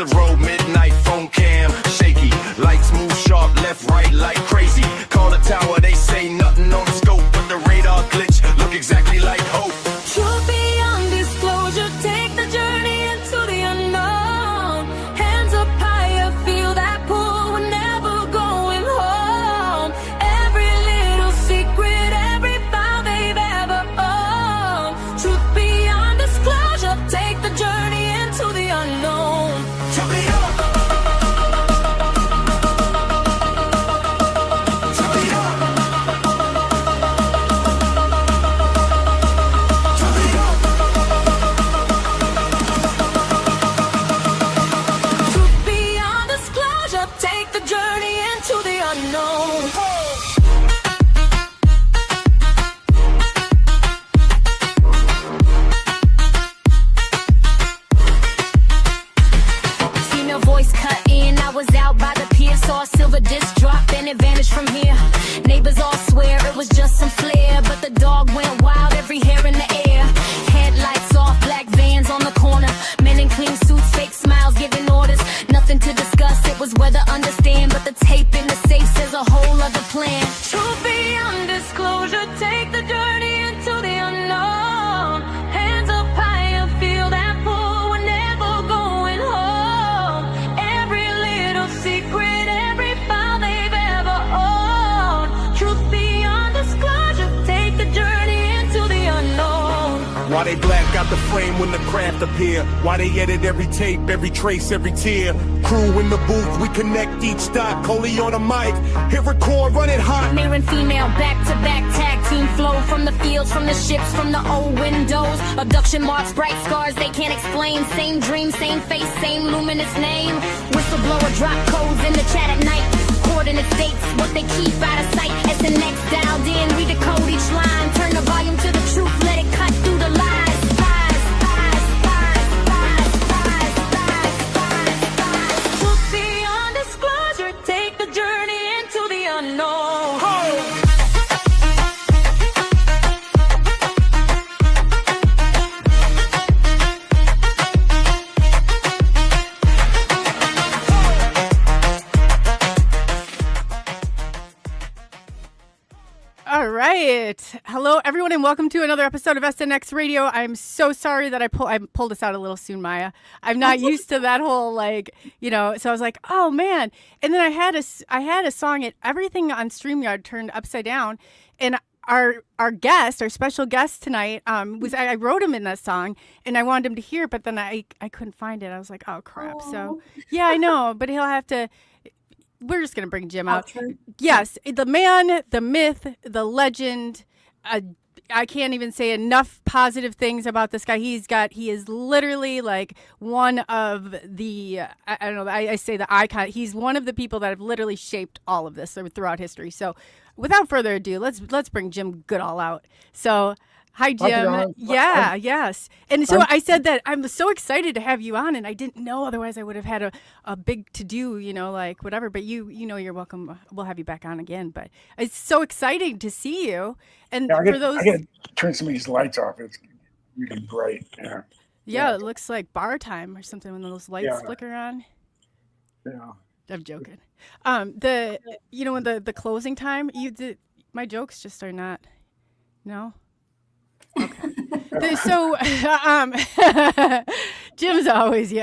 a road, midnight, phone cam, shaky. Lights move sharp, left, right, like crazy. Call the tower, they say nothing on the scope, but the radar glitch look exactly like hope. Truth beyond disclosure, take the journey into the unknown. Hands up higher, feel that pull, we're never going home. Every little secret, every file they've ever owned. Truth beyond disclosure, take the journey into the unknown. Turn me up. From here, neighbors all swear it was just some flair, but the dog went wild, every hair in the air. Headlights off, black vans on the corner, men in clean suits, fake smiles, giving orders. Nothing to discuss, it was weather understand, but the tape in the safe says a whole other plan. Truth beyond disclosure, take the journey into the unknown. Hands up high and feel that pull, we're never going home. Every little secret, every file they've ever owned. Truth beyond disclosure, take the journey into the unknown. Why they black out the frame when the craft appear? Why they edit every tape, every trace, every tear? Crew in the booth, we connect each dot. Coley on the mic, hit record, run it hot. Male and female, back-to-back tag team flow. From the fields, from the ships, from the old windows. Abduction marks, bright scars they can't explain. Same dream, same face, same luminous name. Whistleblower drop codes in the chat at night. Coordinate states, what they keep out of sight. SNX dialed in, we decode each line. Turn the volume to the truth, let it cut through the lies. Truth beyond disclosure, take the journey into the unknown. All right. Hello, everyone, and welcome to another episode of SNX Radio. I'm so sorry that I pulled this out a little soon, Maya. I'm not used to that whole, so I was like, oh, man. And then I had a song, everything on StreamYard turned upside down. And our special guest tonight, I wrote him in that song, and I wanted him to hear it, but then I couldn't find it. I was like, oh, crap. Aww. So, yeah, I know, but he'll have to... We're just going to bring Jim out. Yes, the man, the myth, the legend. I can't even say enough positive things about this guy. He is literally like one of the, I don't know, I say the icon. He's one of the people that have literally shaped all of this throughout history. So without further ado, let's bring Jim Goodall out. So... Hi, Jim. Yeah, yes. And so I said that I'm so excited to have you on, and I didn't know, otherwise I would have had a big to-do, whatever. But you're welcome. We'll have you back on again. But it's so exciting to see you. And I got to turn some of these lights off. It's really bright. Yeah, it looks like bar time or something when those lights flicker on. Yeah. I'm joking. When the closing time, my jokes just are not, no? Okay. So, Jim's always,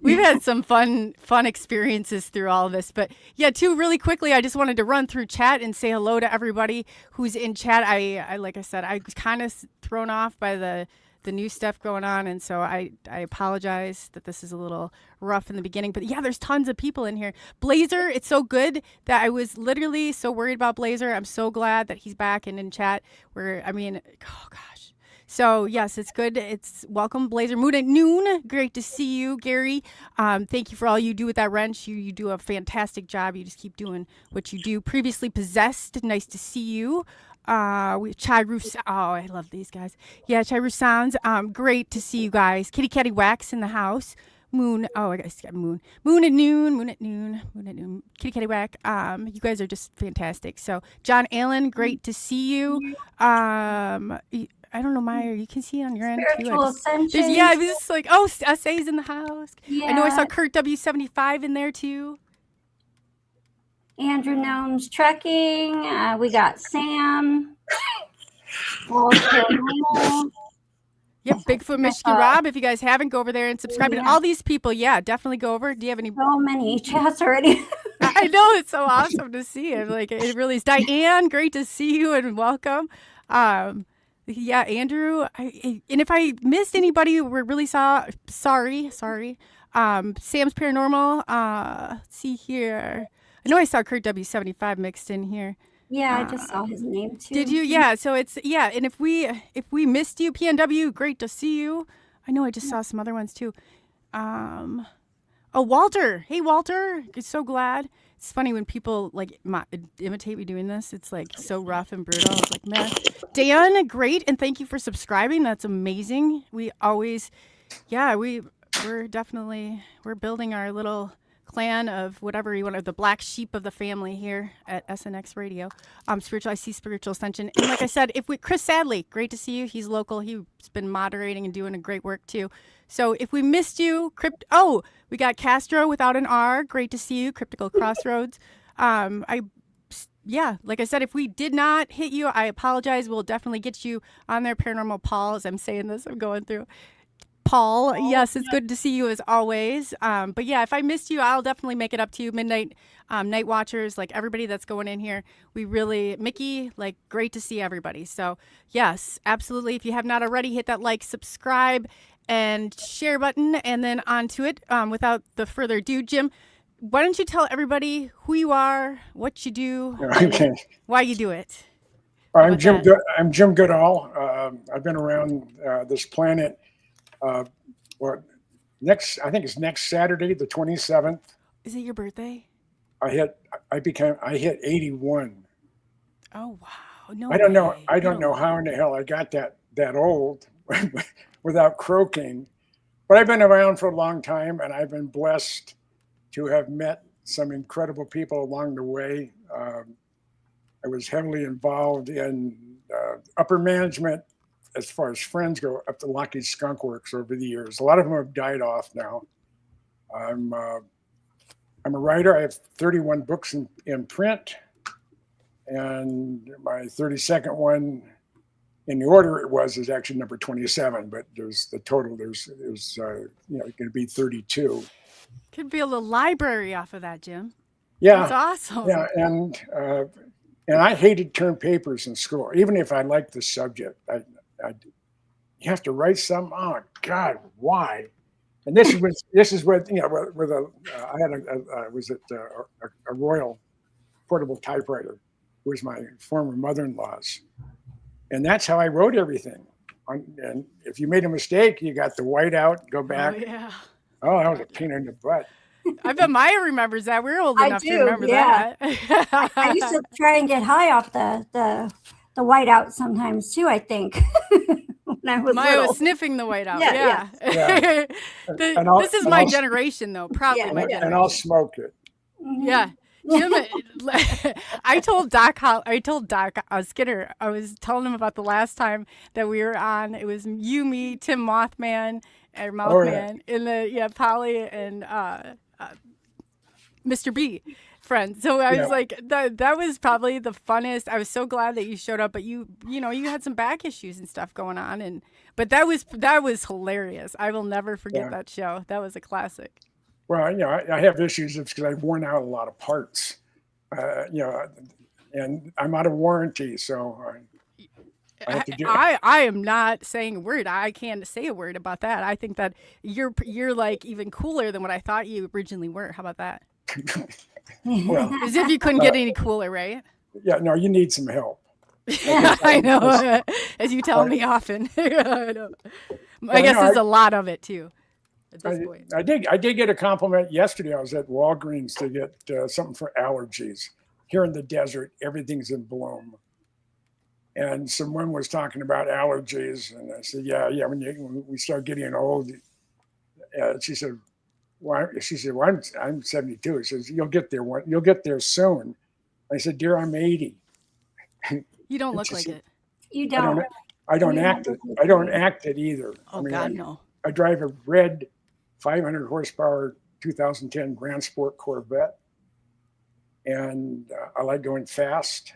we've had some fun experiences through all of this, but really quickly, I just wanted to run through chat and say hello to everybody who's in chat. I like I said, I was kind of thrown off by the new stuff going on, and so I apologize that this is a little rough in the beginning, but there's tons of people in here. Blazer, it's so good that I was literally so worried about Blazer. I'm so glad that he's back and in chat oh gosh. So, yes, it's good. It's welcome, Blazer. Moon at Noon. Great to see you, Gary. Thank you for all you do with that wrench. You do a fantastic job. You just keep doing what you do. Previously Possessed. Nice to see you. Chai Roof. Oh, I love these guys. Yeah, Chai Roof Sounds. Great to see you guys. Kitty Catty Wax in the house. Moon. Oh, I guess got Moon. Moon at Noon. Moon at Noon. Moon at Noon. Kitty Catty Whack. You guys are just fantastic. So, John Allen, great to see you. I don't know, Maya, you can see it on your end too. Spiritual ascension. Yeah, it was just like, oh, SA's in the house. Yeah. I know I saw Kurt W75 in there too. Andrew Gnome's trekking. We got Sam. Paranormal. Yep, Bigfoot Michigan Rob. If you guys haven't, go over there and subscribe. And all these people, yeah, definitely go over. Do you have any? So many chats already. I know, it's so awesome to see it. Like, it really is. Diane, great to see you and welcome. Yeah, Andrew. And if I missed anybody, we're really sorry. Sam's Paranormal. Let's see here. I know I saw Kurt W75 mixed in here. Yeah, I just saw his name too. Did you? Yeah. So it's and if we missed you, PNW, great to see you. I know I just saw some other ones too. Oh, Walter. Hey, Walter. I'm so glad. It's funny when people like imitate me doing this. It's like so rough and brutal. It's like, man. Dan, great, and thank you for subscribing. That's amazing. We always, we're building our little clan of whatever you want, the black sheep of the family here at SNX Radio. I see Spiritual Ascension. And like I said, Chris Sadley, great to see you. He's local. He's been moderating and doing a great work too. So if we missed you, we got Castro without an R. Great to see you. Cryptical Crossroads. Like I said, if we did not hit you, I apologize. We'll definitely get you on there. Paranormal Paul, as I'm saying this, I'm going through. Paul, yes, it's good to see you as always. But yeah, if I missed you, I'll definitely make it up to you. Midnight Night Watchers, like everybody that's going in here, Mickey, like great to see everybody. So yes, absolutely. If you have not already, hit that like, subscribe, and share button, and then on to it. Without the further ado, Jim, why don't you tell everybody who you are, what you do, Okay. why you do it? I'm Jim Goodall. I've been around this planet. I think it's next Saturday, the 27th. Is it your birthday? I hit 81. Oh wow! No, I don't know. way. I don't know how in the hell I got that old without croaking, but I've been around for a long time, and I've been blessed to have met some incredible people along the way. I was heavily involved in upper management as far as friends go, up to Lockheed Skunk Works over the years. A lot of them have died off now. I'm a writer. I have 31 books in print, and my 32nd one, in the order it was, is actually number 27. But there's going to be 32. Could build a library off of that, Jim. Yeah, that's awesome. Yeah, and I hated term papers in school, even if I liked the subject. You have to write something. Oh God, why? And this is what I had a Royal portable typewriter. It was my former mother-in-law's, and that's how I wrote everything. And if you made a mistake, you got the white out, go back. Oh yeah. Oh, that was a pain in the butt. I bet Maya remembers that. We're old enough to remember that. I used to try and get high off the whiteout sometimes too, I think. When I was Maya little. was sniffing the whiteout. Yeah. This is my generation, though. Probably my generation. And I'll smoke it. Mm-hmm. Yeah. Jim, I told Doc Skinner, I was telling him about the last time that we were on. It was you, me, Tim Mothman, or Mouthman, and Polly and Mr. B. friends. So I was like, that was probably the funnest. I was so glad that you showed up, but you had some back issues and stuff going on, but that was hilarious. I will never forget that show. That was a classic. Well, I have issues because I've worn out a lot of parts, and I'm out of warranty, so I have to do. I am not saying a word. I can't say a word about that. I think that you're like even cooler than what I thought you originally were. How about that? Well, as if you couldn't get any cooler, right? Yeah, no, you need some help. I know, as you tell me often. I know. I guess there's a lot of it too. At this point. I did get a compliment yesterday. I was at Walgreens to get something for allergies. Here in the desert, everything's in bloom. And someone was talking about allergies, and I said, "Yeah. When we start getting old," she said, "Why?" She said, "Well, I'm 72." She says, "You'll get there. You'll get there soon." I said, "Dear, I'm 80." You don't look like it. You don't. I don't Yeah, act it. I don't act it either. Oh God, no. I drive a red 500 horsepower 2010 Grand Sport Corvette, and I like going fast.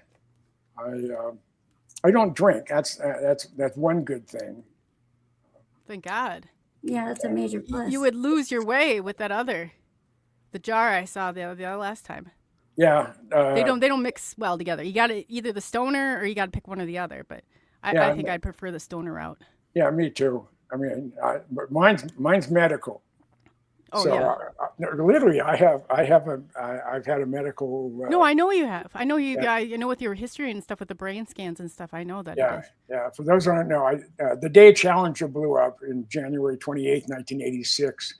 I don't drink. That's one good thing. Thank God. Yeah, that's a major plus. You would lose your way with the jar I saw the last time. Yeah, They don't mix well together. You got to either the stoner or you got to pick one or the other. But I think I'd prefer the stoner route. Yeah, me too. I mean, but mine's medical. Oh So yeah. literally, I've had a medical. No, I know you have. I know you. Yeah. I know with your history and stuff with the brain scans and stuff. I know that. Yeah, it is. yeah. For those who don't know, the day Challenger blew up in January 28th, 1986,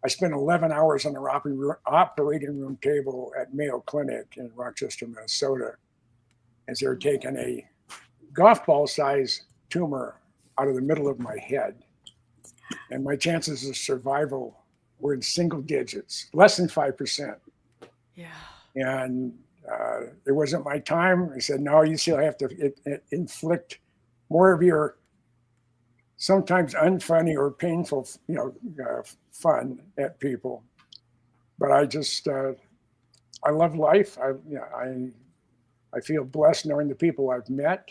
I spent 11 hours on the operating room table at Mayo Clinic in Rochester, Minnesota, as they were taking a golf ball size tumor out of the middle of my head, and my chances of survival were in single digits, less than 5%. Yeah. And it wasn't my time. I said, no, you still have to inflict more of your sometimes unfunny or painful, fun at people. But I just, I love life. I feel blessed knowing the people I've met.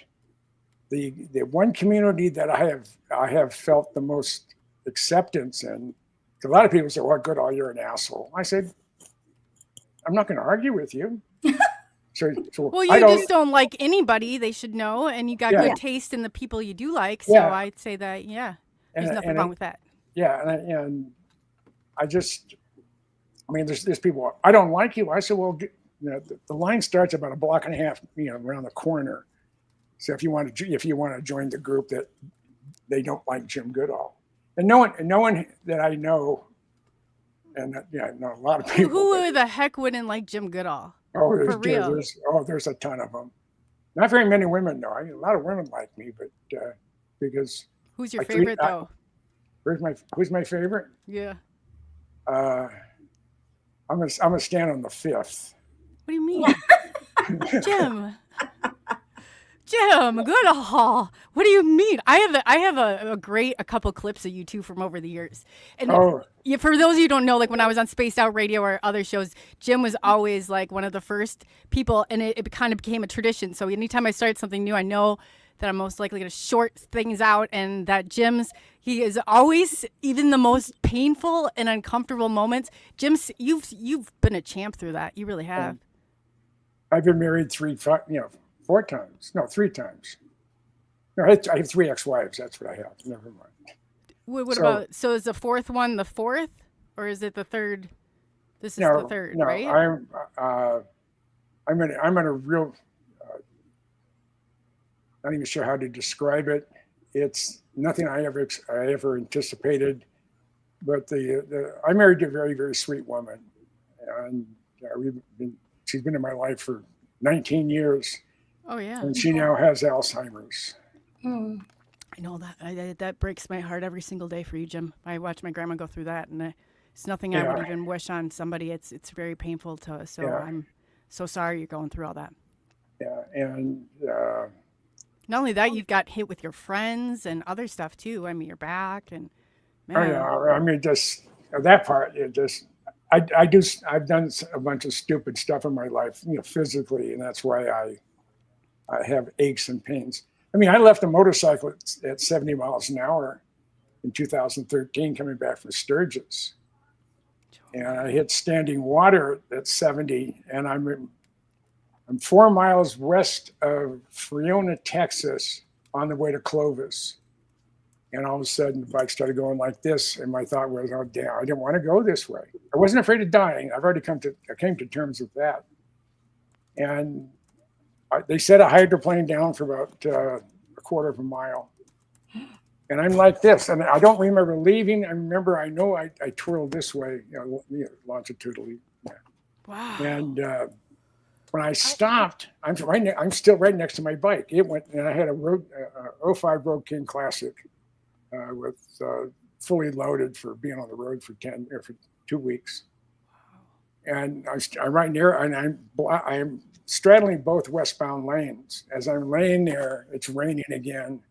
The one community that I have felt the most acceptance in. A lot of people say, well, Goodall, you're an asshole. I said, I'm not going to argue with you. So well, you just don't like anybody, they should know, and you got good taste in the people you do like. So I'd say that, there's nothing wrong with that. Yeah, and I just, there's people, I don't like you. I said, well, the line starts about a block and a half, around the corner. So if you want to join the group that they don't like Jim Goodall. And no one that I know, and I know a lot of people. Who the heck wouldn't like Jim Goodall? Oh, for real? There's a ton of them. Not very many women, though. A lot of women like me, but because. Who's your favorite, though? Who's my favorite? Yeah. I'm gonna stand on the fifth. What do you mean, Jim? Jim Goodall. What do you mean? I have a couple clips of you two from over the years. And for those of you who don't know, like when I was on Spaced Out Radio or other shows, Jim was always like one of the first people, and it kind of became a tradition. So anytime I start something new, I know that I'm most likely going to short things out, and that he is always, even the most painful and uncomfortable moments. Jim's, you've been a champ through that. You really have. I've been married 3 times. No, 3 times. No, I have 3 ex-wives. That's what I have. Never mind. So is the fourth one the fourth, or is it the third? This is the third, right? I'm in a real. Not even sure how to describe it. It's nothing I ever anticipated. But I married a very, very sweet woman, and she's been in my life for 19 years. Oh yeah. And she now has Alzheimer's. Mm. I know that. That breaks my heart every single day for you, Jim. I watch my grandma go through that, and it's nothing I would even wish on somebody. It's very painful to us. So I'm so sorry you're going through all that. Yeah, and not only that, you've got hit with your friends and other stuff too. Your back and. Man. Just that part. I've done a bunch of stupid stuff in my life, physically, and that's why I have aches and pains. I left a motorcycle at 70 miles an hour in 2013 coming back from Sturgis. And I hit standing water at 70, and I'm 4 miles west of Friona, Texas, on the way to Clovis. And all of a sudden, the bike started going like this, and my thought was, oh, damn, I didn't want to go this way. I wasn't afraid of dying. I came to terms with that. And they set a hydroplane down for about a quarter of a mile. And I'm like this, and I don't remember leaving. I know I twirled this way, longitudinally. Yeah. Wow. And when I stopped, I'm still right next to my bike. It went, and I had a 05 Road King Classic with fully loaded for being on the road for 2 weeks. And I'm right near, and I'm straddling both westbound lanes. As I'm laying there, it's raining again.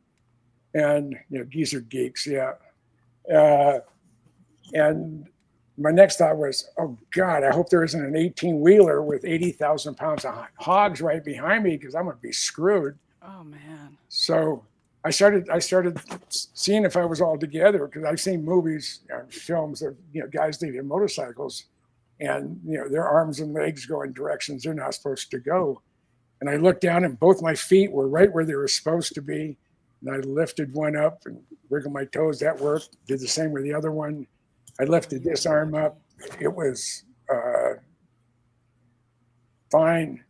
And, geese are geeks, yeah. And my next thought was, oh God, I hope there isn't an 18-wheeler with 80,000 pounds of hogs right behind me, because I'm going to be screwed. Oh man. So I started seeing if I was all together, because I've seen movies, films of guys leading motorcycles, and their arms and legs go in directions they're not supposed to go. And I looked down, and both my feet were right where they were supposed to be. And I lifted one up and wiggled my toes. That worked. Did the same with the other one. I lifted this arm up. It was fine.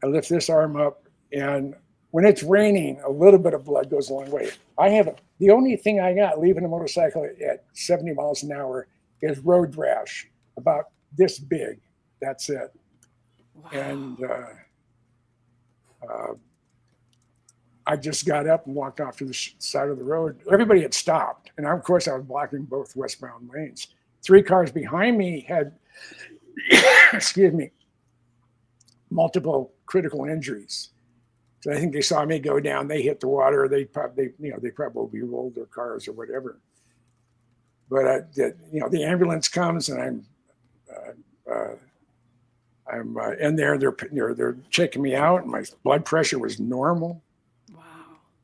I lift this arm up, and when it's raining, a little bit of blood goes a long way. The only thing I got leaving a motorcycle at 70 miles an hour is road rash, about this big. That's it. Wow. And I just got up and walked off to the side of the road. Everybody had stopped, and of course I was blocking both westbound lanes. 3 cars behind me had, excuse me, multiple critical injuries. So I think they saw me go down. They hit the water. They probably rolled their cars or whatever. But the ambulance comes, and I'm in there. They're checking me out, and my blood pressure was normal. Wow.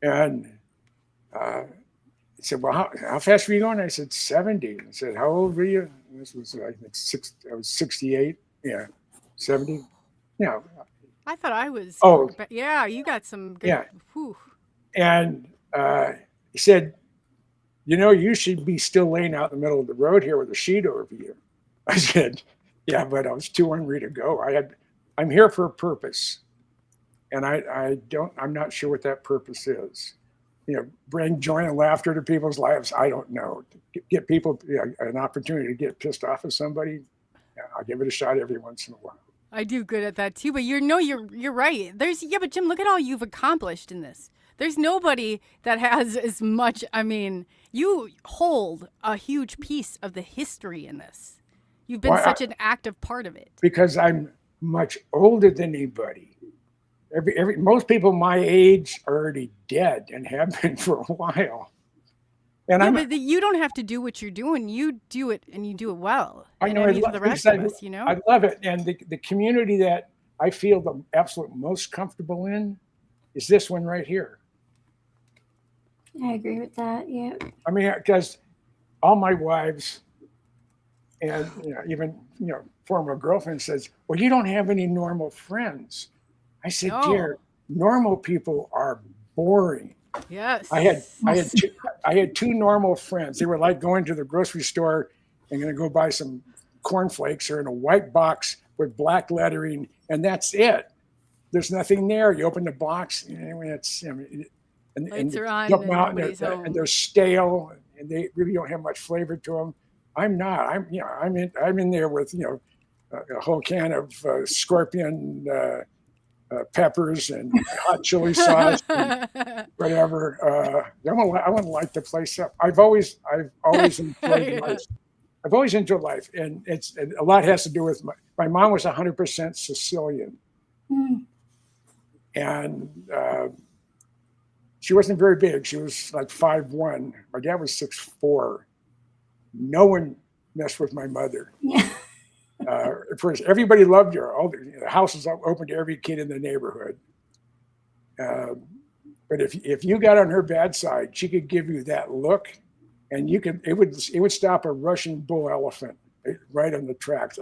And he said, "Well, how fast were you going?" I said, 70. I said, "How old were you?" And this was, I think, I was 68. Yeah, 70. Yeah. I thought I was. Oh, yeah, you got some good. Yeah. Whew. And he said, "You should be still laying out in the middle of the road here with a sheet over you." I said, "Yeah, but I was too hungry to go. I'm here for a purpose, and I'm not sure what that purpose is. Bring joy and laughter to people's lives. I don't know. Get people an opportunity to get pissed off at somebody. Yeah, I'll give it a shot every once in a while." I do good at that too, but you're right. But Jim, look at all you've accomplished in this. There's nobody that has as much. I mean, you hold a huge piece of the history in this. You've been such an active part of it. Because I'm much older than anybody. Most people my age are already dead and have been for a while. And but you don't have to do what you're doing. You do it, and you do it well. I know. For the rest of us, I love it. And the community that I feel the absolute most comfortable in is this one right here. I agree with that. Yeah. I mean, because all my wives and even former girlfriend says, "Well, you don't have any normal friends." I said, No. "Dear, normal people are boring." Yes. I had 2 normal friends. They were like going to the grocery store and going to go buy some cornflakes. They're in a white box with black lettering, and that's it. There's nothing there. You open the box, and Lights are on, dump and them out, nobody's home. and they're stale, and they really don't have much flavor to them. I'm not. I'm in there with a whole can of scorpion. Peppers and hot chili sauce, and whatever. I want to light the place up. I've always enjoyed life. I've always enjoyed life, and a lot has to do with my mom was 100% Sicilian, and she wasn't very big. She was like 5'1". My dad was 6'4". No one messed with my mother. Yeah. First, everybody loved her. All the house was open to every kid in the neighborhood. But if you got on her bad side, she could give you that look, and it would stop a Russian bull elephant right on the tracks.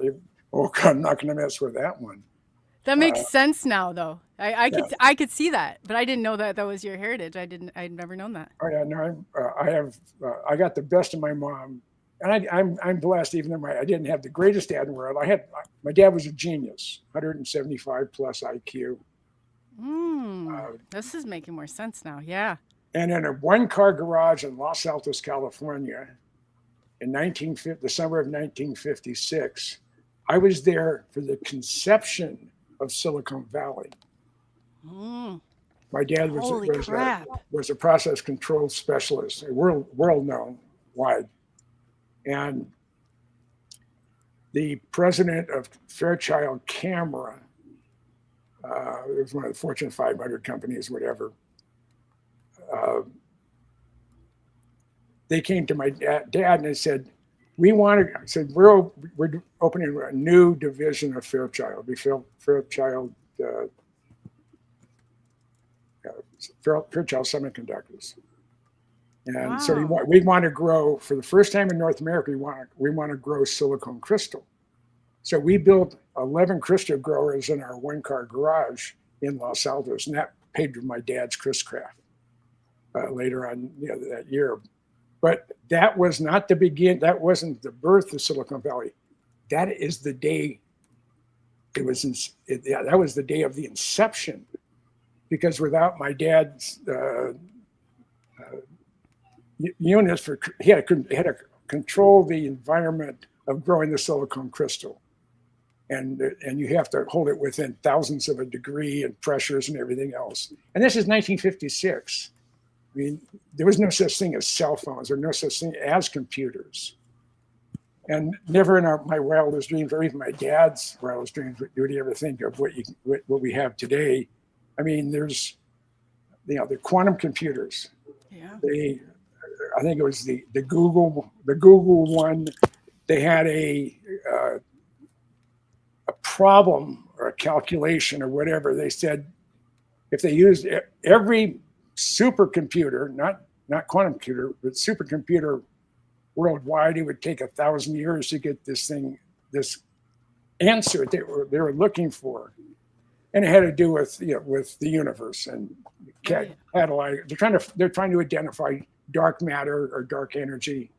Oh God, I'm not going to mess with that one. That makes sense now, though. I could see that, but I didn't know that was your heritage. I'd never known that. Oh yeah, no, I got the best of my mom. And I'm blessed, even though I didn't have the greatest dad in the world. My dad was a genius, 175 plus IQ. This is making more sense now. Yeah. And in a 1-car garage in Los Altos, California, in the summer of 1956, I was there for the conception of Silicon Valley. My dad was a process control specialist, world known wide. And the president of Fairchild Camera, it was one of the Fortune 500 companies, whatever, they came to my dad and they said, I said, we're opening a new division of Fairchild. We Fairchild Semiconductors. And so we want to grow, for the first time in North America, we want to grow silicon crystal. So we built 11 crystal growers in our one-car garage in Los Altos, and that paid for my dad's Chris-Craft later on that year. But that was not the begin. That wasn't the birth of Silicon Valley. That is the day. That was the day of the inception, because without my dad's units, he had to control the environment of growing the silicon crystal, and you have to hold it within thousandths of a degree and pressures and everything else. And this is 1956. I mean, there was no such thing as cell phones or no such thing as computers. And never in my wildest dreams, or even my dad's wildest dreams, would he ever think of what we have today. I mean, there's, the quantum computers. Yeah. I think it was the Google one. They had a problem or a calculation or whatever. They said if they used every supercomputer, not quantum computer, but supercomputer worldwide, it would take 1,000 years to get this answer they were looking for, and it had to do with the universe and catalog. They're trying to identify dark matter or dark energy,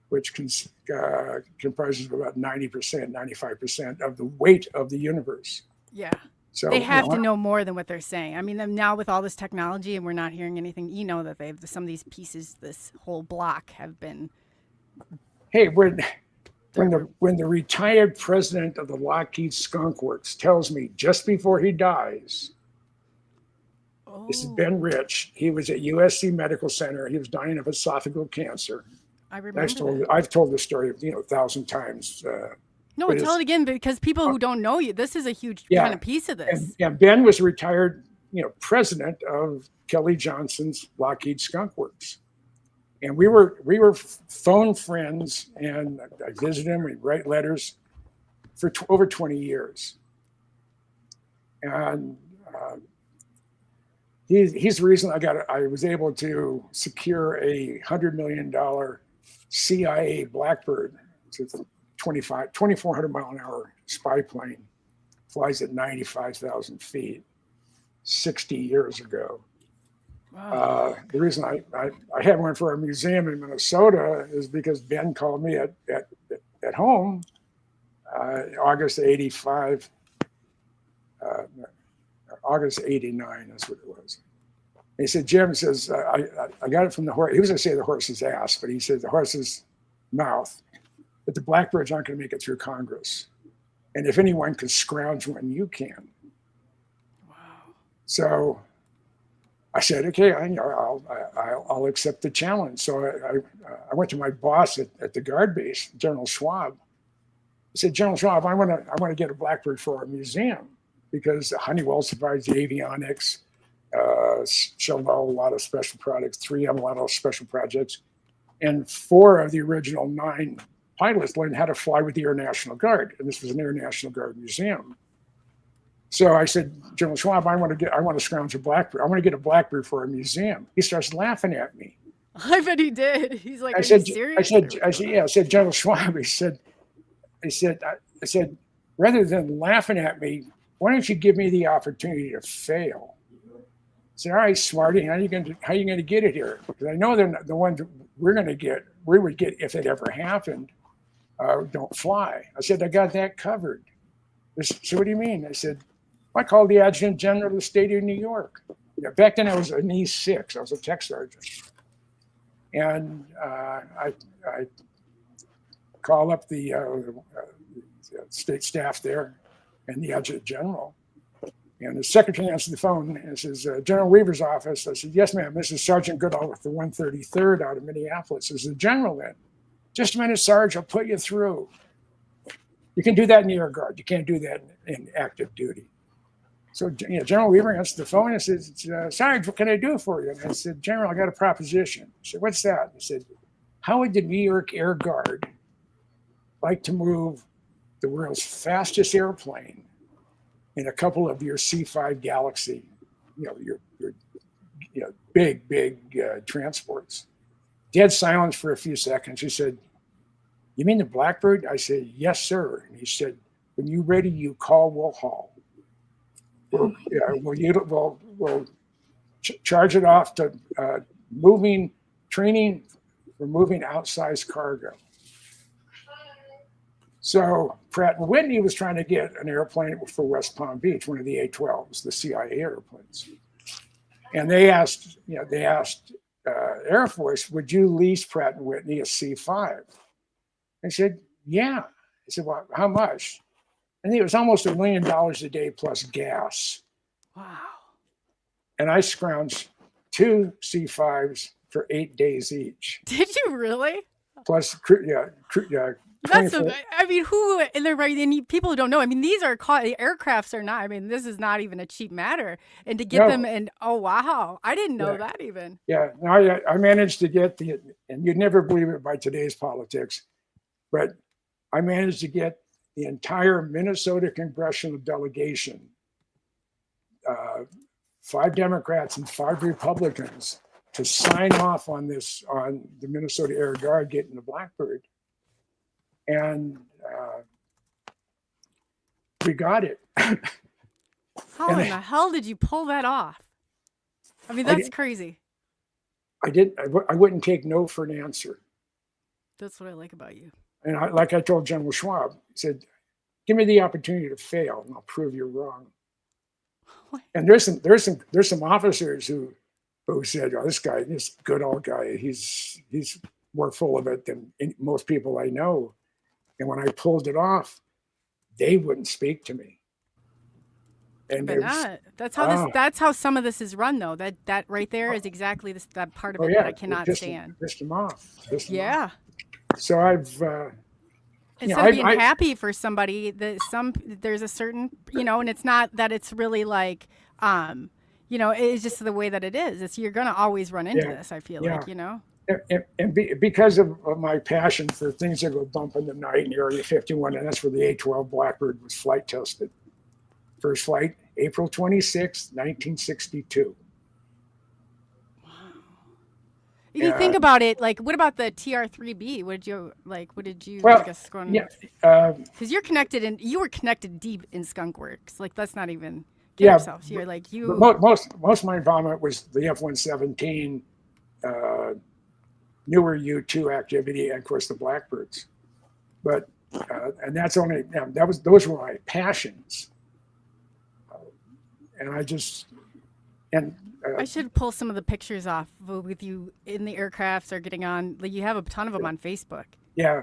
which comprises about 90%, 95% of the weight of the universe. Yeah. So they have to know more than what they're saying. I mean, now with all this technology, and we're not hearing anything, that some of these pieces, this whole block, have been. Hey, when the retired president of the Lockheed Skunk Works tells me just before he dies, this is Ben Rich. He was at USC Medical Center. He was dying of esophageal cancer. I remember. I've told the story 1,000 times. No, tell it again, because people who don't know you, this is a huge kind of piece of this. And Ben was retired, president of Kelly Johnson's Lockheed Skunk Works, and we were phone friends. And I visited him. We'd write letters for over 20 years, and he's the reason I was able to secure a $100 million CIA Blackbird. It's a 2,400 mile an hour spy plane, flies at 95,000 feet 60 years ago. Wow. The reason I had one for a museum in Minnesota is because Ben called me at home, August 85, August 89, that's what it was. And he said, Jim says, I got it from the horse. He was going to say the horse's ass, but he said the horse's mouth. But the Blackbirds aren't going to make it through Congress. And if anyone can scrounge one, you can. Wow. So I said, okay, I'll accept the challenge. So I went to my boss at the guard base, General Schwab. I said, General Schwab, I want to get a Blackbird for our museum, because Honeywell provides the avionics, Chevrolet, a lot of special products, 3M, a lot of special projects. And 4 of the original 9 pilots learned how to fly with the Air National Guard, and this was an Air National Guard museum. So I said, General Schwab, I want to scrounge a Blackbird. I want to get a Blackbird for a musem. He starts laughing at me. I bet he did. He's like, "Are you serious?" I said, yeah. I said, General Schwab. I said, rather than laughing at me, why don't you give me the opportunity to fail? I said, all right, Smarty, how are you going to get it here? Because I know they're not the ones we would get if it ever happened. Don't fly. I said, I got that covered. So what do you mean? I said, I called the Adjutant General of the state of New York. Back then I was an E6. I was a tech sergeant. And I call up the state staff there and the Adjutant General. And the secretary answered the phone and says, General Weaver's office. I said, yes, ma'am. This is Sergeant Goodall with the 133rd out of Minneapolis. There's the general in. Just a minute, Sarge, I'll put you through. You can do that in the Air Guard. You can't do that in active duty. So, General Weber answered the phone and said, Sarge, what can I do for you? And I said, General, I got a proposition. He said, what's that? I said, how would the New York Air Guard like to move the world's fastest airplane in a couple of your C-5 Galaxy, your big transports? Dead silence for a few seconds. He said, you mean the Blackbird? I said, yes, sir. And he said, when you're ready, you call, we'll haul. We'll charge it off to training for moving outsized cargo. So Pratt & Whitney was trying to get an airplane for West Palm Beach, one of the A-12s, the CIA airplanes. And they asked Air Force, would you lease Pratt & Whitney a C-5? I said, yeah. I said, well, how much? I think it was almost $1 million a day plus gas. Wow. And I scrounged 2 C-5s for 8 days each. Did you really? Plus, That's who in their right? And people who don't know, these are the aircrafts are not. This is not even a cheap matter. And to get them, and oh wow, I didn't know that even. Yeah, I managed to get and you'd never believe it by today's politics, but I managed to get the entire Minnesota congressional delegation, 5 Democrats and 5 Republicans, to sign off on the Minnesota Air Guard getting the Blackbird. And we got it. How in the hell did you pull that off? That's crazy. I wouldn't take no for an answer. That's what I like about you. And like I told General Schwab, he said, give me the opportunity to fail and I'll prove you're wrong. What? And there's some officers who said, oh, this Goodall guy, he's more full of it than most people I know. And when I pulled it off, they wouldn't speak to me. And that's how some of this is run, though. That right there is exactly that part of it that I cannot stand. Pissed them off. Yeah. So I've instead of being happy for somebody, there's a certain and it's not that it's really like it's just the way that it is. You're gonna always run into this. I feel like because of my passion for things that go bump in the night in Area 51, and that's where the A-12 Blackbird was flight tested. First flight, April 26, 1962. You think about it, like, what about the TR-3B? What did you Well, I guess, because you were connected deep in Skunk Works. Like, that's not even yourself. You're like most of my involvement was the F-117, newer U-2 activity, and of course the Blackbirds. But and that's only those were my passions. And I should pull some of the pictures off with you in the aircrafts or getting on. Like, you have a ton of them on Facebook. Yeah.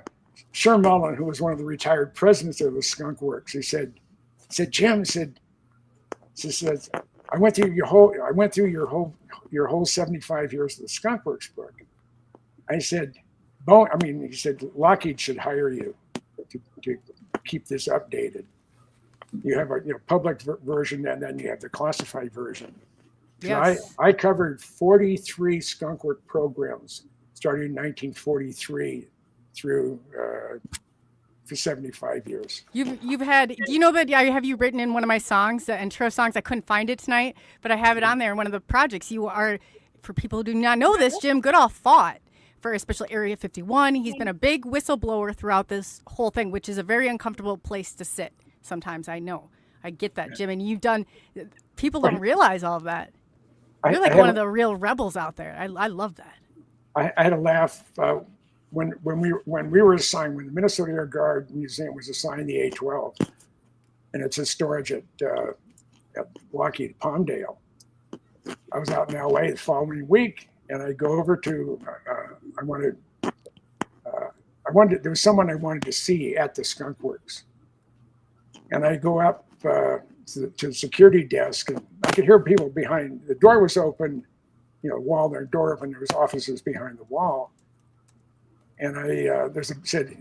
Sherm Mullen, who was one of the retired presidents of the Skunk Works, he said, Jim, I went through your whole 75 years of the Skunk Works book. I said, he said, Lockheed should hire you to keep this updated. You have a public version, and then you have the classified version. Yes. I covered 43 Skunk Works programs starting in 1943 through for 75 years. You've had, do you know that have you written in one of my songs, the intro songs? I couldn't find it tonight, but I have it on there in one of the projects. You are, for people who do not know this, Jim Goodall fought for especially Area 51. He's been a big whistleblower throughout this whole thing, which is a very uncomfortable place to sit. Sometimes I know. I get that, Jim. And people don't realize all of that. You're like one of the real rebels out there. I love that. I had a laugh when we were assigned, when the Minnesota Air Guard Museum was assigned the A-12, and it's in storage at Lockheed Palmdale. I was out in LA the following week, and I go over to there was someone I wanted to see at the Skunk Works. And I go up to the security desk, and I could hear people behind. The door was open, wall, their door open. There was officers behind the wall. And I said,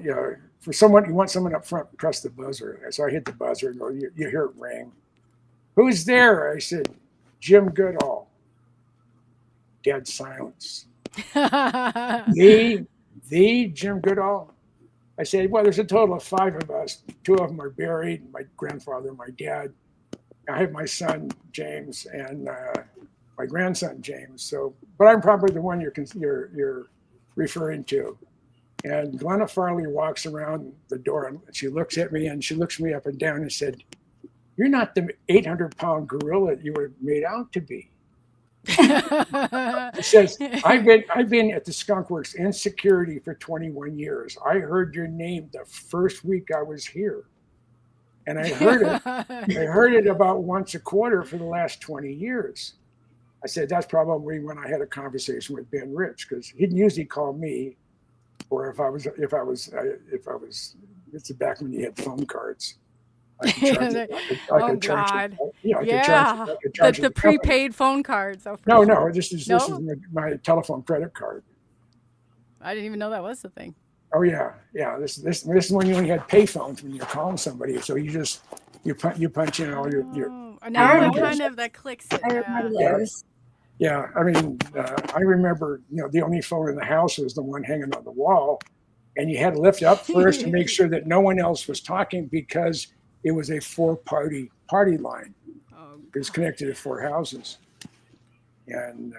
for someone, you want someone up front, press the buzzer. So I hit the buzzer, and you hear it ring. Who's there? I said, Jim Goodall. Dead silence. The Jim Goodall? I said, well, there's a total of 5 of us. 2 of them are buried, my grandfather, my dad. I have my son, James, and my grandson, James. So, but I'm probably the one you're referring to. And Glenna Farley walks around the door and she looks at me and she looks me up and down and said, you're not the 800-pound gorilla you were made out to be. She says, I've been at the Skunk Works in security for 21 years. I heard your name the first week I was here. And I heard it about once a quarter for the last 20 years. I said, that's probably when I had a conversation with Ben Rich, because he'd usually call me, or if I was, it's back when you had phone cards. I could charge the prepaid phone cards. Oh, no, this is my telephone credit card. I didn't even know that was the thing. Oh yeah. This is when you only had pay phones when you're calling somebody. So you punch in all your. Now kind of that clicks it. I remember those. Yeah, I mean, I remember, the only phone in the house was the one hanging on the wall, and you had to lift up first to make sure that no one else was talking because it was a 4-party line. It was connected to 4 houses, and.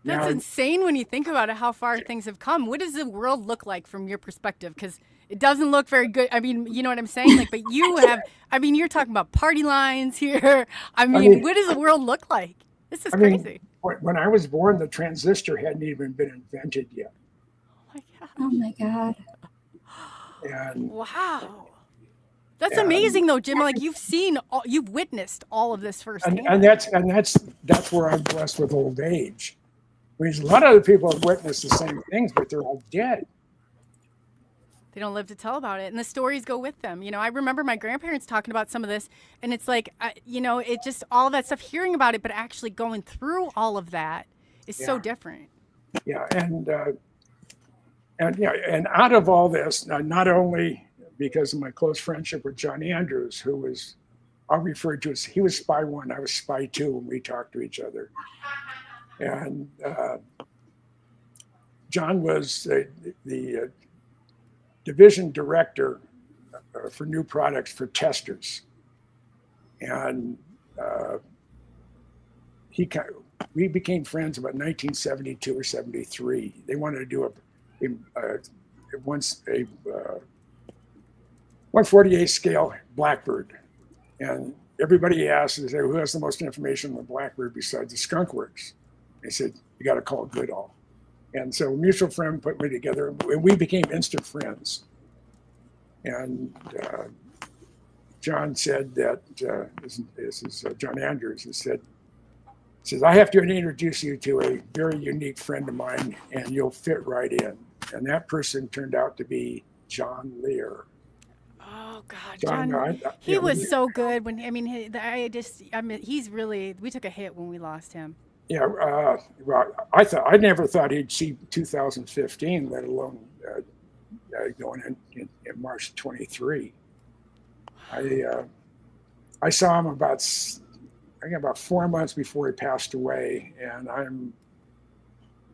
That's insane when you think about it, how far things have come. What does the world look like from your perspective? Because it doesn't look very good. I mean, you know what I'm saying? Like, but you have, you're talking about party lines here. I mean, what does the world look like? This is crazy. When I was born, the transistor hadn't even been invented yet. Oh my God. And wow. That's amazing though, Jim. Like you've witnessed all of this firsthand. And that's where I'm blessed with old age. Because a lot of other people have witnessed the same things, but they're all dead. They don't live to tell about it, and the stories go with them. I remember my grandparents talking about some of this, and it's like, it just all that stuff, hearing about it, but actually going through all of that is so different. Yeah, and out of all this, not only because of my close friendship with John Andrews, who was, I'll refer to as, he was Spy 1, I was Spy 2 when we talked to each other. And John was the division director for new products for testers. And we became friends about 1972 or 73. They wanted to do a 148 scale Blackbird. And everybody asked, who has the most information on the Blackbird besides the Skunk Works? They said, you got to call Goodall. And so a mutual friend put me together, and we became instant friends. And John said that, this is John Andrews, he says, I have to introduce you to a very unique friend of mine, and you'll fit right in. And that person turned out to be John Lear. Oh God, John, he was so good when, he's really, we took a hit when we lost him. Yeah, well, I never thought he'd see 2015, let alone going in March 23. I saw him about 4 months before he passed away, and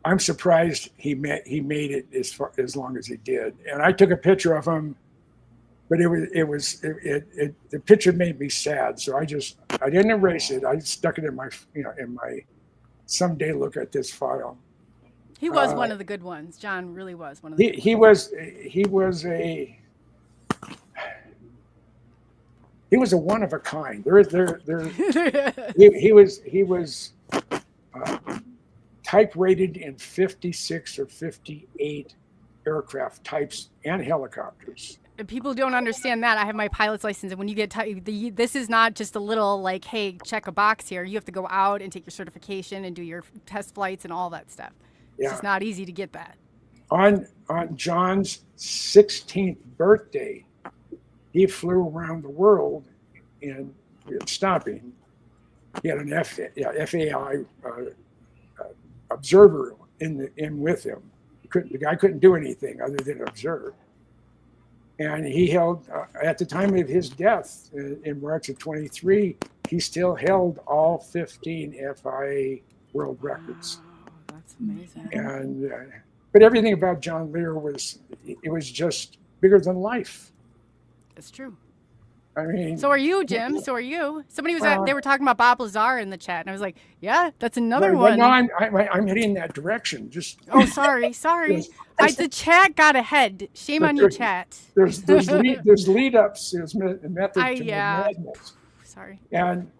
I'm surprised he made it as long as he did. And I took a picture of him, but the picture made me sad, so I didn't erase it. I stuck it in my someday look at this file. He was one of the good ones. John really was one of the. He was a one of a kind. He was type rated in 56 or 58 aircraft types and helicopters. People don't understand that. I have my pilot's license, and when you get this is not just a little like, hey, check a box here. You have to go out and take your certification and do your test flights and all that stuff. Yeah. It's just not easy to get that. On John's 16th birthday, he flew around the world in stopping. He had an FAI observer in with him. The guy couldn't do anything other than observe. And he held, at the time of his death in March of 23, he still held all 15 FIA world records. Wow, that's amazing. And but everything about John Lear was just bigger than life. It's true. I mean, So are you, Jim? So are you? Somebody was Well, they were talking about Bob Lazar in the chat, and I was like, yeah, that's another well, one. no, I'm heading that direction. Just Oh, sorry. The chat got ahead. Shame on you, chat. there's lead ups. There's method to the madness. Sorry. And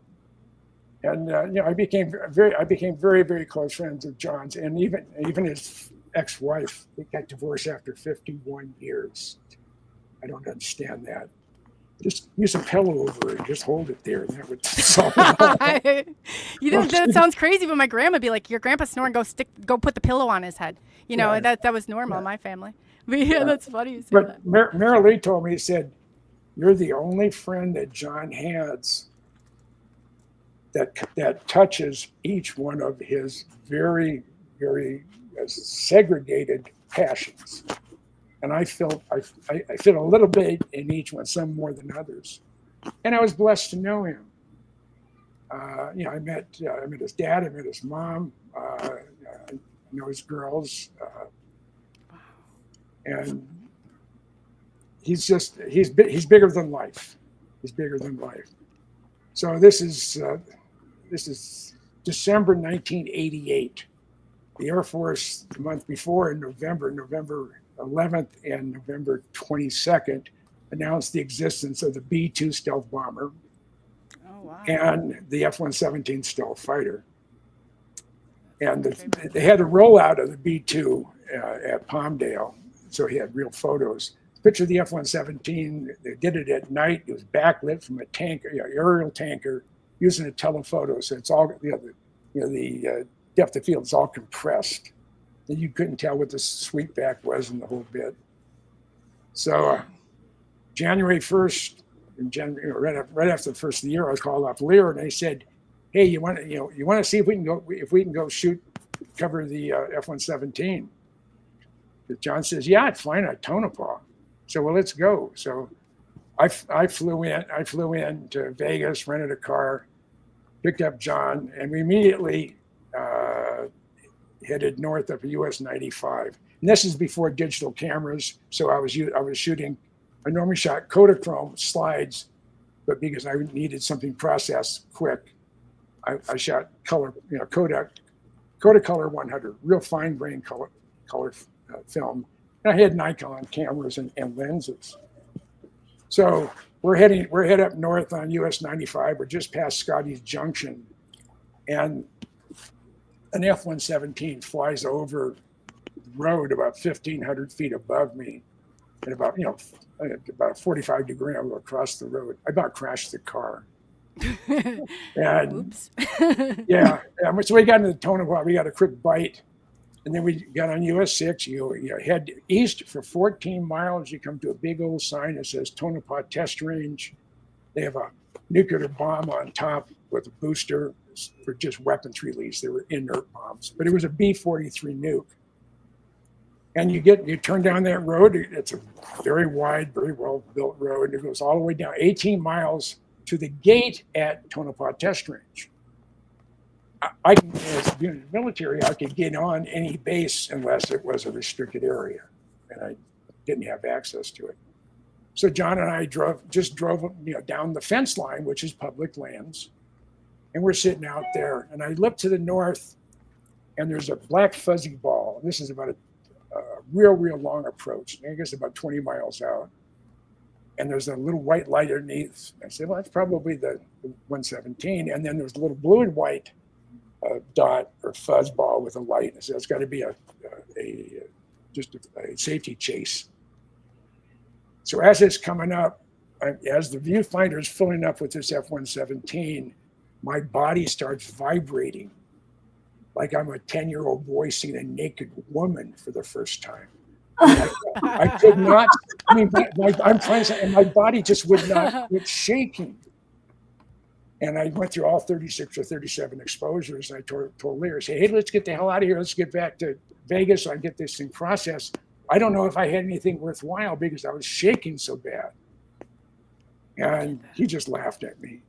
I became very, very close friends with John's, and even his ex-wife. They got divorced after 51 years. I don't understand that. Just use a pillow over it. Just hold it there, and that would solve it all. You know, that sounds crazy, but my grandma would be like, "Your grandpa's snoring. Go put the pillow on his head." You know, that was normal in my family. But yeah, that's funny. You say But that. Mary Lee told me, he said, "You're the only friend that John has that touches each one of his very, very segregated passions." And I feel a little bit in each one, some more than others. And I was blessed to know him. I met his dad, I met his mom, I know his girls, and he's bigger than life. He's bigger than life. So this is December 1988. The Air Force, the month before, in November 11th and November 22nd, announced the existence of the B-2 stealth bomber and the F-117 stealth fighter. And they had a rollout of the B-2 at Palmdale, so he had real photos. Picture of the F-117, they did it at night. It was backlit from a tanker, aerial tanker, using a telephoto. So it's all, the depth of field is all compressed. And you couldn't tell what the sweep back was in the whole bit. So January 1st, right after the first of the year, I called up Lear, and they said, "Hey, you want to see if we can go cover the F-117?" John says, "Yeah, it's fine at Tonopah." So, well, let's go. So I flew in to Vegas, rented a car, picked up John, and we immediately headed north of US 95. And this is before digital cameras, so I was shooting. I normally shot Kodachrome slides, but because I needed something processed quick, I shot color, Kodacolor 100, real fine grain color film. And I had Nikon cameras and lenses. So we're head up north on US 95. We're just past Scotty's Junction, and an F-117 flies over the road about 1,500 feet above me, and about a 45-degree angle across the road. I about crashed the car. And Oops. So we got into the Tonopah. We got a quick bite, and then we got on US 6. You head east for 14 miles. You come to a big old sign that says Tonopah Test Range. They have a nuclear bomb on top with a booster for just weapons release. They were inert bombs, but it was a B-43 nuke. And you turn down that road. It's a very wide, very well-built road. It goes all the way down 18 miles to the gate at Tonopah Test Range. As being in the military, I could get on any base unless it was a restricted area, and I didn't have access to it. So John and I drove down the fence line, which is public lands, and we're sitting out there. And I look to the north, and there's a black fuzzy ball. This is about a real long approach. I guess about 20 miles out. And there's a little white light underneath. I said, well, that's probably the 117. And then there's a little blue and white dot or fuzz ball with a light. I said, it's got to be a safety chase. So as it's coming up, as the viewfinder is filling up with this F-117, my body starts vibrating like I'm a 10-year-old boy seeing a naked woman for the first time. I could not, I'm trying to, and my body just would not quit shaking. And I went through all 36 or 37 exposures. And I told Lear, I said, hey, let's get the hell out of here. Let's get back to Vegas so I can get this thing processed. I don't know if I had anything worthwhile because I was shaking so bad. And he just laughed at me.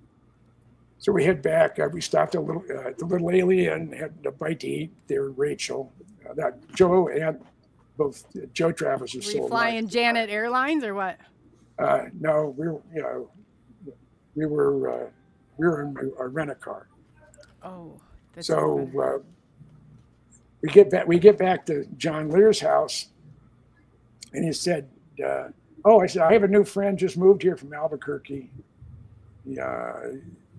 So we head back. We stopped at the little alien, had a bite to eat. There, Rachel, that Joe and both Joe Travis are Were still you flying alive. Janet Airlines or what? No, we were in a rent-a-car. Oh, that's So we get back to John Lear's house, and he said, I said, I have a new friend just moved here from Albuquerque. He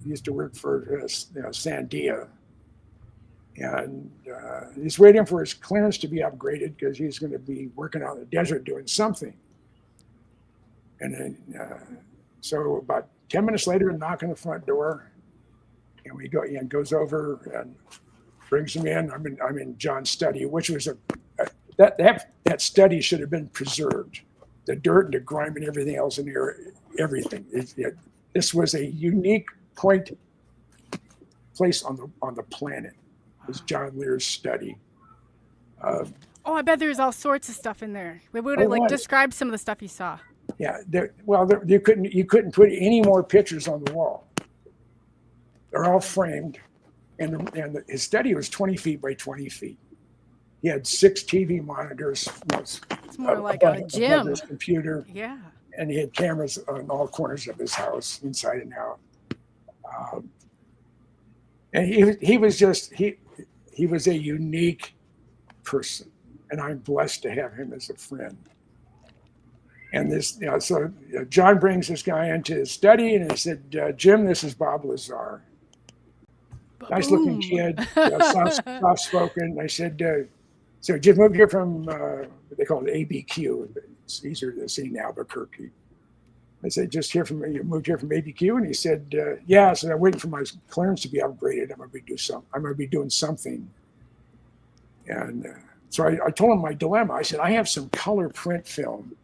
used to work for Sandia, and he's waiting for his clearance to be upgraded because he's going to be working out in the desert doing something. And then, so about 10 minutes later, a knock on the front door, and we go. Ian goes over and brings him in. I'm in John's study, which was that study should have been preserved. The dirt and the grime and everything else in there, everything. This was a unique place on the planet. Was John Lear's study. I bet there's all sorts of stuff in there. We would have described some of the stuff you saw. Yeah, you couldn't put any more pictures on the wall. They're all framed, and his study was 20 feet by 20 feet. He had 6 TV monitors. It's more like a gym. His computer. Yeah. And he had cameras on all corners of his house, inside and out. And he was a unique person, and I'm blessed to have him as a friend. And John brings this guy into his study, and he said, Jim, this is Bob Lazar. Nice looking kid, soft spoken. I said, so Jim moved here from what they call it ABQ. It's easier to say in Albuquerque. I said, you moved here from ABQ? And he said, yeah. I said, I'm waiting for my clearance to be upgraded. I'm going to be doing something. And so I told him my dilemma. I said, I have some color print film,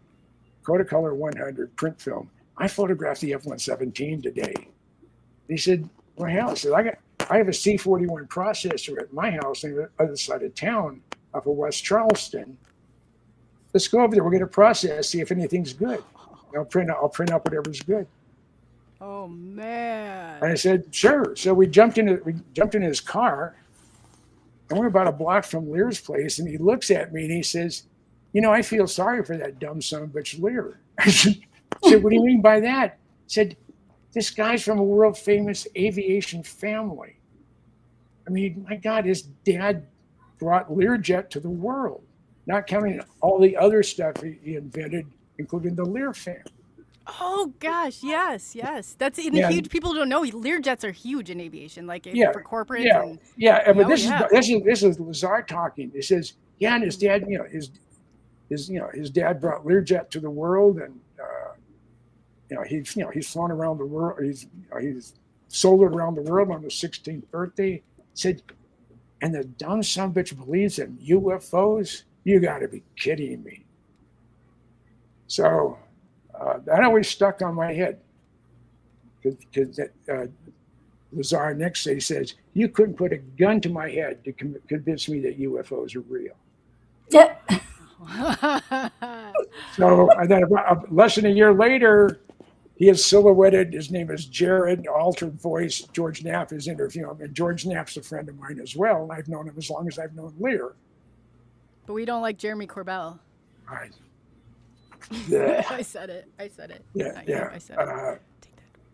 Kodacolor 100 print film. I photographed the F-117 today. He said, well, hell, I said, I have a C-41 processor at my house on the other side of town off of West Charleston. Let's go over there. We're going to process, see if anything's good. I'll print out whatever's good. Oh man! And I said, sure. So we jumped in his car, and we're about a block from Lear's place. And he looks at me and he says, I feel sorry for that dumb son of a bitch Lear. I said, what do you mean by that? He said, this guy's from a world famous aviation family. I mean, my God, his dad brought Learjet to the world, not counting all the other stuff he invented, including the Lear fan. Oh gosh, yes. That's huge. People don't know Learjets are huge in aviation, like for corporate. But this is Lazar talking. He says, and his dad, his dad brought Learjet to the world, and he's flown around the world. He's soloed around the world on his 16th birthday. He said, and the dumb son of a bitch believes in UFOs. You got to be kidding me. So that always stuck on my head, because Lazar next day says, you couldn't put a gun to my head to convince me that UFOs are real. Yeah. So and then less than a year later, he is silhouetted. His name is Jared, altered voice. George Knapp is interviewing him, and George Knapp's a friend of mine as well. And I've known him as long as I've known Lear. But we don't like Jeremy Corbell. Right. Yeah. I said it. Yeah. I said it. Take that.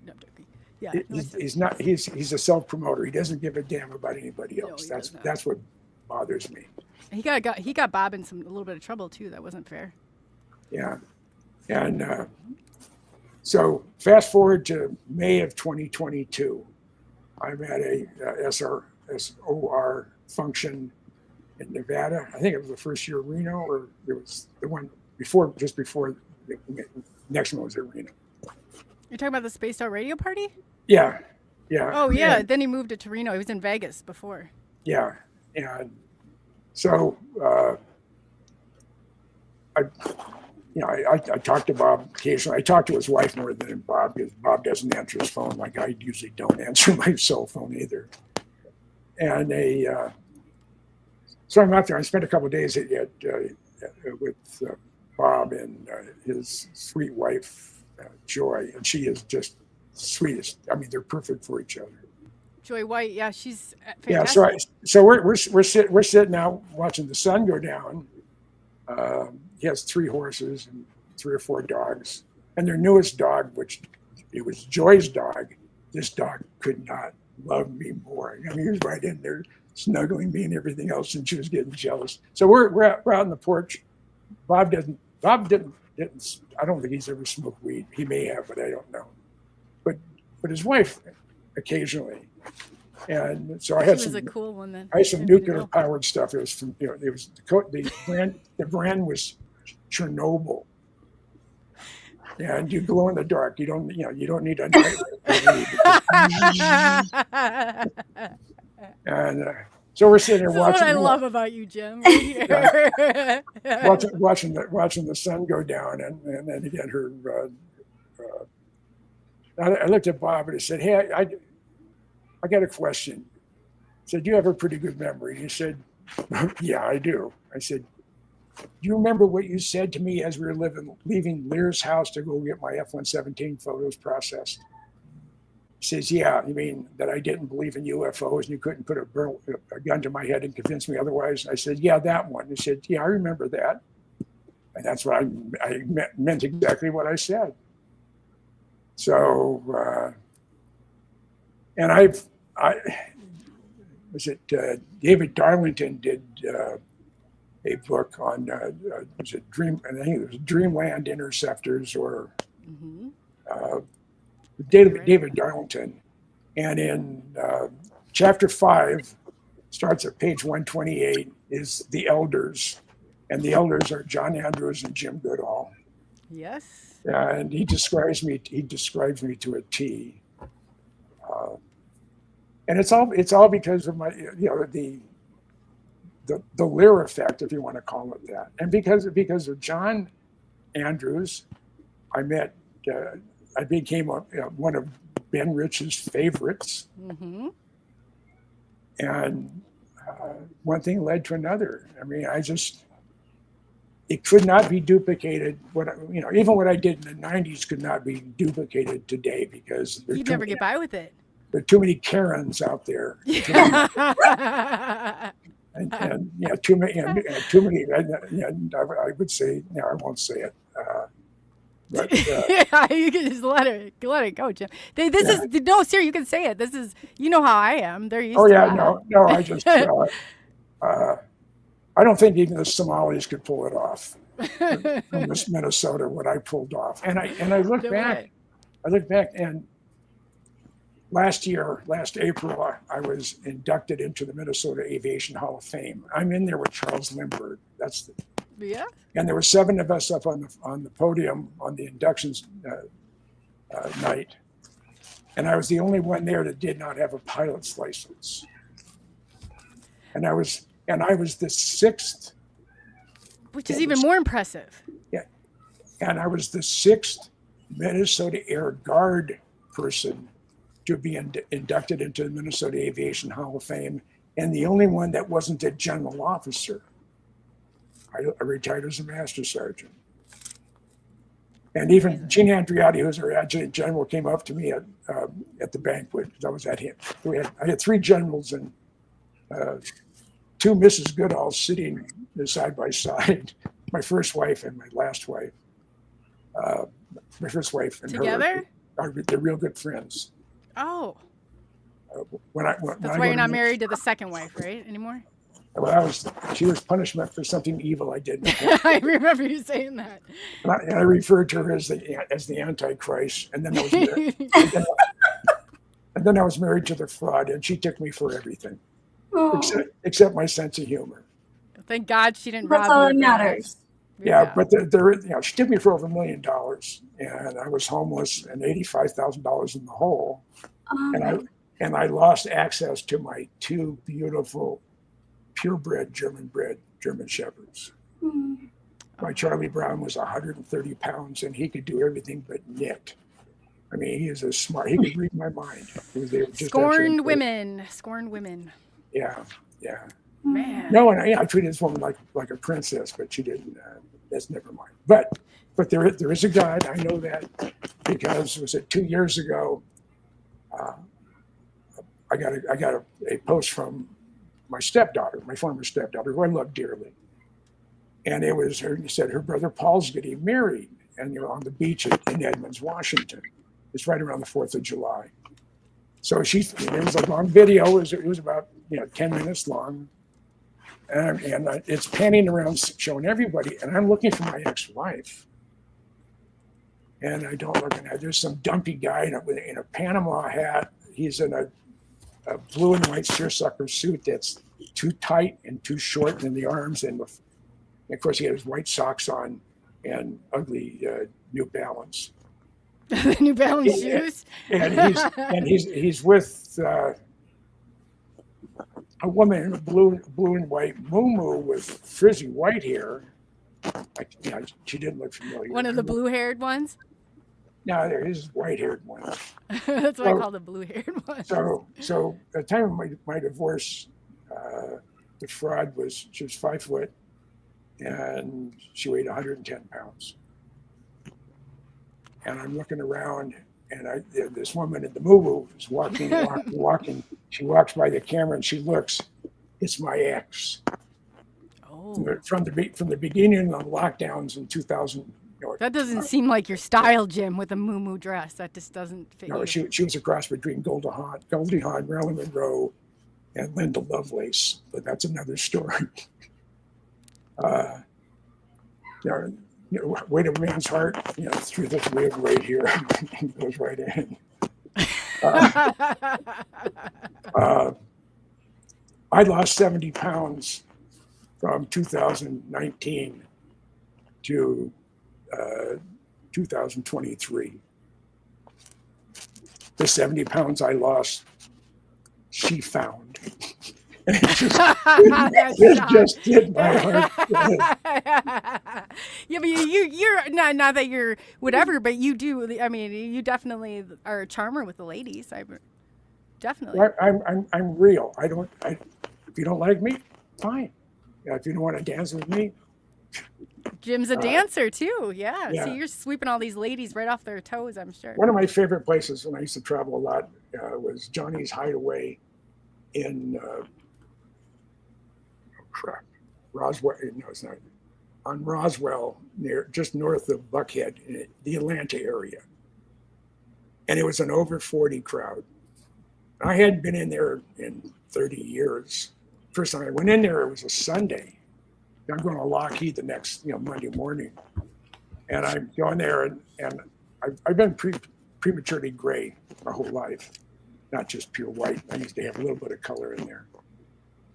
No, I'm joking. Yeah. He's not. He's a self-promoter. He doesn't give a damn about anybody else. No, that's what bothers me. He got Bob in a little bit of trouble too. That wasn't fair. Yeah, and so fast forward to May of 2022. I'm at a SOR function in Nevada. I think it was the first year Reno, or it was the one before, just before the next one was at Reno. You're talking about the Spaced Out Radio Party? Yeah. Oh yeah. Then he moved to Reno. He was in Vegas before. Yeah, and so I talk to Bob occasionally. I talk to his wife more than Bob, because Bob doesn't answer his phone like I usually don't answer my cell phone either. And so I'm out there. I spent a couple of days with Bob and his sweet wife, Joy, and she is just the sweetest. I mean, they're perfect for each other. Joy White. Yeah, she's Yeah, fantastic. so we're sitting out watching the sun go down. He has 3 horses and 3 or 4 dogs, and their newest dog, which it was Joy's dog. This dog could not love me more. I mean, he was right in there snuggling me and everything else, and she was getting jealous. So we're out on the porch. Bob didn't. I don't think he's ever smoked weed. He may have, but I don't know. But his wife occasionally. And so I had She was some. a cool one then. I had some nuclear powered stuff. It was from it was the brand was Chernobyl. And you glow in the dark. You don't need a night light. And so we're sitting there This watching. is what I love about you, Jim. Right watching the sun go down, and then again her. I looked at Bob and I said, "Hey, I got a question." I said, "Do you have a pretty good memory?" He said, "Yeah, I do." I said, "Do you remember what you said to me as we were leaving Lear's house to go get my F-117 photos processed?" He says, "Yeah, you mean that I didn't believe in UFOs and you couldn't put a gun to my head and convince me otherwise?" I said, "Yeah, that one." He said, "Yeah, I remember that." And that's what I meant exactly what I said. So, and David Darlington did a book on was it I think it was Dreamland Interceptors or David Darlington, and in chapter 5 starts at page 128 is the elders, and the elders are John Andrews and Jim Goodall. Yes. And he describes me to a T. And it's all because of my the Lear effect, if you want to call it that, and because of John Andrews, I became one of Ben Rich's favorites, and one thing led to another. I mean, it could not be duplicated. Even what I did in the '90s could not be duplicated today because You'd never get by with it. There are too many Karens out there. And too many. I would say, I won't say it. But, you can just let it go, Jim. This is no, sir. You can say it. This is how I am. They're used. Oh yeah, to no. I just I don't think even the Somalis could pull it off from this Minnesota what I pulled off. And I look back. I look back and last April, I was inducted into the Minnesota Aviation Hall of Fame. I'm in there with Charles Lindbergh. And there were 7 of us up on the podium on the inductions night, and I was the only one there that did not have a pilot's license. And I was the 6th, which is even more impressive. Yeah, and I was the 6th Minnesota Air Guard person to be inducted into the Minnesota Aviation Hall of Fame, and the only one that wasn't a general officer. I retired as a master sergeant. And even Gene Andreotti, who's our adjutant general, came up to me at the banquet. I was at him. I had 3 generals and 2 Mrs. Goodall sitting side by side. My first wife and my last wife. My first wife and together? They're real good friends. Oh. That's why you're not married to the second wife, right? Anymore? Well, she was punishment for something evil I did. I remember you saying that. And I referred to her as the Antichrist, and then I was married. and then I was married to the fraud, and she took me for everything, except my sense of humor. Thank God she didn't rob That's all that matters. Yeah, but she took me for over $1 million, and I was homeless and $85,000 in the hole, and I lost access to my 2 beautiful, purebred German Shepherds. My Charlie Brown was 130 pounds, and he could do everything but knit. I mean, he could read my mind. Scorned women. Yeah. Man. No, and I treated this woman like a princess, but she didn't. That's never mind. But there is a God. I know that because was it 2 years ago? I got a post from my stepdaughter, my former stepdaughter, who I love dearly. And it was her, he said her brother Paul's getting married, and they're on the beach in Edmonds, Washington. It's right around the 4th of July. So it was a long video. It was about 10 minutes long. And it's panning around showing everybody. And I'm looking for my ex-wife. And I don't look at her. There's some dumpy guy in a Panama hat. He's in a blue and white seersucker suit that's too tight and too short in the arms. And of course, he had his white socks on and ugly New Balance. The New Balance shoes. And he's with a woman in a blue and white muumuu with frizzy white hair. She didn't look familiar. One of the blue-haired ones? No, there is white-haired ones. That's what I call the blue-haired ones. So at the time of my divorce, the fraud she was 5 foot, and she weighed 110 pounds. And I'm looking around, and this woman in the muumuu is walking. She walks by the camera and she looks. It's my ex. Oh. From the beginning of the lockdowns in 2000. That doesn't seem like your style, Jim, with a muumuu dress. That just doesn't fit. No, she was a cross between Goldie Hawn, Marilyn Monroe, and Linda Lovelace. But that's another story. Weight of a man's heart, through this wig right here, goes right in. I lost 70 pounds from 2019 to 2023. The 70 pounds I lost, she found. It just did my heart. Yeah, but you're not that you're whatever, but you do. I mean, you definitely are a charmer with the ladies. Definitely. I'm real. If you don't like me, fine. If you don't want to dance with me. Jim's a dancer too. Yeah. So you're sweeping all these ladies right off their toes, I'm sure. One of my favorite places when I used to travel a lot was Johnny's Hideaway in Roswell. No, it's not. On Roswell, just north of Buckhead, in the Atlanta area. And it was an over 40 crowd. I hadn't been in there in 30 years. First time I went in there, it was a Sunday. I'm going to Lockheed the next Monday morning. And I'm going there, and I've been prematurely gray my whole life, not just pure white. I used to have a little bit of color in there.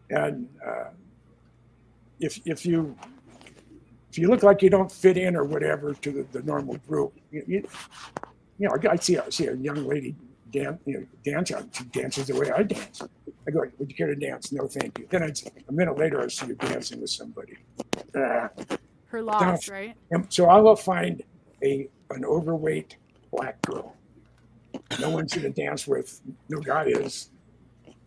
And if you look like you don't fit in or whatever to the normal group, I see a young lady dance. She dances the way I dance. I go, would you care to dance? No, thank you. Then a minute later, I see you dancing with somebody. Her loss, right? And so I will find an overweight black girl. No one's going to dance with. No guy is.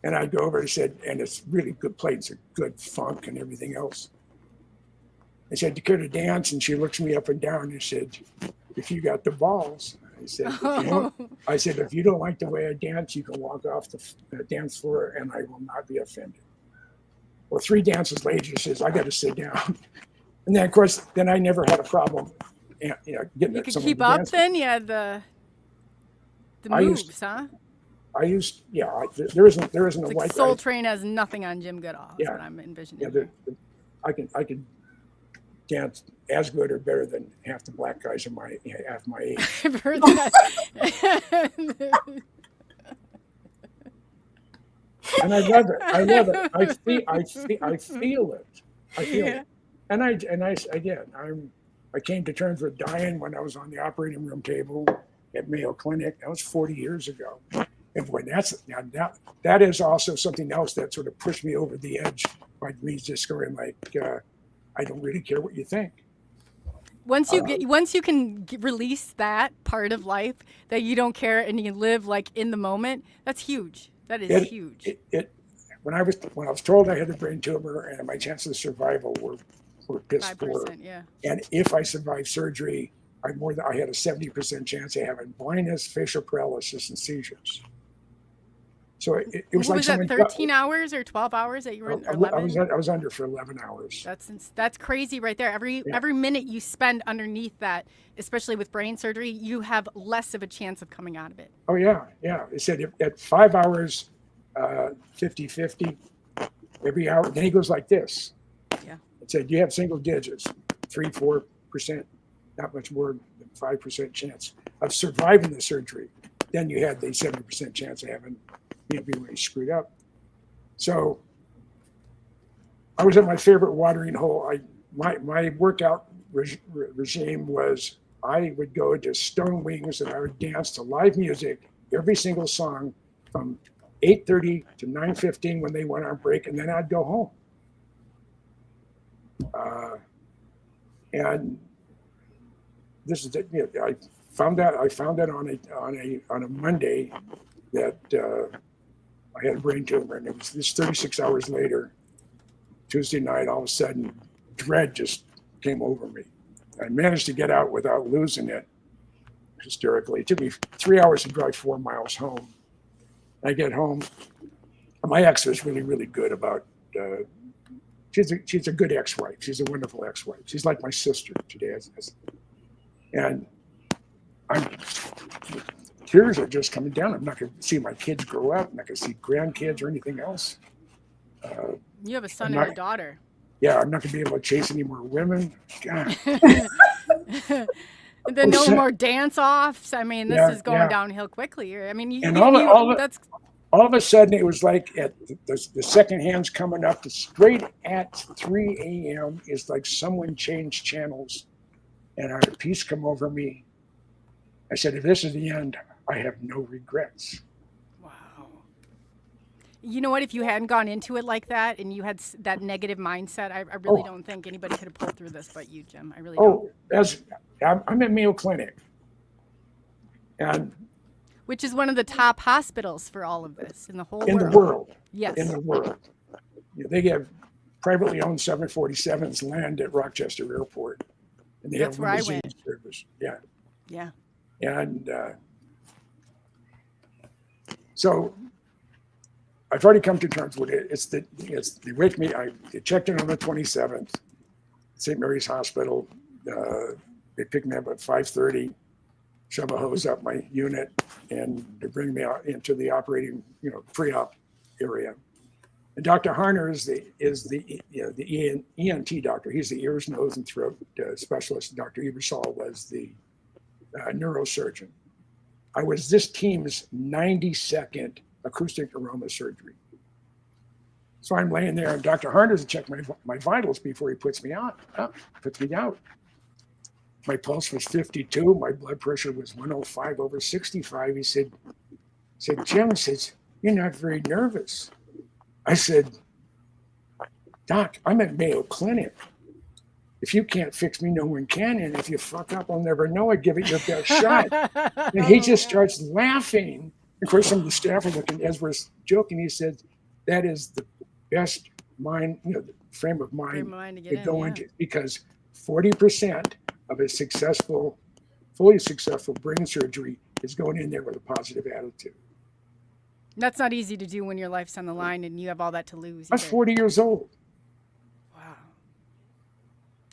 And I go over and said, and it's really good plates, a good funk and everything else. I said, do you care to dance? And she looks me up and down and said, if you got the balls. I said, if you don't like the way I dance, you can walk off the dance floor and I will not be offended. Well, 3 dances later, she says, I got to sit down. And then, of course, I never had a problem, getting you could keep to up dance. then? You had the moves, huh? There isn't a Like white Soul guy. Train has nothing on Jim Goodall. That's what I'm envisioning. Yeah, I can dance as good or better than half the black guys half my age. I've heard that. And I love it. I feel it. And I came to terms with dying when I was on the operating room table at Mayo Clinic. That was 40 years ago. And boy, that is also something else that sort of pushed me over the edge by me just going like, I don't really care what you think. Once you can release that part of life that you don't care and you live like in the moment, that's huge. That is huge. When I was told I had a brain tumor and my chances of survival were piss poor. Yeah. And if I survived surgery, I had a 70% chance of having blindness, facial paralysis, and seizures. So it was What like was that, someone 13 hours or 12 hours that you were in, or 11? I was under for 11 hours. That's crazy right there. Every minute you spend underneath that, especially with brain surgery, you have less of a chance of coming out of it. Oh yeah. It said at 5 hours, 50-50 every hour. Then he goes like this. Yeah. It said you have single digits, 3-4%, not much more than 5% chance of surviving the surgery. Then you had the 70% chance of having being really screwed up. So I was at my favorite watering hole. My workout regime was I would go to Stone Wings and I would dance to live music, every single song from 8:30 to 9:15 when they went on break, and then I'd go home. And this is it. I found that on a Monday that I had a brain tumor, and it was this 36 hours later, Tuesday night, all of a sudden, dread just came over me. I managed to get out without losing it hysterically. It took me 3 hours to drive 4 miles home. I get home. My ex was really, really good about. She's a good ex-wife. She's a wonderful ex-wife. She's like my sister today, and tears are just coming down. I'm not going to see my kids grow up. I'm not going to see grandkids or anything else. You have a son and a daughter. Yeah, I'm not going to be able to chase any more women. God. Then no more dance-offs. I mean, this is going downhill quickly. I mean, all of a sudden, it was like at the second hand's coming up. Straight at 3 a.m. is like someone changed channels, and I had a peace come over me. I said, if this is the end, I have no regrets. Wow. You know what? If you hadn't gone into it like that and you had that negative mindset, I really don't think anybody could have pulled through this but you, Jim. I really don't. I'm at Mayo Clinic. And which is one of the top hospitals for all of this in the whole world. In the world. Yes. In the world. They have privately owned 747s land at Rochester Airport. And they That's have where I limousine went. service. Yeah. Yeah. And so I've already come to terms with it. They wake me. I checked in on the 27th, St. Mary's Hospital. They picked me up at 5:30, shove a hose up my unit, and they bring me out into the operating, pre-op area. And Dr. Harner is the ENT doctor. He's the ears, nose, and throat specialist. Dr. Ebersol was the neurosurgeon. I was this team's 92nd acoustic aroma surgery. So I'm laying there, and Dr. Harner's checked my vitals before he puts me out. My pulse was 52. My blood pressure was 105/65. He said, Jim, you're not very nervous. I said, Doc, I'm at Mayo Clinic. If you can't fix me, no one can. And if you fuck up, I'll never know. I give it your best shot. And he just starts laughing. Of course, some of the staff are looking, as we're joking. He said, that is the best frame of mind to go into, because 40% of a fully successful brain surgery is going in there with a positive attitude. That's not easy to do when your life's on the line and you have all that to lose. I was 40 years old. Wow.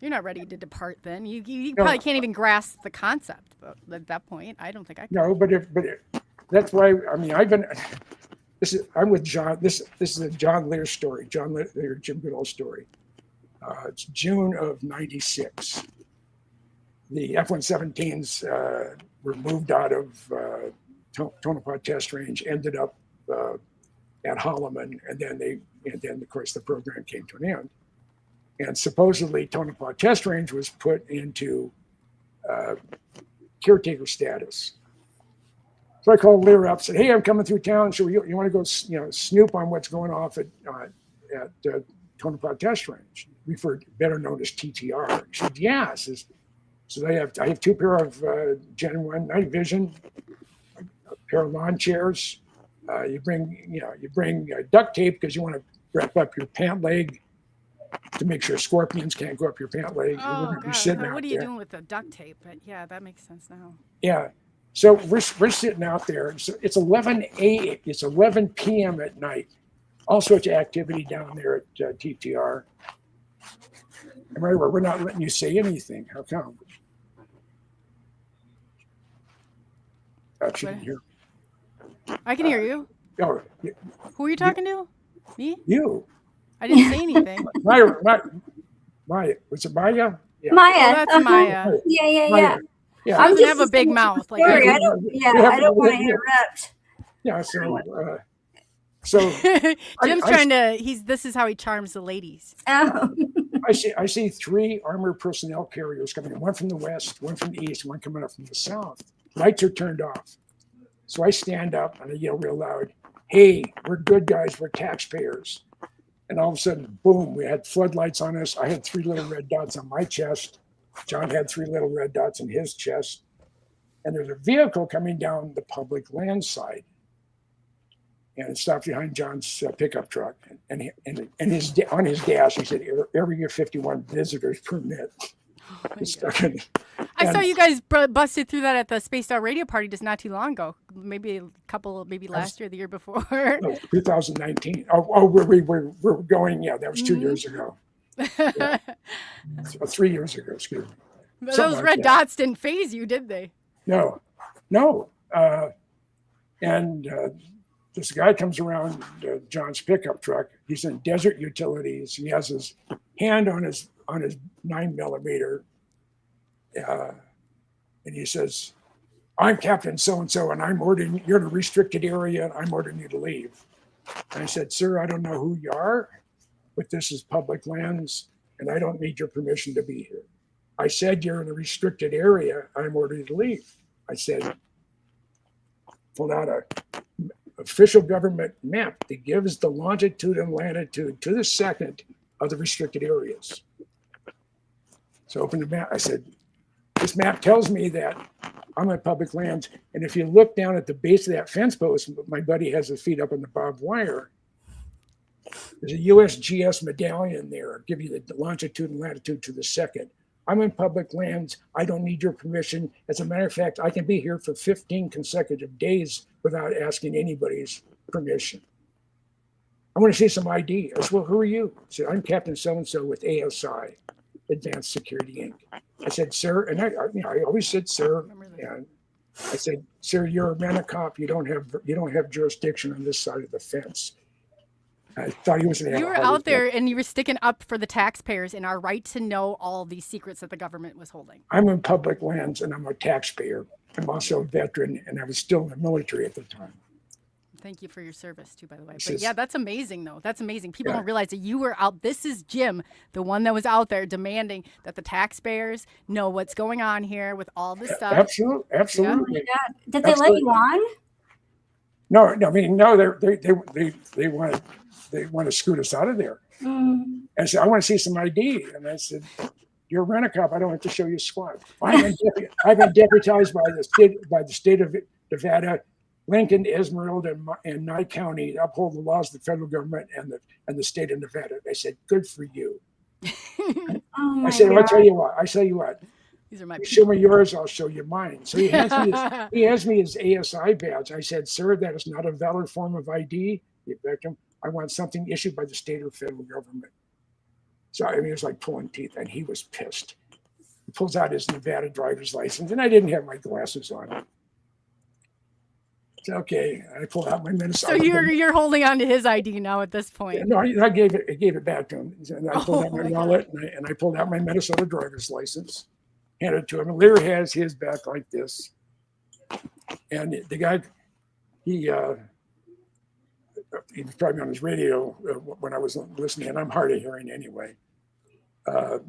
You're not ready to depart then. You probably can't even grasp the concept at that point. I don't think I can. No, but that's why, I'm with John. This is a John Lear story, Jim Goodall story. It's June of '96. The F-117s were moved out of Tonopah Test Range, ended up at Holloman, and then of course the program came to an end. And supposedly Tonopah Test Range was put into caretaker status. So I called Lear up, said, "Hey, I'm coming through town. So you want to go, snoop on what's going off at Tonopah Test Range, better known as TTR?" He said, "Yeah." So I have 2 pair of Gen 1 night vision, a pair of lawn chairs. You bring duct tape because you want to wrap up your pant leg to make sure scorpions can't go up your pant leg. Oh, God. What are you doing with the duct tape? But yeah, that makes sense now. Yeah. So we're sitting out there. It's 11 p.m. at night. All sorts of activity down there at TTR. And we're not letting you say anything. How come? She didn't hear. I can hear you. Oh, Who are you talking to? Me? you. I didn't say anything. Maya. Was it Maya? Yeah. Maya. Oh, that's Maya. Yeah. Maya. She Yeah. doesn't have a big mouth. Like Sorry, I I don't want to interrupt. Yeah. So Jim's trying to. This is how he charms the ladies. Oh. I see 3 armored personnel carriers coming in, one from the west, one from the east, one coming up from the south. Lights are turned off. So I stand up and I yell real loud, "Hey, we're good guys, we're taxpayers." And all of a sudden, boom, we had floodlights on us. I had 3 little red dots on my chest. John had 3 little red dots in his chest. And there's a vehicle coming down the public land side. And it stopped behind John's pickup truck. And on his dash, he said, Area 51 visitors permit. I saw you guys busted through that at the Spaced Out Radio Party just not too long ago. Maybe last year, the year before. No, 2019. Oh, we're going. Yeah, that was 2 years ago. Yeah. 3 years ago. Excuse me. But those red dots didn't phase you, did they? No. This guy comes around John's pickup truck. He's in Desert Utilities. He has his hand on his 9mm, and he says, "I'm Captain So-and-so, and I'm ordering you're in a restricted area, and I'm ordering you to leave." And I said, "Sir, I don't know who you are, but this is public lands, and I don't need your permission to be here." I said, "You're in a restricted area. I'm ordering you to leave." I said, pulled out a official government map that gives the longitude and latitude to the second of the restricted areas. So I opened the map. I said, "This map tells me that I'm on public lands. And if you look down at the base of that fence post, my buddy has his feet up on the barbed wire. There's a USGS medallion there, give you the longitude and latitude to the second. I'm in public lands. I don't need your permission. As a matter of fact, I can be here for 15 consecutive days without asking anybody's permission. I want to see some ID." I said, "Well, who are you?" I said, "I'm Captain So-and-so with ASI, Advanced Security Inc." I said, "Sir," and I always said, "Sir," and I said, "Sir, you're a rent-a-cop. You don't have jurisdiction on this side of the fence." I thought he was going to have You were out there and you were sticking up for the taxpayers and our right to know all these secrets that the government was holding. I'm in public lands and I'm a taxpayer. I'm also a veteran, and I was still in the military at the time. Thank you for your service too, by the way. But yeah, that's amazing though. That's amazing. People don't realize that you were out. This is Jim, the one that was out there demanding that the taxpayers know what's going on here with all this stuff. Absolutely. Yeah. Did they let you on? No. I mean, no. They want to scoot us out of there. Mm. And I said, "I want to see some ID." And I said, "You're a rent-a-cop. I don't have to show you squat. I've been deputized by the state of Nevada, Lincoln, Esmeralda, and Nye County to uphold the laws of the federal government and the state of Nevada." They said, "Good for you." I said, "Well, I tell you what. These are my show me yours, I'll show you mine." So he hands me his ASI badge. I said, "Sir, that is not a valid form of ID. You victim. I want something issued by the state or federal government." So I mean, it was like pulling teeth, and he was pissed. He pulls out his Nevada driver's license, and I didn't have my glasses on. I said, "Okay." I pulled out my Minnesota. So you're holding on to his ID now at this point. No, I gave it back to him. And I pulled out my wallet, and I pulled out my Minnesota driver's license, handed it to him. And Lear has his back like this. And the guy, he was probably on his radio when I was listening, and I'm hard of hearing anyway. A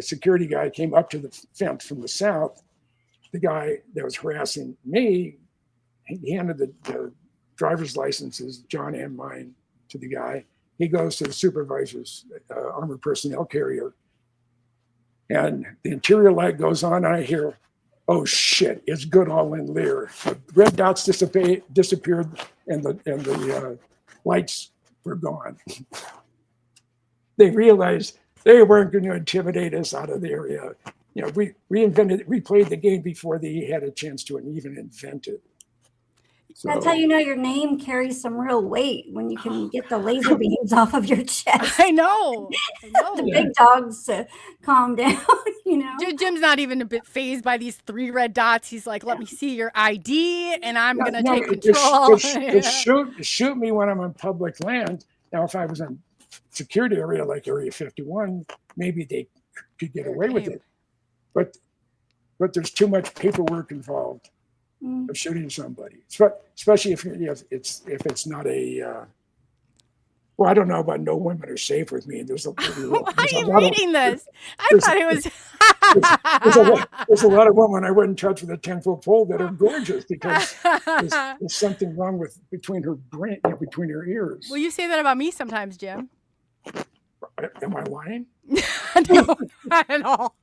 security guy came up to the fence from the south. The guy that was harassing me, he handed the driver's licenses, John and mine, to the guy. He goes to the supervisor's armored personnel carrier, and the interior light goes on, and I hear, "Oh shit, it's Goodall and Lear." The red dots disappeared, and the lights were gone. They realized they weren't going to intimidate us out of the area. we played the game before they had a chance to even invent it. So, That's how you know your name carries some real weight, when you can get the laser beams off of your chest. I know. The big dogs to calm down, you know. Jim's not even a bit phased by these 3 red dots. He's like, let me see your ID and I'm going to take control. Shoot me when I'm on public land. Now, if I was in security area like Area 51, maybe they could get away with it. But there's too much paperwork involved of shooting somebody, especially if it's not a. Well, I don't know about no women are safe with me. Why are you reading this? I thought it was. there's a lot of women I wouldn't touch with a 10-foot pole that are gorgeous, because there's something wrong between her brain, between her ears. Well, you say that about me sometimes, Jim. Am I lying? No, not at all.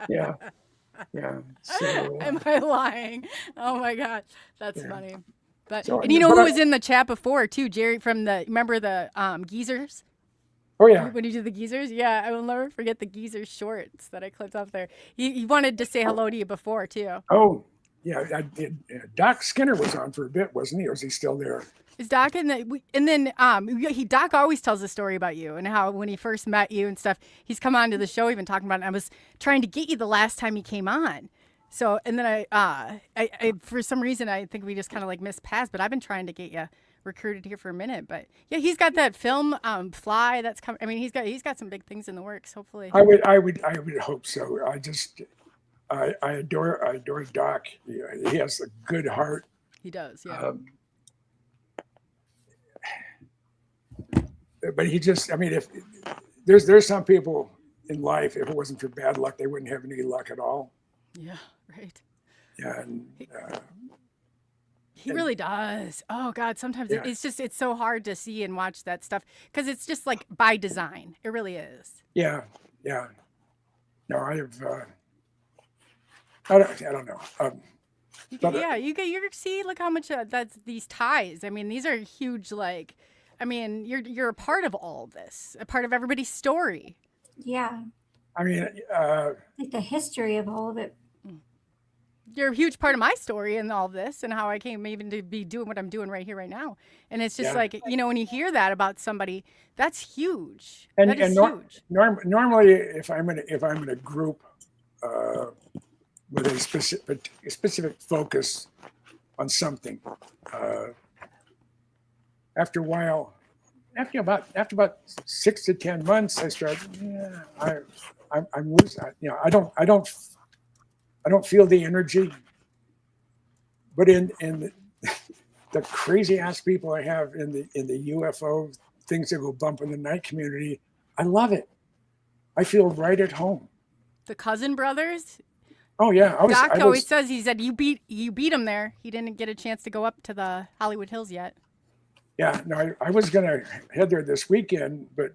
Yeah. So, am I lying? Oh my God, that's funny. But So, and you know who but was in the chat before too? Jerry from remember the geezers? Oh yeah. When you did the geezers? Yeah, I will never forget the geezers shorts that I clipped up there. He wanted to say hello to you before too. Oh yeah, I did. Doc Skinner was on for a bit, wasn't he? Or is he still there? Is Doc in the? And then Doc always tells a story about you and how when he first met you and stuff. He's come on to the show, even talking about it. I was trying to get you the last time he came on. So, and then I for some reason, I think we just kind of like missed paths, but I've been trying to get you recruited here for a minute. But yeah, he's got that film, Fly, that's coming. I mean, he's got some big things in the works, hopefully. I would hope so. I adore Doc. He has a good heart. He does, yeah. But he just, I mean, if there's some people in life, if it wasn't for bad luck, they wouldn't have any luck at all. Yeah, right. Yeah, and he really does. Oh God, sometimes it's so hard to see and watch that stuff because it's just like by design. It really is. Yeah. No, I have. I don't know. You see, look how much that's these ties. I mean, these are huge. Like, I mean, you're a part of all this, a part of everybody's story. Yeah. I mean, like the history of all of it. You're a huge part of my story and all this and how I came even to be doing what I'm doing right here, right now. And it's just like, you know, when you hear that about somebody, that's huge. That is huge. Normally, if I'm in a group with a specific focus on something, after a while, after about 6 to 10 months, I start. I'm losing. You know, I don't feel the energy. But in the crazy ass people I have in the UFO things that go bump in the night community, I love it. I feel right at home. The Cousin brothers. Oh yeah, Doc always says he said you beat him there. He didn't get a chance to go up to the Hollywood Hills yet. Yeah, no, I was gonna head there this weekend, but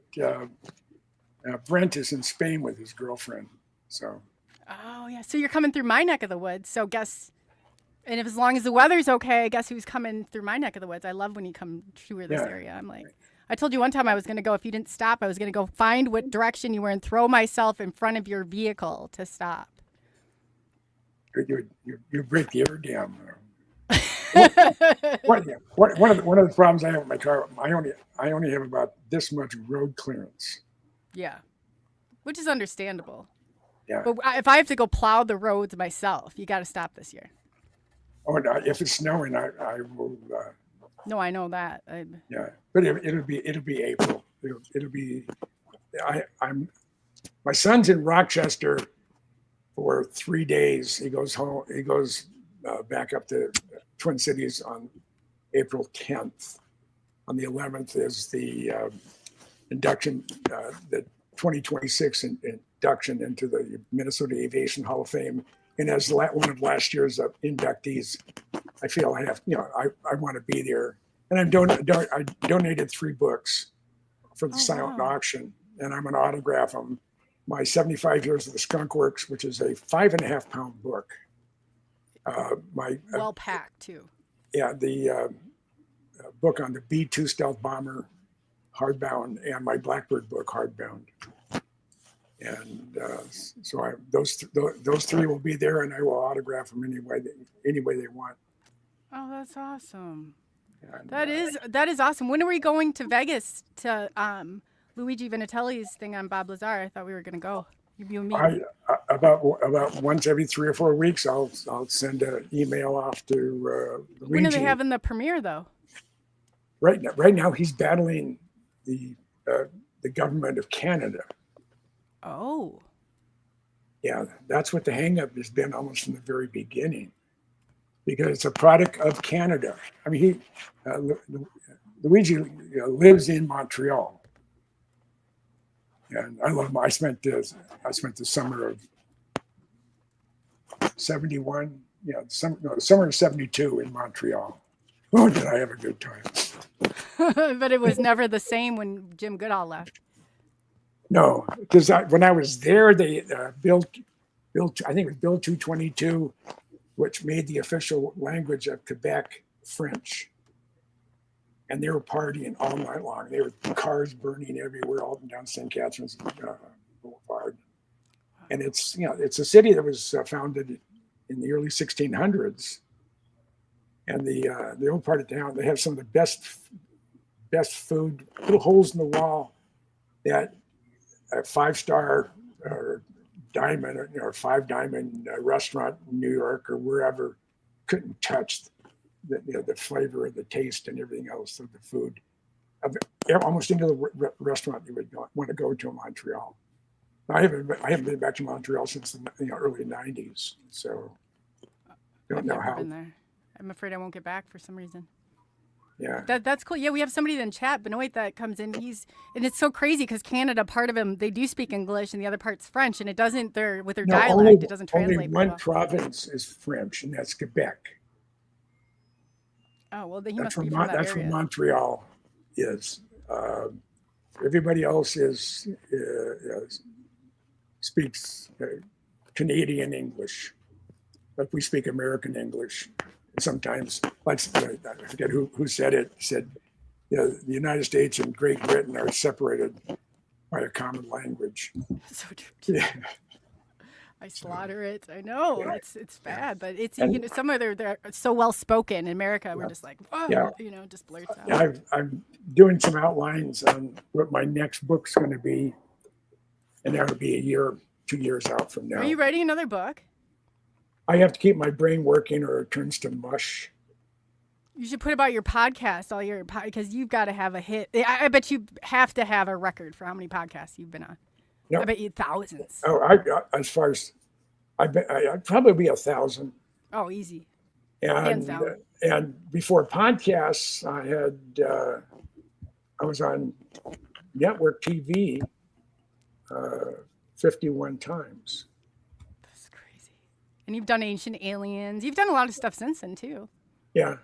Brent is in Spain with his girlfriend, so. Oh yeah, so you're coming through my neck of the woods. So and if as long as the weather's okay, guess who's coming through my neck of the woods? I love when you come through this area. I'm like, I told you one time I was gonna go. If you didn't stop, I was gonna go find what direction you were and throw myself in front of your vehicle to stop. You break the air dam. One of the problems I have with my car, I only have about this much road clearance. Yeah, which is understandable. Yeah. But if I have to go plow the roads myself, you got to stop this year. Oh, no, if it's snowing, I will. No, I know that. Yeah, but it'll be April. It'll be. My son's in Rochester for 3 days. He goes home. He goes back up to Twin Cities on April 10th. On the 11th is the induction, the 2026 induction into the Minnesota Aviation Hall of Fame. And as one of last year's inductees, I feel I have, I want to be there. And I donated 3 books for the silent auction, and I'm going to autograph them. My 75 Years of the Skunk Works, which is a 5.5-pound book. Well packed too. Yeah, the book on the B-2 stealth bomber, hardbound, and my Blackbird book, hardbound. And so those three will be there, and I will autograph them any way they want. Oh, that's awesome. And, That is awesome. When are we going to Vegas to Luigi Vinatelli's thing on Bob Lazar? I thought we were going to go. You and me. About once every 3 or 4 weeks, I'll send an email off to Luigi. When are they having the premiere, though? Right now, he's battling the government of Canada. Oh. Yeah, that's what the hang-up has been almost from the very beginning, because it's a product of Canada. I mean, Luigi lives in Montreal. And I love him. I spent the summer of 71, the summer of 72 in Montreal. Oh, did I have a good time. But it was never the same when Jim Goodall left. No, because when I was there, they built, I think it was Bill 222, which made the official language of Quebec French. And they were partying all night long. There were cars burning everywhere, all up and down St. Catharines Boulevard. And it's a city that was founded in the early 1600s. And the old part of town, they have some of the best food, little holes in the wall that a 5-star or diamond or 5-diamond restaurant in New York or wherever couldn't touch the flavor and the taste and everything else of the food. Almost into the restaurant you would want to go to in Montreal. I haven't been back to Montreal since the early 90s, so don't know how. Been there. I'm afraid I won't get back for some reason. Yeah, that's cool. Yeah, we have somebody in chat, Benoit, that comes in. And it's so crazy because Canada, part of them, they do speak English, and the other part's French, and it doesn't. With their dialect, it doesn't translate. Only one province is French, and that's Quebec. Oh well, then he must be from that area. That's where Montreal is. Everybody else speaks Canadian English, like we speak American English. Sometimes, like I forget who said it. Said, the United States and Great Britain are separated by a common language. So true. Yeah. I slaughter it. I know it's bad, but it's some of they're so well spoken. In America, we're just like, oh, just blurts out. Yeah, I'm doing some outlines on what my next book's going to be, and that'll be 2 years out from now. Are you writing another book? I have to keep my brain working, or it turns to mush. You should put about your podcast, because you've got to have a hit. I bet you have to have a record for how many podcasts you've been on. I bet you thousands. Oh, as far as I'd probably be 1,000. Oh, easy. And before podcasts, I was on network TV 51 times. That's crazy. And you've done Ancient Aliens. You've done a lot of stuff since then too. Yeah.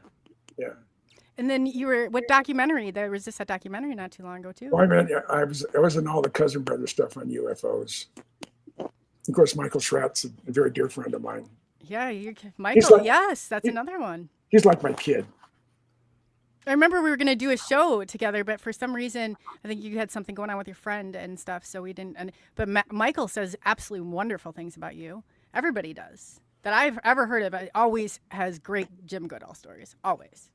And then what documentary? There was just a documentary not too long ago too. Well, I was in all the Cousin Brother stuff on UFOs. Of course, Michael Schratt's a very dear friend of mine. Yeah, Michael. Yes, that's another one. He's like my kid. I remember we were going to do a show together, but for some reason, I think you had something going on with your friend and stuff, so we didn't. But Michael says absolutely wonderful things about you. Everybody does that I've ever heard of. It always has great Jim Goodall stories. Always.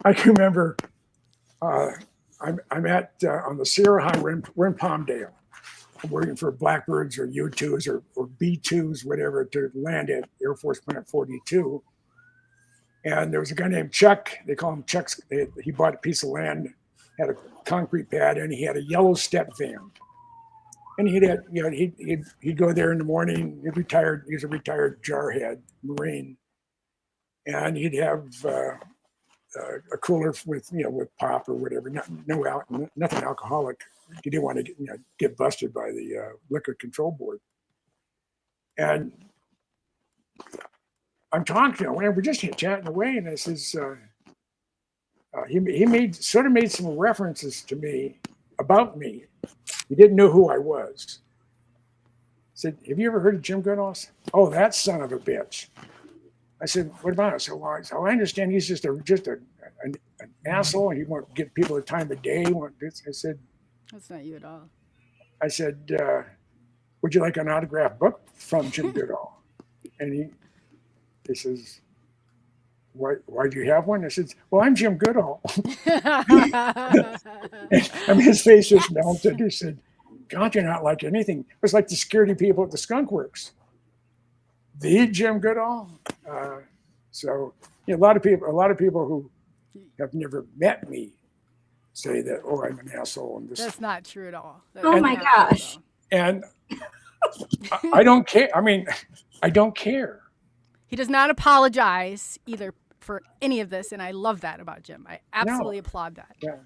I can remember I'm at on the Sierra High. We're in Palmdale. I'm working for Blackbirds or U-2s or B-2s, whatever, to land at Air Force Plant 42. And there was a guy named Chuck. They call him Chuck. He bought a piece of land, had a concrete pad, and he had a yellow step van. And he'd go there in the morning. He's a retired jarhead Marine. And he'd have a cooler with pop or whatever, nothing alcoholic. He didn't want to get busted by the liquor control board. And I'm talking to him, we're just chatting away, and I says he made some references to me about me. He didn't know who I was. I said, "Have you ever heard of Jim Goodall?" "Oh, that son of a bitch." I said, "What about it?" So I understand he's just an asshole, and he won't give people the time of day. I said, "That's not you at all." I said, would you like an autographed book from Jim Goodall? And he says, why do you have one? I said, well, I'm Jim Goodall. I mean, his face just melted. He said, God, you're not like anything. It was like the security people at the Skunk Works. The Jim Goodall. So a lot of people who have never met me say that, oh, I'm an asshole. And this. That's not true at all. Oh my gosh. And I don't care. I mean, I don't care. He does not apologize either for any of this, and I love that about Jim. I absolutely applaud that. Yeah.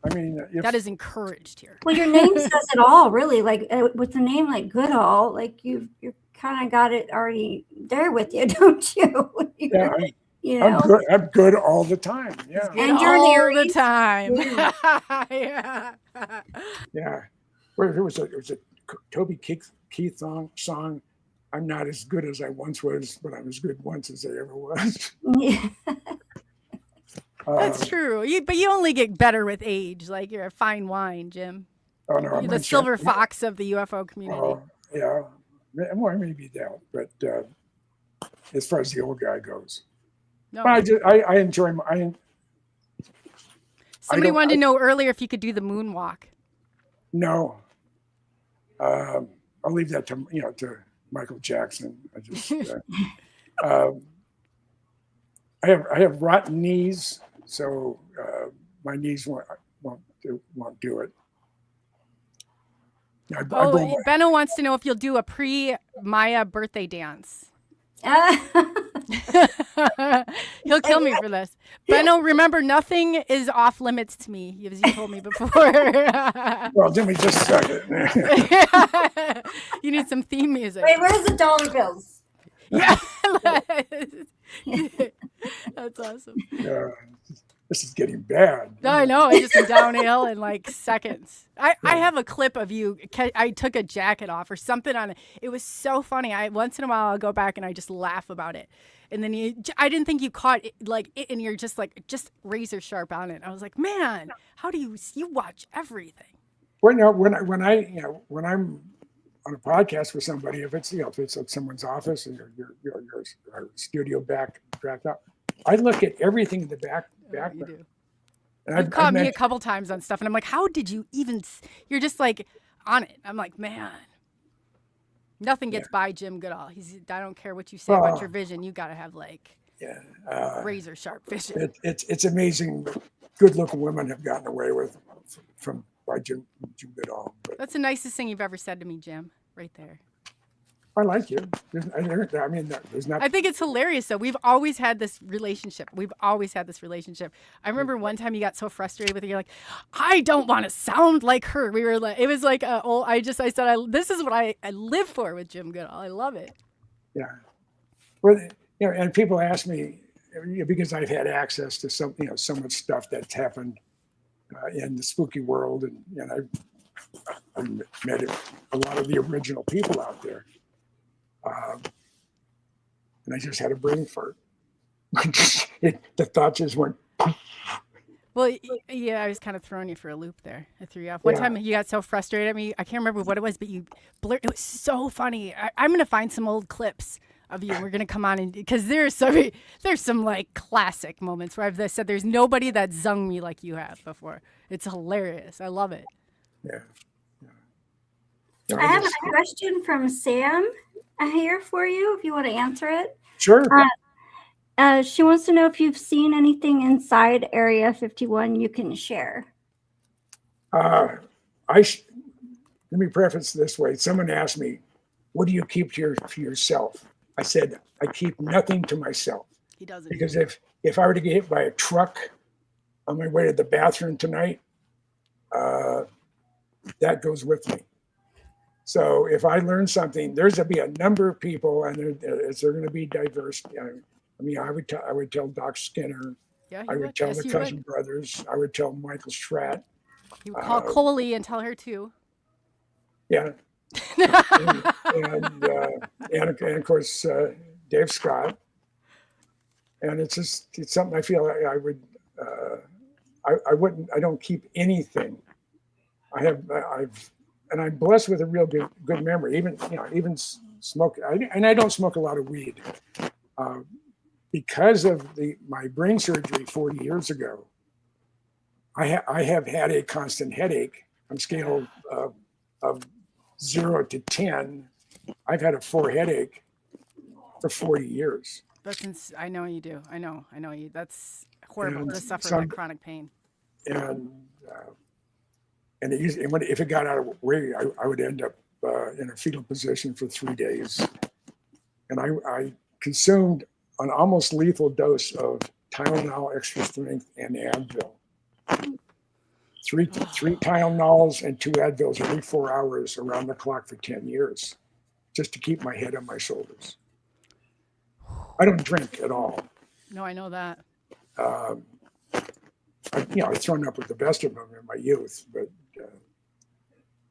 I mean, that is encouraged here. Well, your name says it all, really. Like with a name like Goodall, like you kind of got it already there with you, don't you? Yeah, I'm good all the time. Yeah, and you're all the time. Yeah. Yeah. Well, it was a Toby Keith song. I'm not as good as I once was, but I'm as good once as I ever was. Yeah. That's true. But you only get better with age. Like you're a fine wine, Jim. Oh no, you're the silver fox of the UFO community. Oh yeah, well, maybe that. But as far as the old guy goes, no, I enjoy. Somebody wanted to know earlier if you could do the moonwalk. No, I'll leave that to Michael Jackson. I just I have rotten knees, so my knees won't do it. Benno wants to know if you'll do a pre-Maya birthday dance. He'll kill me for this. Benno, remember, nothing is off limits to me, as you told me before. Well, give me just a second. You need some theme music. Wait, where's the dollar bills? Yeah. That's awesome. Yeah. This is getting bad. I know. It just went downhill in like seconds. I have a clip of you. I took a jacket off or something on it. It was so funny. Once in a while, I'll go back and I just laugh about it. And then I didn't think you caught it, and you're just razor sharp on it. I was like, man, how do you watch everything? Well, when I'm on a podcast with somebody, if it's at someone's office and your studio back up, I look at everything in the background. You do. You've caught me a couple times on stuff, and I'm like, how did you even? You're just like on it. I'm like, man, nothing gets by Jim Goodall. I don't care what you say about your vision. You got to have razor sharp vision. It's amazing. Good-looking women have gotten away with by Jim Goodall. That's the nicest thing you've ever said to me, Jim. Right there. I like you. There's not. I think it's hilarious, though. We've always had this relationship. I remember one time you got so frustrated with it. You're like, I don't want to sound like her. We were like, it was like, I said, this is what I live for with Jim Goodall. I love it. Yeah. Well, and people ask me, because I've had access to so much stuff that's happened in the spooky world, and I've met a lot of the original people out there. And I just had a brain fart. The thoughts just went. Well, yeah, I was kind of throwing you for a loop there. I threw you off. One time you got so frustrated at me. I can't remember what it was, but you blurted. It was so funny. I'm going to find some old clips of you. We're going to come on and because there's some like classic moments where I've said there's nobody that zung me like you have before. It's hilarious. I love it. Yeah. I have a question from Sam here for you, if you want to answer it. Sure. She wants to know if you've seen anything inside Area 51 you can share. Let me preface this way. Someone asked me, what do you keep to yourself? I said, I keep nothing to myself. He doesn't. Because if I were to get hit by a truck on my way to the bathroom tonight, that goes with me. So if I learn something, there's going to be a number of people, and they're going to be diverse. I would tell Doc Skinner. Yeah, I would tell the Cousin Brothers. I would tell Michael Stratt. You would call Coley and tell her too. Yeah. and of course, Dave Scott. And it's something I feel I would, I don't keep anything. I've and I'm blessed with a real good memory. Even smoke, and I don't smoke a lot of weed because of my brain surgery 40 years ago. I have had a constant headache on a scale of 0 to 10. I've had a 4 headache for 40 years. I know you do. I know you. That's horrible to suffer that chronic pain. And if it got out of way, I would end up in a fetal position for 3 days. And I consumed an almost lethal dose of Tylenol extra strength and Advil. Three Tylenols and 2 Advils every 4 hours around the clock for 10 years, just to keep my head on my shoulders. I don't drink at all. No, I know that. I've thrown up with the best of them in my youth, but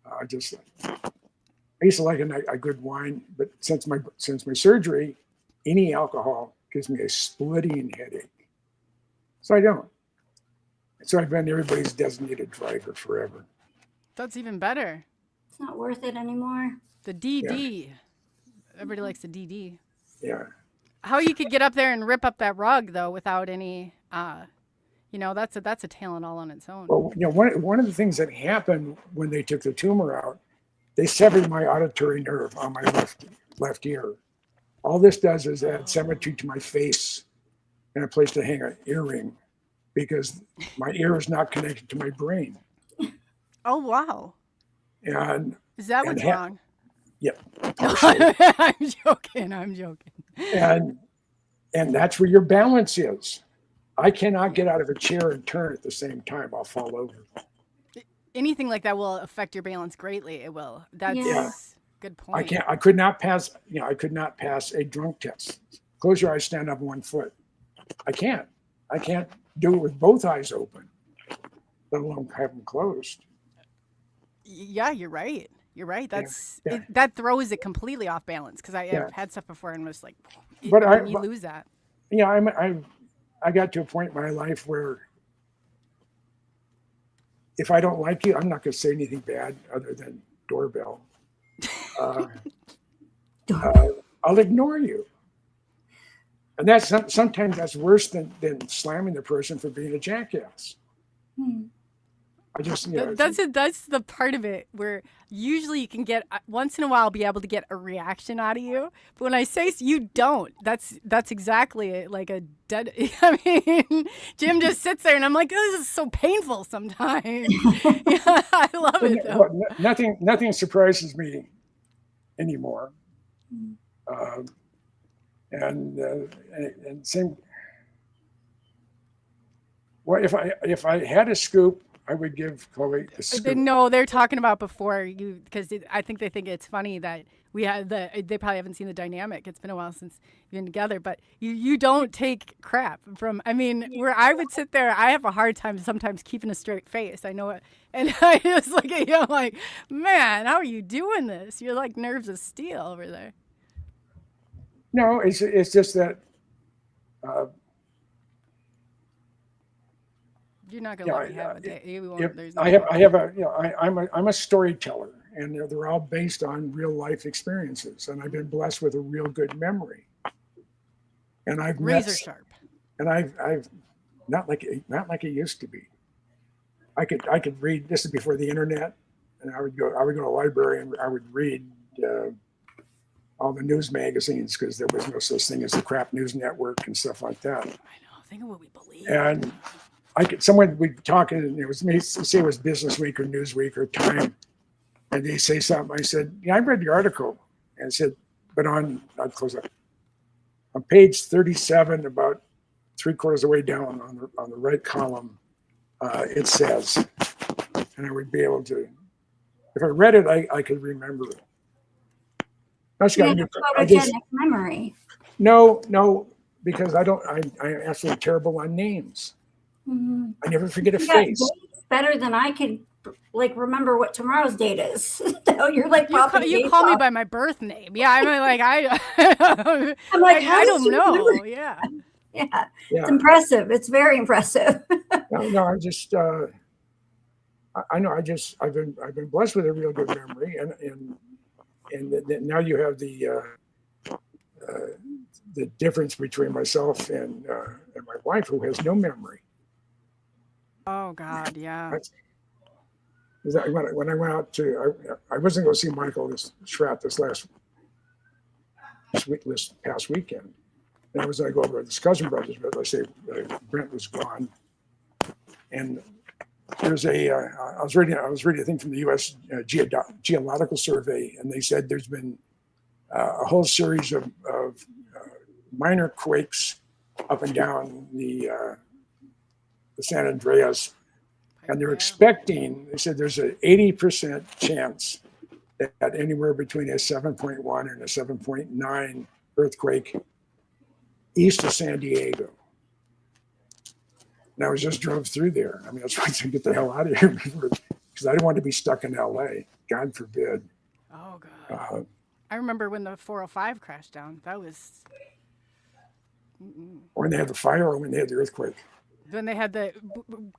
I used to like a good wine, but since my surgery, any alcohol gives me a splitting headache. So I don't. So I've been everybody's designated driver forever. That's even better. It's not worth it anymore. The DD. Yeah. Everybody likes the DD. Yeah. How you could get up there and rip up that rug though without any, that's a Tylenol on its own. Well, one of the things that happened when they took the tumor out, they severed my auditory nerve on my left ear. All this does is add symmetry to my face and a place to hang an earring, because my ear is not connected to my brain. Oh, wow. And is that what's wrong? Yep. I'm joking. And that's where your balance is. I cannot get out of a chair and turn at the same time. I'll fall over. Anything like that will affect your balance greatly. It will. That's a good point. I could not pass a drunk test. Close your eyes, stand up 1 foot. I can't do it with both eyes open, let alone have them closed. Yeah, you're right. That throws it completely off balance, because I've had stuff before and was like, you lose that. Yeah, I got to a point in my life where if I don't like you, I'm not going to say anything bad other than doorbell. I'll ignore you. And that's sometimes that's worse than slamming the person for being a jackass. I just that's the part of it where usually you can get once in a while be able to get a reaction out of you, but when I say you don't, that's exactly like a dead. I mean, Jim just sits there and I'm like, oh, this is so painful sometimes. Yeah, I love it though. Nothing surprises me anymore. And same. Well, if I had a scoop, I would give Coley a scoop. No, they're talking about before you, because I think they think it's funny that we had they probably haven't seen the dynamic. It's been a while since you've been together, but you don't take crap from. I mean, where I would sit there, I have a hard time sometimes keeping a straight face. I know it, and I just look at you, I'm like, man, how are you doing this? You're like nerves of steel over there. No, it's just that. You're not gonna let me have a day. I'm a storyteller, and they're all based on real life experiences, and I've been blessed with a real good memory. And I've razor sharp. And I've not like it used to be. I could read. This is before the internet, and I would go to a library and I would read all the news magazines, because there was no such thing as the crap news network and stuff like that. I know. Think of what we believe. And someone would be talking, and it was me, say it was Business Week or Newsweek or Time, and they say something. I said, yeah, I read the article, and I said, but I'd close up. On page 37, about 3/4 of the way down on the right column, it says, and I would be able to, if I read it, I could remember it. Memory. No, because I'm absolutely terrible on names. Mm-hmm. I never forget a face. Better than I could remember what tomorrow's date is. So you're like, you call me by my birth name. Yeah, I'm like I'm like, I don't know. Remember? Yeah. It's impressive. It's very impressive. No, I I know. I've been blessed with a real good memory, and now you have the difference between myself and my wife, who has no memory. Oh God, yeah. When I went out to, I wasn't going to see Michael Schratt this past weekend, and I was going to go over to the Cousin Brothers, but I say Brent was gone, and there's I was reading a thing from the U.S. Geological Survey, and they said there's been a whole series of minor quakes up and down the San Andreas, and they're expecting. They said there's an 80% chance that anywhere between a 7.1 and a 7.9 earthquake east of San Diego. And I just drove through there. I mean, I was trying to get the hell out of here because I didn't want to be stuck in LA. God forbid. Oh God. I remember when the 405 crashed down. That was. When they had the fire, or when they had the earthquake. When they had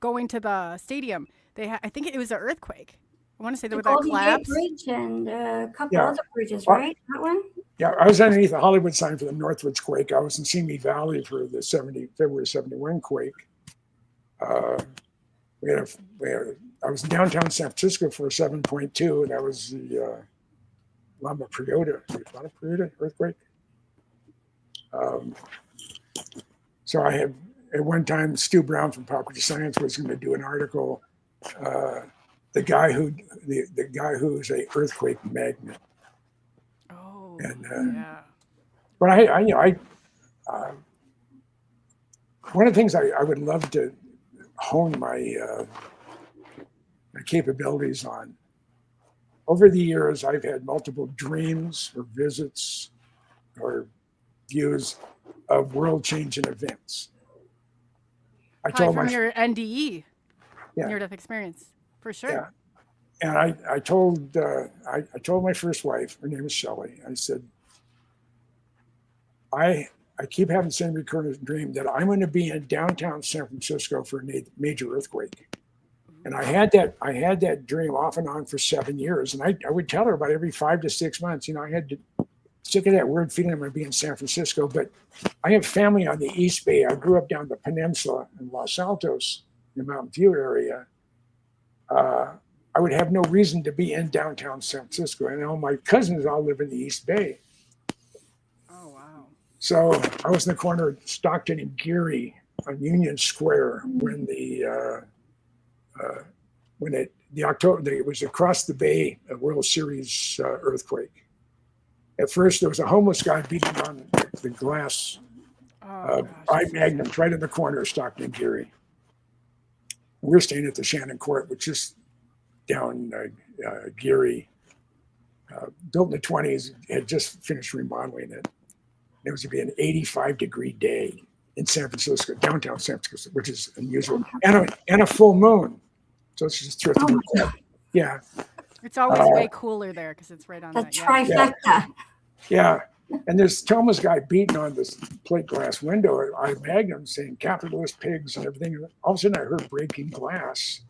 going to the stadium, I think it was an earthquake. I want to say there was that collapse. Bridge and a couple other bridges, right? That one? Yeah, I was underneath the Hollywood sign for the Northwoods quake. I was in Simi Valley for the February 71 quake. I was in downtown San Francisco for a 7.2, and that was the Loma Prieta earthquake. So I had, at one time, Stu Brown from Property Science was going to do an article, the guy who's a earthquake magnet. Oh, and, yeah. But one of the things I would love to hone my capabilities on. Over the years, I've had multiple dreams or visits or views of world-changing events. From your NDE, near-death experience, for sure. Yeah, and I told my first wife, her name is Shelley. I said, I keep having the same recurrent dream that I'm going to be in downtown San Francisco for a major earthquake. And I had that dream off and on for 7 years. And I would tell her about every 5 to 6 months, I had to sick of that weird feeling I'm going to be in San Francisco. But I have family on the East Bay. I grew up down the peninsula in Los Altos, in the Mountain View area. I would have no reason to be in downtown San Francisco. And all my cousins all live in the East Bay. Oh, wow. So I was in the corner of Stockton and Geary on Union Square when it was across the bay, a World Series earthquake. At first, there was a homeless guy beating on the glass eye magnums right in the corner of Stockton and Geary. We were staying at the Shannon Court, which is down Geary. Built in the 20s, had just finished remodeling it. It was to be an 85-degree day in San Francisco, downtown San Francisco, which is unusual, and a full moon. So it's just terrific. Yeah. It's always way cooler there because it's right on the that. Trifecta. Yeah. And there's Thomas guy beating on this plate glass window. I magnum saying capitalist pigs and everything. All of a sudden I heard breaking glass.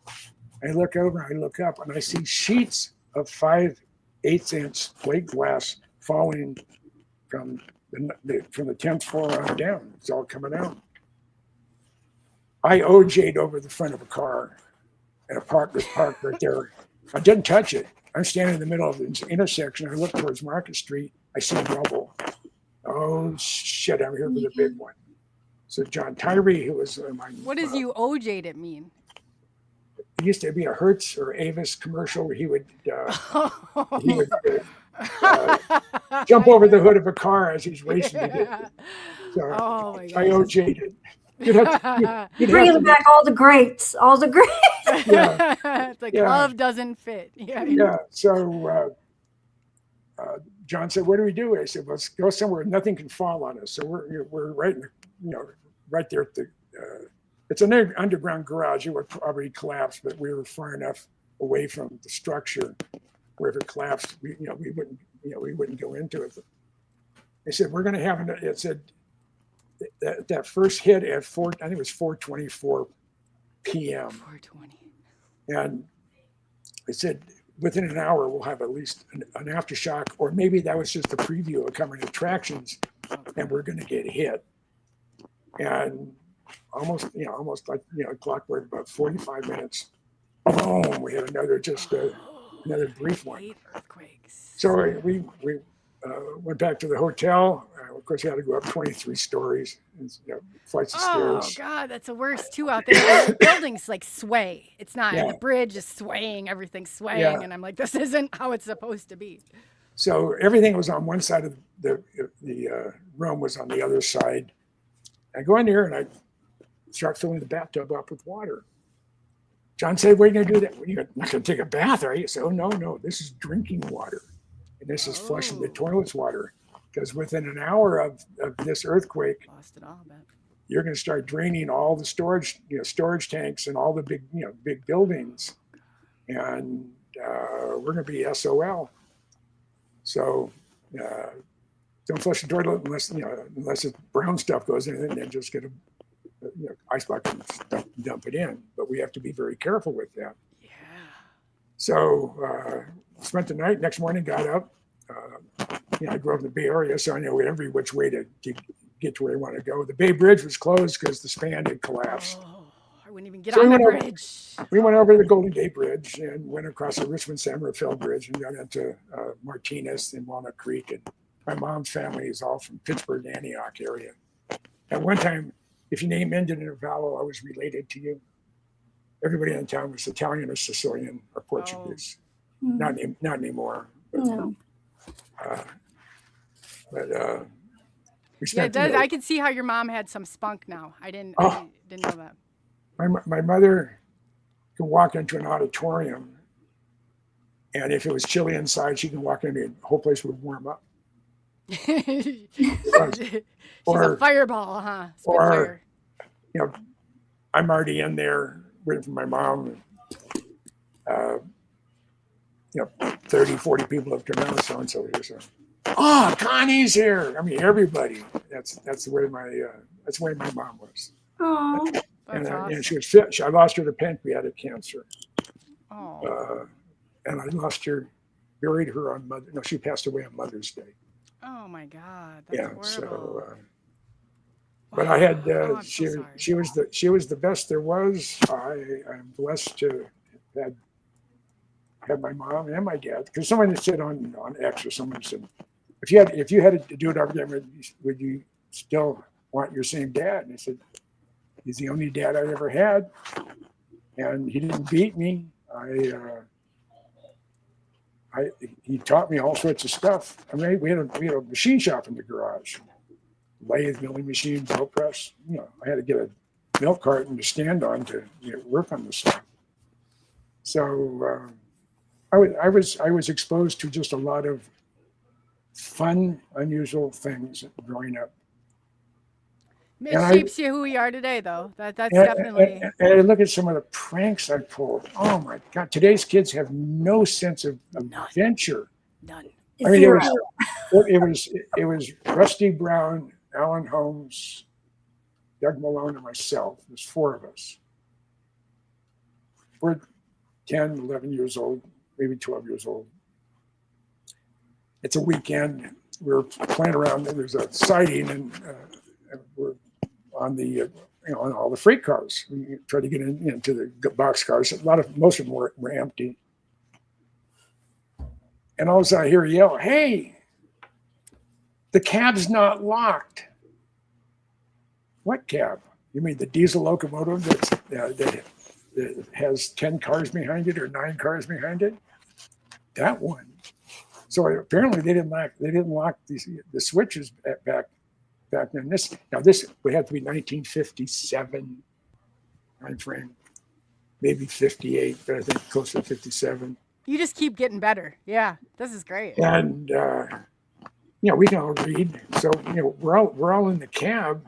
I look over, I look up, and I see sheets of 5/8" plate glass falling from the 10th floor on down. It's all coming out. I OJ'd over the front of a car. And a park was parked right there. I didn't touch it. I'm standing in the middle of the intersection. I look towards Market Street. I see rubble. Oh, shit, I'm here for the big one. So John Tyree, who was my... What does you OJ'd it mean? It used to be a Hertz or Avis commercial where he would jump over the hood of a car as he's racing to get. So I OJ'd it. You'd bringing back all the greats. Yeah. The glove doesn't fit. Yeah. So John said, "What do we do?" I said, "Let's go somewhere nothing can fall on us." So we're right in the, right there at the. It's an underground garage. It would probably collapse, but we were far enough away from the structure where if it collapsed, we wouldn't go into it. They said we're going to have it said. That first hit at I think it was 4:24 p.m. 4:20. And it said within an hour we'll have at least an aftershock, or maybe that was just a preview of coming attractions, and we're going to get hit. And almost like clockwork, about 45 minutes. Boom! We had another another brief one. 8 earthquakes. So we went back to the hotel. Of course, we had to go up 23 stories, and, flights of Oh stairs. God, that's the worst too out there. The buildings like sway. It's not Yeah. the bridge is swaying, everything's swaying, Yeah. and I'm like, this isn't how it's supposed to be. So everything was on one side of the room, was on the other side. I go in there and I start filling the bathtub up with water. John said, "What are you going to do that? You're not going to take a bath, are you?" I said, "Oh, no, this is drinking water. And this is flushing the toilets water. Because within an hour of this earthquake, Lost it all, but you're going to start draining all the storage tanks and all the big buildings. And we're going to be SOL. So don't flush the toilet unless the brown stuff goes in, and then just get a ice bucket and dump it in. But we have to be very careful with that." yeah. So spent the night. Next morning, got up. I grew up in the Bay Area, so I know every which way to get to where I want to go. The Bay Bridge was closed because the span had collapsed. Oh, I wouldn't even get So on we the went over- bridge. We went over the Golden Gate Bridge and went across the Richmond-San Rafael Bridge and got into Martinez and Walnut Creek. And my mom's family is all from Pittsburgh, Antioch area. At one time, if your name ended in a vowel, I was related to you. Everybody in town was Italian or Sicilian or Portuguese. Not anymore. But, No. we Yeah, it spent does. I can see how your mom had some spunk now. I didn't Oh. know that. my mother can walk into an auditorium, and if it was chilly inside, she can walk in and the whole place would warm up. She's Or- a fireball, huh? or- Spitfire. I'm already in there waiting for my mom. 30, 40 people have come out, so-and-so here. So, oh, Connie's here. I mean, everybody. That's the way my mom was. Oh, That's And awesome. she was fit. I lost her to pancreatic cancer. Oh. And I lost her, buried her on she passed away on Mother's Day. Oh my God. That's horrible. So, but I had, Oh, I'm she so sorry. she was the best there was. I'm blessed to have my mom and my dad. Because someone said on X, or someone said, if you had to do it over again, would you still want your same dad? And I said, he's the only dad I ever had, and he didn't beat me. He taught me all sorts of stuff. I mean, we had a machine shop in the garage, lathe, milling machine, belt press. I had to get a milk carton to stand on to work on this stuff. So I was exposed to just a lot of fun, unusual things growing up. It And shapes you who we are today, though. That's And definitely. I look at some of the pranks I pulled. Oh my God! Today's kids have no sense of adventure. None. I mean, zero. it was Rusty Brown, Alan Holmes, Doug Malone, and myself. There's 4 of us. We're 10, 11 years old, maybe 12 years old. It's a weekend. We're playing around. There's a sighting, and we're on the on all the freight cars. We try to get into the box cars. Most of them were empty. And all of a sudden I hear a yell, "Hey, the cab's not locked." What cab? You mean the diesel locomotive that has 10 cars behind it or 9 cars behind it? That one. So apparently they didn't lock the switches back then. This would have to be 1957 time frame, maybe 58, but I think closer to 57. You just keep getting better. Yeah, this is great. And we can all read. So we're all in the cab,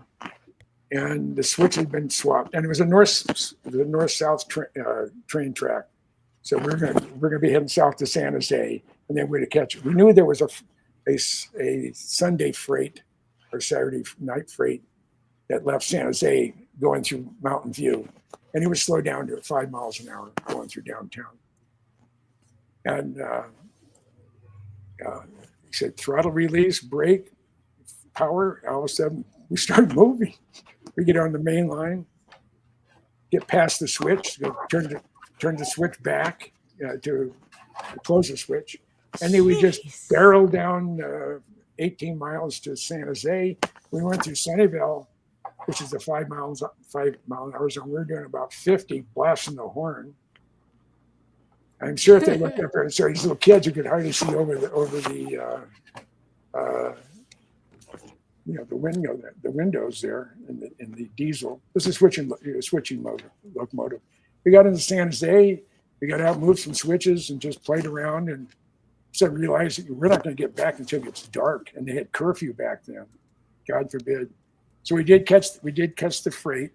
and the switch had been swapped, and it was a north-south train track. So we're gonna be heading south to San Jose, and then we're gonna catch it. We knew there was a Sunday freight or Saturday night freight that left San Jose going through Mountain View, and it would slow down to 5 miles an hour going through downtown. And he said, throttle release, brake, power. All of a sudden, we start moving. We get on the main line, get past the switch, turn the switch back to close the switch. And then we just barreled down 18 miles to San Jose. We went through Sunnyvale, which is a 5 mile an hour zone. We were doing about 50, blasting the horn. I'm sure if they looked up there and saw these little kids who could hardly see over the the windows there in the diesel. This is switching locomotive. We got into San Jose. We got out, moved some switches, and just played around. And so realized that we're not going to get back until it's dark. And they had curfew back then. God forbid. So we did catch the freight.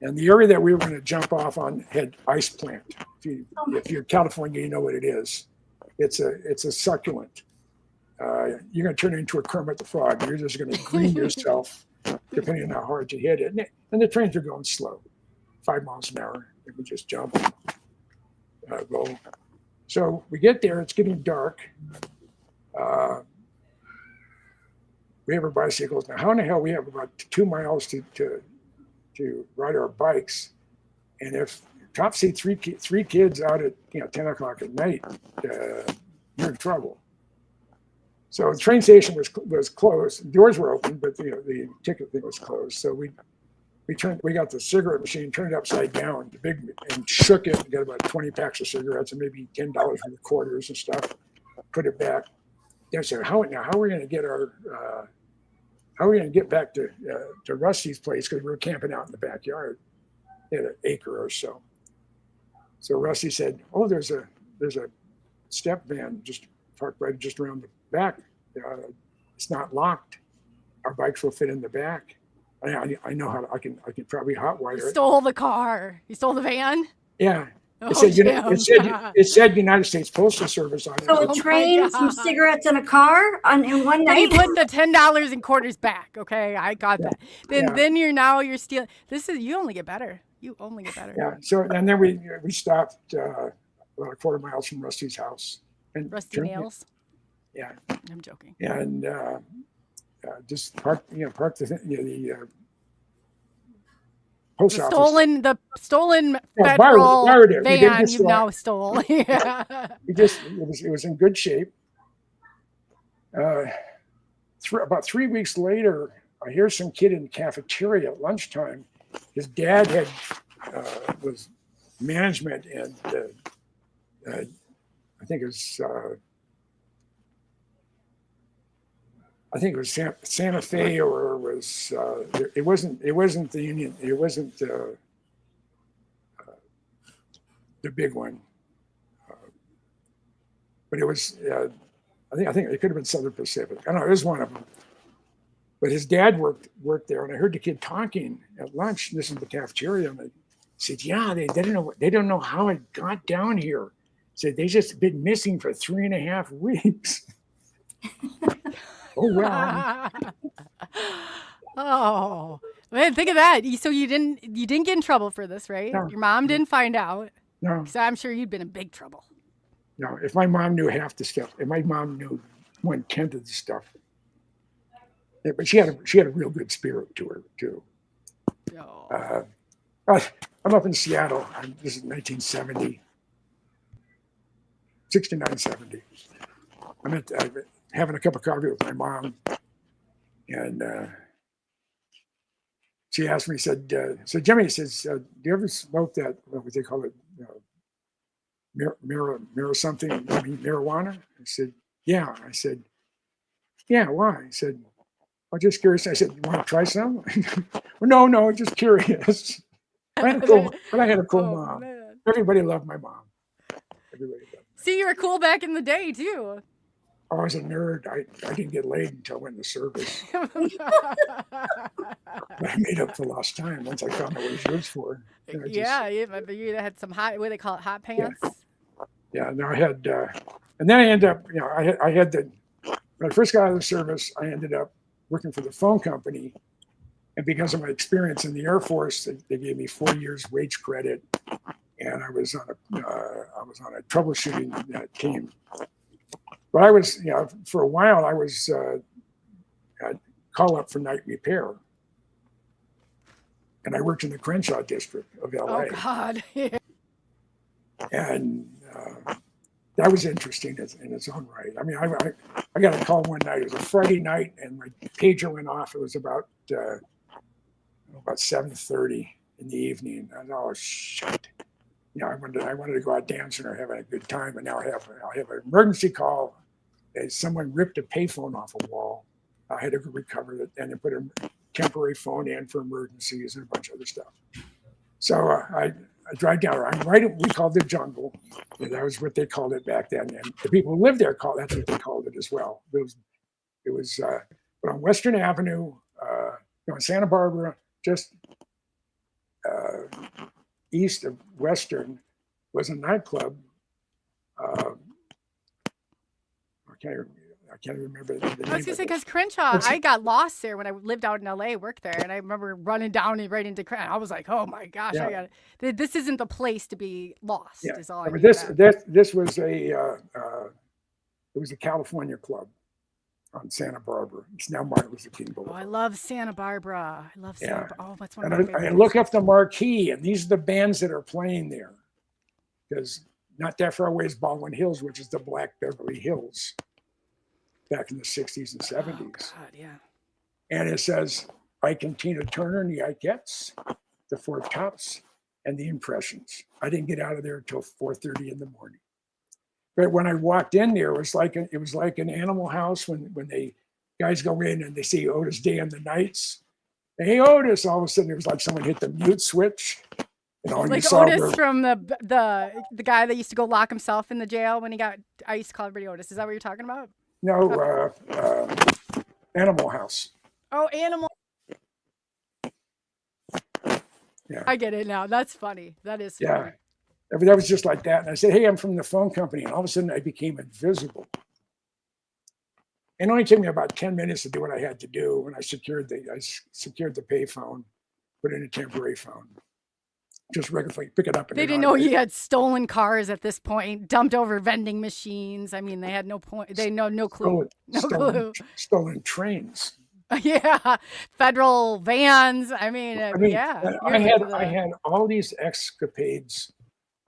And the area that we were going to jump off on had ice plant. If you're in California, you know what it is. It's a succulent. You're going to turn it into a Kermit the Frog. You're just going to green yourself, depending on how hard you hit it. And the trains are going slow, 5 miles an hour. And we just jump, go. So we get there. It's getting dark. We have our bicycles. Now, how in the hell we have about 2 miles to ride our bikes? And if top seat three kids out at 10 o'clock at night, you're in trouble. So the train station was closed. The doors were open, but the ticket thing was closed. So we got the cigarette machine, turned it upside down, and shook it. Got about 20 packs of cigarettes and maybe $10 worth of quarters and stuff. Put it back. They said, how are we going to get back to Rusty's place? Because we were camping out in the backyard. They had an acre or so. So Rusty said, "Oh, there's a step van just parked right just around the back. It's not locked. Our bikes will fit in the back. I know how I can probably hotwire it." You stole the car. You stole the van. Yeah. It said United States Postal Service on it. So a train, some cigarettes, and a car in one Then he night. put the $10 in quarters back. Okay, I got that. Then you're stealing. You only get better. You only get better. Yeah. So and then we stopped about a quarter miles from Rusty's house. And Rusty Nails. Yeah. I'm joking. And just parked the post office. The stolen federal van you now stole. Yeah. It was in good shape. About 3 weeks later, I hear some kid in the cafeteria at lunchtime. His dad was management, and I think it was Santa Fe, or it wasn't the Union. It wasn't the big one, but it was. I think it could have been Southern Pacific. I don't know. It was one of them. But his dad worked there, and I heard the kid talking at lunch. This is the cafeteria, and I said, "Yeah, they don't know how it got down here." Said they just been missing for 3.5 weeks. Oh well. Oh man, think of that. So you didn't get in trouble for this, right? No. Your mom didn't find out. No. So I'm sure you'd been in big trouble. No. If my mom knew half the stuff, if my mom knew 1/10 of the stuff, yeah, but she had a real good spirit to her too. Oh. I'm up in Seattle. This is 1970, 69, 70. I'm having a cup of coffee with my mom, and she asked me, said, "So Jimmy," says, "Do you ever smoke that? What they call it, marijuana?" I said, "Yeah." I said, "Yeah, why?" I said, "I'm just curious." I said, "You want to try some?" Well, no, just curious. I had a cool mom. Man. Everybody loved my mom. Everybody loved me. See, you were cool back in the day too. I was a nerd. I didn't get laid until I went into service. But I made up for lost time once I found out what it was used for. You had some hot, what do they call it, hot pants? Yeah. No, I had, and then I ended up, I had when I first got out of the service, I ended up working for the phone company. And because of my experience in the Air Force, they gave me 4 years wage credit. And I was was on a troubleshooting team. But I was, for a while, I was call up for night repair. And I worked in the Crenshaw district of LA. Oh, God. Yeah. And that was interesting in its own right. I mean, I got a call one night. It was a Friday night, and my pager went off. It was about 7:30 in the evening. And oh shit! I wanted to go out dancing or having a good time, and now I'll have an emergency call. Someone ripped a payphone off a wall. I had to recover it and then put a temporary phone in for emergencies and a bunch of other stuff. So I drive down. We called the jungle. That was what they called it back then. And the people who lived there that's what they called it as well. It was on Western Avenue, in Santa Barbara, just east of Western, was a nightclub. I can't remember the name. I was going to say, because Crenshaw, I got lost there when I lived out in LA, worked there, and I remember running down and right into Crenshaw. I was like, oh my gosh, this isn't the place to be lost. Yeah. Is all I mean, this was it was a California club on Santa Barbara. It's now Martin Luther King Boulevard. Oh, I love Santa Barbara. I love Santa Barbara. Oh, that's one of my favorites. I look up the marquee, and these are the bands that are playing there. Because not that far away is Baldwin Hills, which is the Black Beverly Hills back in the 60s and 70s. Oh, God, yeah. And it says, Ike and Tina Turner and the Ikeettes, the Four Tops, and the Impressions. I didn't get out of there until 4:30 in the morning. But when I walked in there, it was like an Animal House when they guys go in and they see Otis Day and the Knights. Hey, Otis! All of a sudden, it was like someone hit the mute switch. Like Otis from the guy that used to go lock himself in the jail when he got. I used to call everybody Otis. Is that what you're talking about? No, Animal House. Oh, Animal. Yeah. I get it now. That's funny. That is funny. Yeah. That was just like that. And I said, hey, I'm from the phone company. And all of a sudden I became invisible. It only took me about 10 minutes to do what I had to do when I secured the payphone, put in a temporary phone. Just regularly pick it up. They didn't know you had stolen cars at this point, dumped over vending machines. I mean, they had no point. They know no clue. Stolen trains. Yeah, federal vans. I mean, yeah. I had all these escapades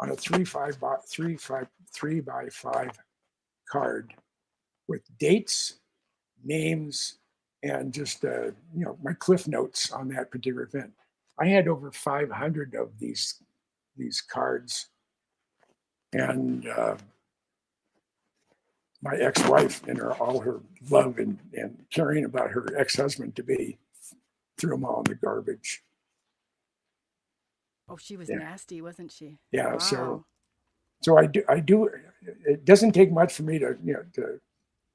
on a 3x5 card with dates, names, and just my cliff notes on that particular event. I had over 500 of these cards, and my ex-wife, and all her love and caring about her ex-husband to be, threw them all in the garbage. Oh, she was nasty, wasn't she? Yeah. Wow. So I do. It doesn't take much for me to to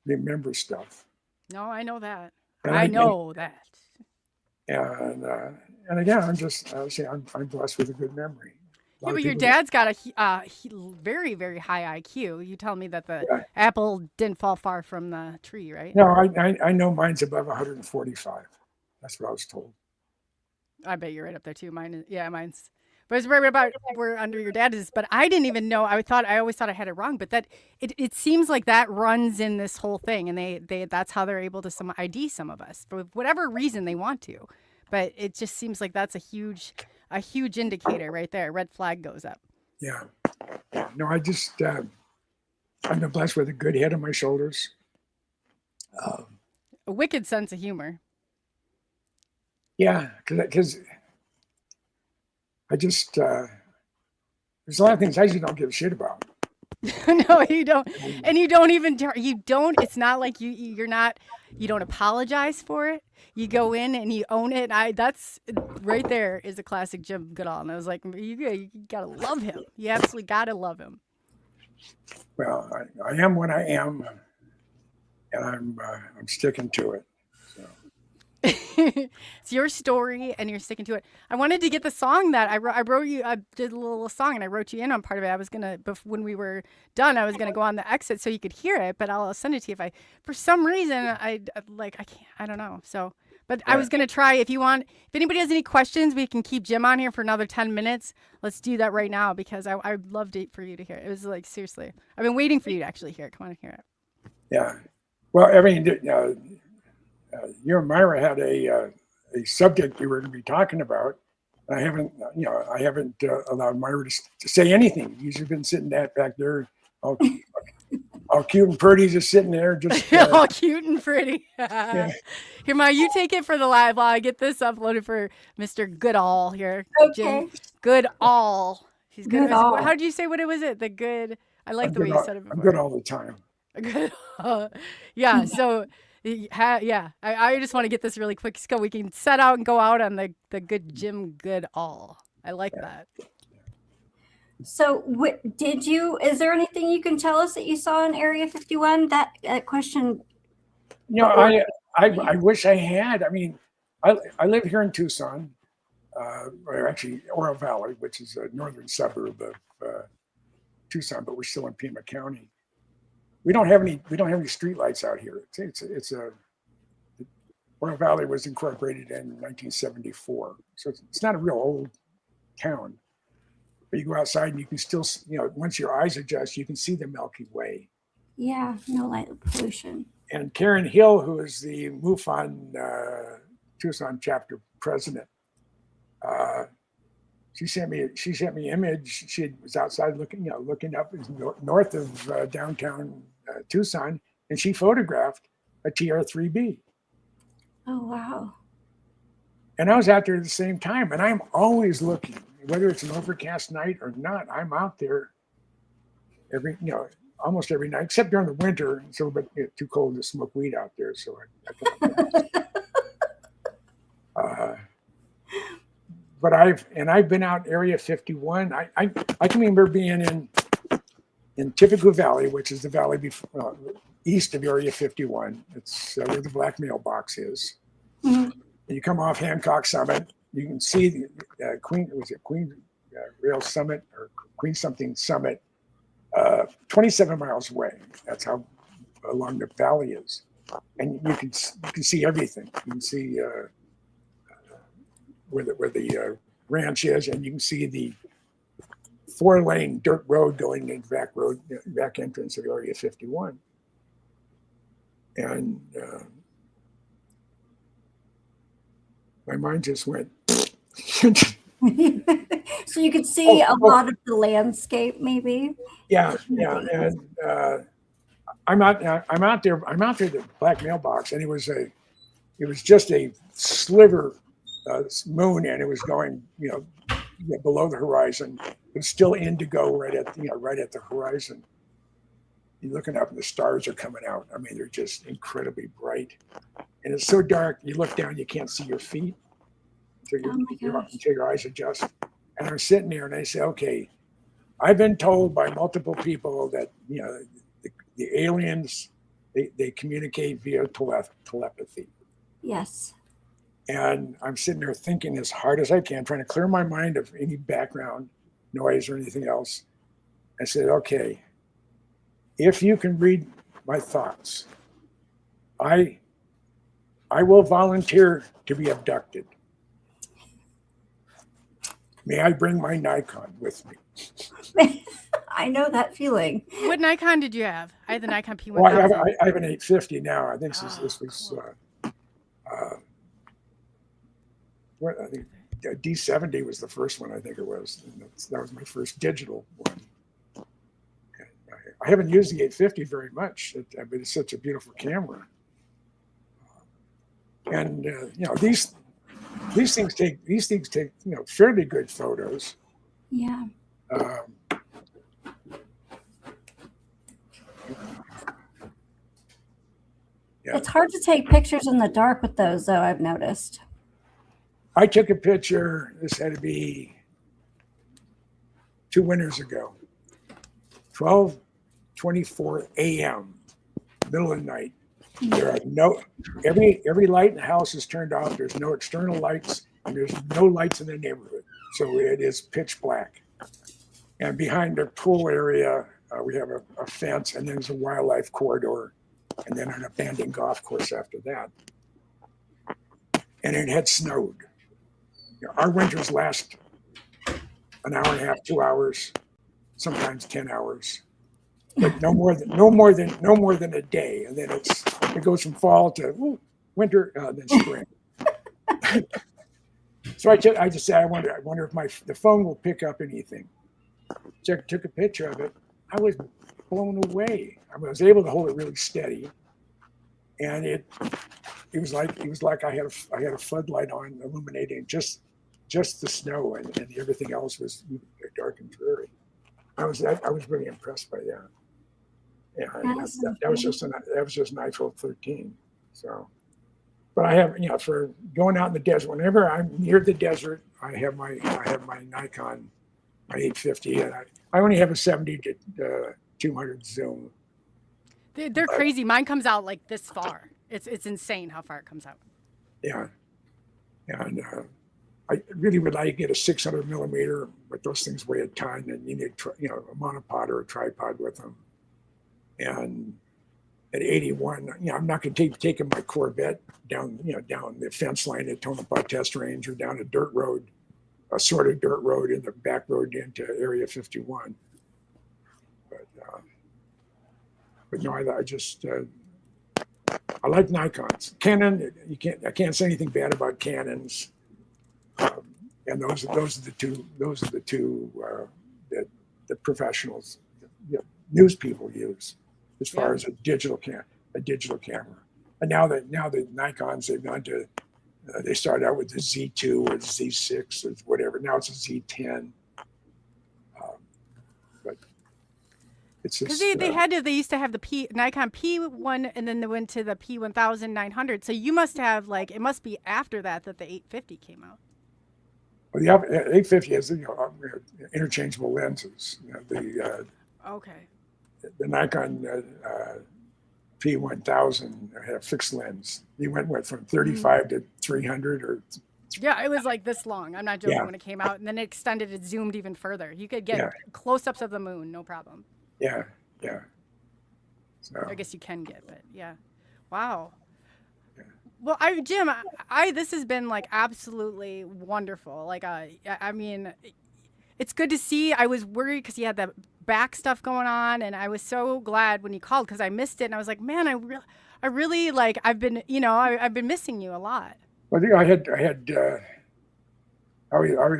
remember stuff. No, I know that. And I know that. And again, I'm blessed with a good memory. Yeah, but your dad's got a very, very high IQ. You tell me that the apple didn't fall far from the tree, right? No, I know mine's above 145. That's what I was told. I bet you're right up there too. Mine's. But it's right about where under your dad is. But I didn't even know. I always thought I had it wrong. But that it seems like that runs in this whole thing, and they that's how they're able to ID some of us for whatever reason they want to. But it just seems like that's a huge indicator right there. Red flag goes up. Yeah. No, I just I'm blessed with a good head on my shoulders. A wicked sense of humor. Yeah, because I just there's a lot of things I just don't give a shit about. No, you don't, and you don't even. It's not like you don't apologize for it. You go in and you own it. That's right there is a classic Jim Goodall, and I was like, you gotta love him. You absolutely gotta love him. Well, I am what I am, and I'm sticking to it. It's your story and you're sticking to it. I wanted to get the song that I wrote you. I did a little song and I wrote you in on part of it. I was gonna, when we were done, I was gonna go on the exit so you could hear it, but I'll send it to you if for some reason I don't know. So, But I was going to try, if anybody has any questions, we can keep Jim on here for another 10 minutes. Let's do that right now because I'd love for you to hear it. It was like, seriously, I've been waiting for you to actually hear it. Come on and hear it. Yeah. Well, I mean, you and Myra had a subject you were going to be talking about. I haven't allowed Myra to say anything. She's been sitting back there, all cute and pretty, just sitting there, just all cute and pretty. Yeah. Here, Ma, you take it for the live while I get this uploaded for Mr. Goodall here. Okay. Jim. Goodall. He's good. Goodall. How did you say what it was? The good. I like the way you said it before. I'm good all the time. Good. Yeah. So. Yeah, I just want to get this really quick so we can set out and go out on the good Jim Goodall. I like that. So is there anything you can tell us that you saw in Area 51? That question. I wish I had. I mean, I live here in Tucson, or actually Oro Valley, which is a northern suburb of Tucson, but we're still in Pima County. We don't have any street lights out here. Oro Valley was incorporated in 1974, so it's not a real old town. But you go outside and you can still, once your eyes adjust, you can see the Milky Way. Yeah, no light pollution. And Karen Hill, who is the MUFON Tucson chapter president, she sent me an image. She was outside looking up north of downtown Tucson, and she photographed a TR-3B. Oh, wow. And I was out there at the same time, and I'm always looking, whether it's an overcast night or not. I'm out there almost every night, except during the winter. It's a little bit too cold to smoke weed out there, so but I've been out Area 51. I can remember being in Tipico Valley, which is the valley east of Area 51. It's where the black mailbox is. Mm-hmm. You come off Hancock Summit, you can see the Queen Rail Summit or Queen something Summit, 27 miles away. That's how long the valley is, and you can see everything. You can see where the ranch is, and you can see the 4-lane dirt road going into the back entrance of Area 51. And my mind just went. So you could see a lot of the landscape, maybe. Yeah, and I'm out there at the black mailbox, and it was just a sliver moon, and it was going below the horizon. It's still indigo right at the horizon. You're looking up and the stars are coming out. I mean, they're just incredibly bright, and it's so dark. You look down, you can't see your feet until your eyes adjust. And I'm sitting there, and I say, okay, I've been told by multiple people that the aliens they communicate via telepathy. Yes. And I'm sitting there thinking as hard as I can, trying to clear my mind of any background noise or anything else. I said, okay, if you can read my thoughts, I will volunteer to be abducted. May I bring my Nikon with me? I know that feeling. What Nikon did you have? I had the Nikon P1000. Well, I have an 850 now. I think this was what I think D70 was the first one. I think it was. And that was my first digital one. I haven't used the 850 very much, but it's such a beautiful camera. And these things take fairly good photos. Yeah. Yeah. It's hard to take pictures in the dark with those, though, I've noticed. I took a picture, this had to be 2 winters ago, 12:24 a.m., middle of the night. There are every light in the house is turned off. There's no external lights, and there's no lights in the neighborhood. So it is pitch black. And behind the pool area, we have a fence, and then there's a wildlife corridor, and then an abandoned golf course after that. and it had snowed. Our winters last an hour and a half, 2 hours, sometimes 10 hours, but no more than a day, and then it goes from fall to winter, then spring. So I just said, I wonder if the phone will pick up anything. Took a picture of it. I was blown away. I was able to hold it really steady, and it was like I had a floodlight on, illuminating just the snow, and everything else was dark and dreary. I was really impressed by that. Yeah, that was just an iPhone 13. So, but I have, for going out in the desert, whenever I'm near the desert, I have my Nikon, my 850, and I only have a 70 to 200 zoom. They're crazy. Mine comes out like this far. It's insane how far it comes out. Yeah, and I really would like to get a 600 millimeter, but those things weigh a ton, and you need a monopod or a tripod with them. And at 81, I'm not going to take my Corvette down the fence line at Tonopah Test Range, or down a dirt road, a sort of dirt road in the back road into Area 51. But no, I just I like Nikons. Canon, I can't say anything bad about Canons. And those are the two that the professionals, news people use, as far as a digital camera. And now the Nikons, they've gone to they started out with the Z2 or Z6 or whatever. Now it's a Z10. But it's just because they used to have the Nikon P1, and then they went to the P1900. So you must have it must be after that the 850 came out. Well, the 850 has interchangeable lenses. Okay. The Nikon P1000 had a fixed lens. You went from 35 to 300 or. Yeah, it was like this long. I'm not joking when it came out, and then it extended. It zoomed even further. You could get close-ups of the moon, no problem. Yeah. So I guess you can get, but yeah. Wow. Well, Jim, this has been absolutely wonderful. I mean, it's good to see. I was worried because he had that back stuff going on, and I was so glad when you called because I missed it, and I was like, man, I really I've been missing you a lot. Well, I would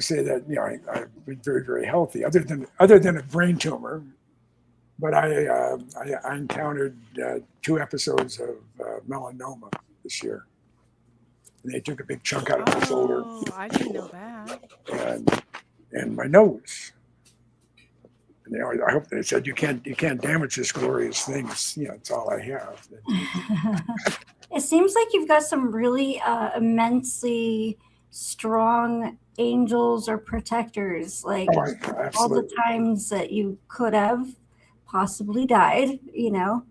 say that I've been very, very healthy, other than a brain tumor. But I encountered 2 episodes of melanoma this year. And they took a big chunk out of my shoulder. Oh, I didn't know that. And my nose. And I hope they said you can't damage this glorious thing. It's all I have. It seems like you've got some really immensely strong angels or protectors. All the times that you could have possibly died, you're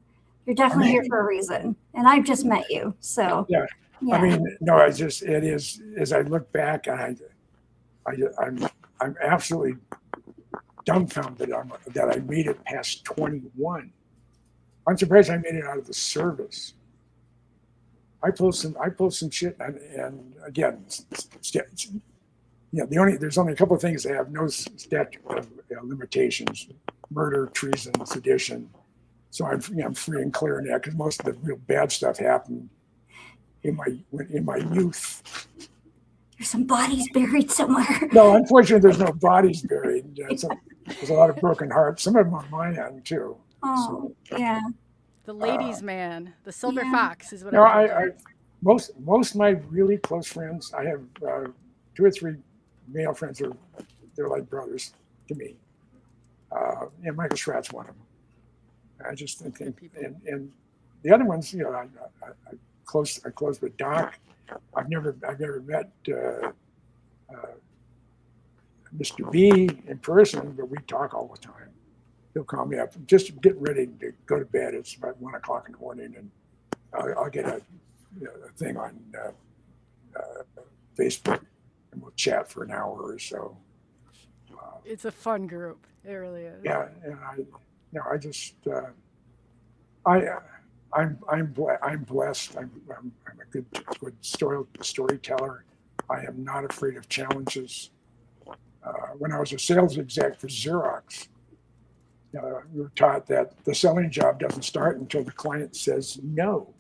definitely here for a reason. And I've just met you, so yeah. I mean, no, it is, as I look back, and I'm absolutely dumbfounded that I made it past 21. I'm surprised I made it out of the service. I pulled some shit, and again, there's only a couple of things that have no statute of limitations: murder, treason, sedition. So I'm free and clear in that, because most of the real bad stuff happened in my youth. There's some bodies buried somewhere. No, unfortunately, there's no bodies buried. There's a lot of broken hearts. Some of them on my end too. Oh, yeah. The ladies' man, the silver fox is what. No, I most of my really close friends, I have 2 or 3 male friends they're like brothers to me. And Michael Schratt's one of them. I just think, and the other ones, I close with Doc. I've never met Mr. B in person, but we talk all the time. He'll call me up just getting ready to go to bed. It's about 1 o'clock in the morning, and I'll get a thing on Facebook, and we'll chat for an hour or so. It's a fun group. It really is. Yeah, and I'm blessed. I'm a good storyteller. I am not afraid of challenges. When I was a sales exec for Xerox, we were taught that the selling job doesn't start until the client says no.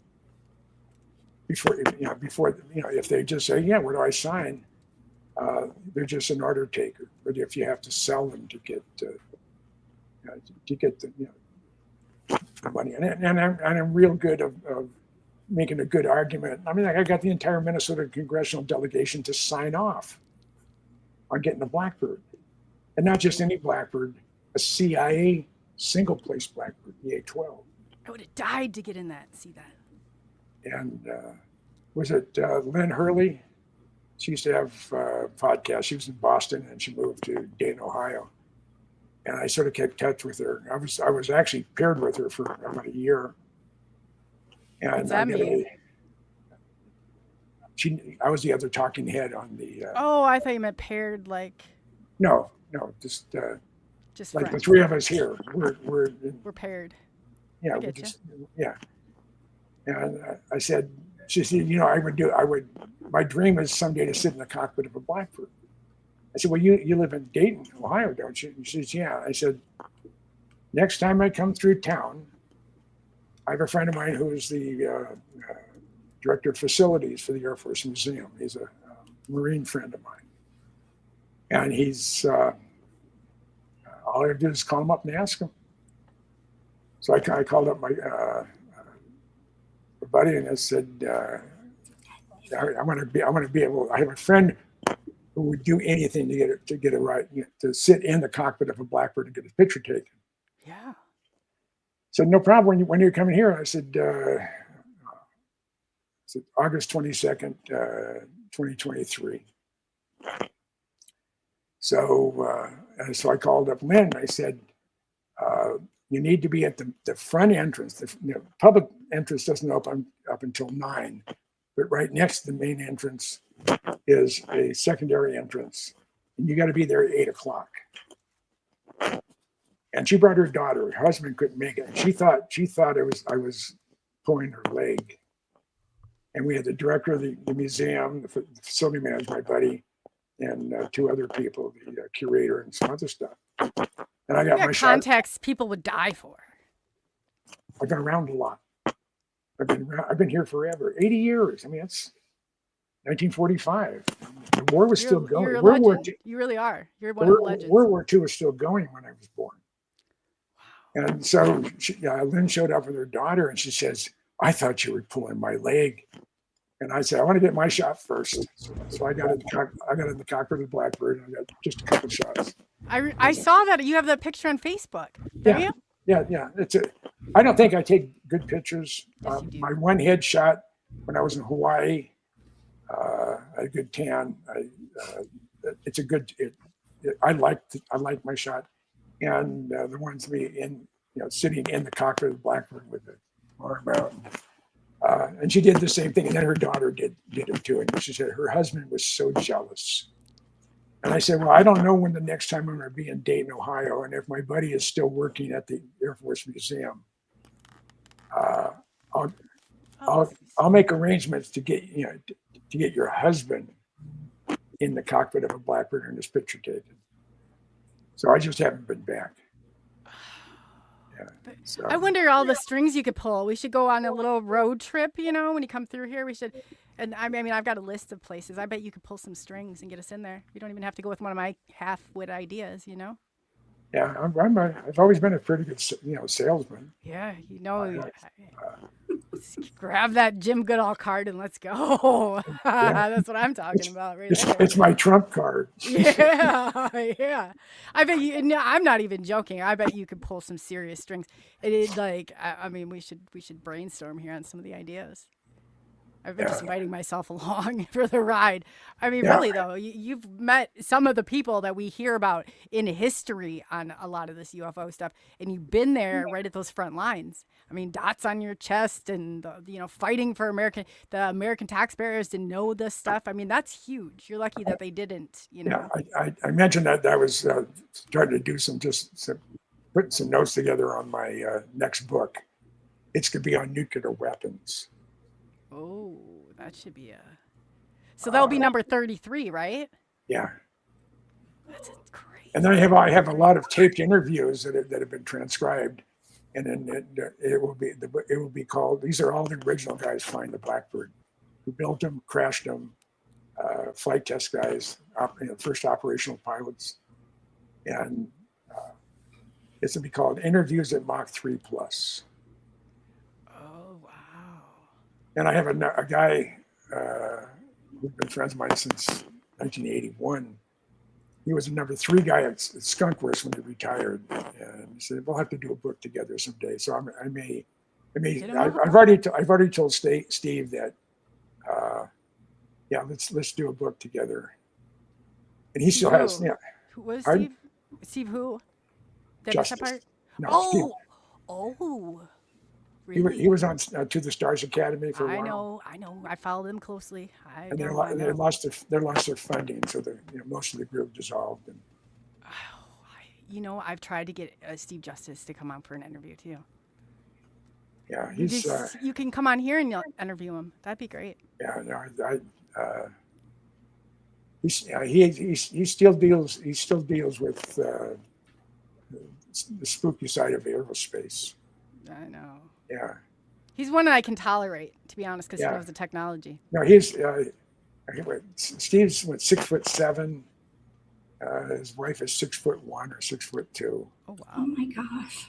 Before if they just say, yeah, where do I sign? They're just an order taker. But if you have to sell them to get the money, and I'm real good of making a good argument. I mean, I got the entire Minnesota congressional delegation to sign off on getting a Blackbird, and not just any Blackbird, a CIA single place Blackbird, the A-12. I would have died to get in that and see that. And was it Lynn Hurley? She used to have a podcast. She was in Boston and she moved to Dayton, Ohio. And I sort of kept touch with her. I was actually paired with her for about a year. And what's that mean? I was the other talking head on the. Oh, I thought you meant paired, like. No, just like friends. The three of us here. We're paired. Yeah, And she said, my dream is someday to sit in the cockpit of a Blackbird. I said, well, you live in Dayton, Ohio, don't you? And she says, yeah. I said, next time I come through town, I have a friend of mine who is the director of facilities for the Air Force Museum. He's a Marine friend of mine. And he's, all I have to do is call him up and ask him. So I called up my buddy and I said, I want to be able. I have a friend who would do anything to get a ride, to sit in the cockpit of a Blackbird and get a picture taken. Yeah. So no problem. When you're coming here, I said, August 22nd, 2023. So I called up Lynn. I said, you need to be at the front entrance. The public entrance doesn't open up until 9, but right next to the main entrance is a secondary entrance, and you got to be there at 8 o'clock. And she brought her daughter. Her husband couldn't make it. And she thought I was pulling her leg. And we had the director of the museum, the facility manager, my buddy, and 2 other people, the curator and some other stuff. And I got my contacts shot. People would die for. I've been around a lot. I've been here forever, 80 years. I mean, that's 1945. The war was still going. You're a legend. You really are. You're one of the legends. World War II was still going when I was born. Wow. And so Lynn showed up with her daughter, and she says, "I thought you were pulling my leg." And I said, "I want to get my shot first." So I got in the cockpit of the Blackbird, and I got just a couple shots. I saw that you have that picture on Facebook. Don't you? Yeah. I don't think I take good pictures. Yes, my one headshot when I was in Hawaii, I had a good tan. It's a good. I like my shot, and the ones sitting in the cockpit of the Blackbird with the arm out. And she did the same thing, and then her daughter did it too. And she said her husband was so jealous. And I said, well, I don't know when the next time I'm going to be in Dayton, Ohio, and if my buddy is still working at the Air Force Museum, I'll make arrangements to get your husband in the cockpit of a Blackbird and his picture taken. So I just haven't been back. So. I wonder all the strings you could pull. We should go on a little road trip, when you come through here. We should, and I mean, I've got a list of places. I bet you could pull some strings and get us in there. You don't even have to go with one of my half-wit ideas, Yeah, I've always been a pretty good, salesman. Yeah, grab that Jim Goodall card and let's go. That's what I'm talking about right there. It's my trump card. Yeah. I bet you. No, I'm not even joking. I bet you could pull some serious strings. It is like, I mean, we should brainstorm here on some of the ideas. I've been just inviting myself along for the ride. I mean, really, though, you've met some of the people that we hear about in history on a lot of this UFO stuff, and you've been there right at those front lines. I mean, dots on your chest and, fighting for the American taxpayers to know this stuff. I mean, that's huge. You're lucky that they didn't, Yeah, I mentioned that I was trying to do putting some notes together on my next book. it's going to be on nuclear weapons. Oh, that should be a. So that'll be number 33, right? Yeah. That's crazy. And then I have a lot of taped interviews that have been transcribed, and then it will be called. These are all the original guys flying the Blackbird, who built them, crashed them, flight test guys, first operational pilots, and it's going to be called Interviews at Mach 3+. Oh wow! And I have a guy who's been friends of mine since 1981. He was a number 3 guy at Skunk Works when he retired, and he said, "We'll have to do a book together someday." So I've already told Steve that, let's do a book together. And he still has, yeah. Who was Pardon? Steve? Steve who? Did Justice. Part? No, Steve. Oh, really? He was on To the Stars Academy for a while. I know. I followed him closely. And they lost their funding, so most of the group dissolved. And I've tried to get Steve Justice to come on for an interview too. Yeah, you can come on here and you'll interview him. That'd be great. Yeah, no, he still deals with the spooky side of aerospace. I know. Yeah. He's one that I can tolerate, to be honest, because he knows the technology. No, Steve's 6'7". His wife is 6'1" or 6'2". Oh wow! Oh my gosh!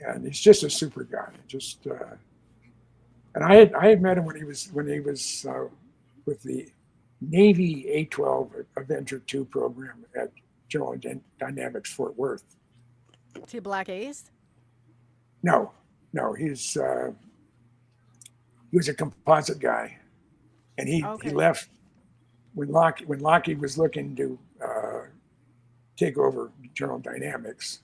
And he's just a super guy. And I had met him when he was with the Navy A-12 Avenger 2 program at General Dynamics Fort Worth. Is he a Black Ace? No, he was a composite guy, and he left when Lockheed was looking to take over General Dynamics.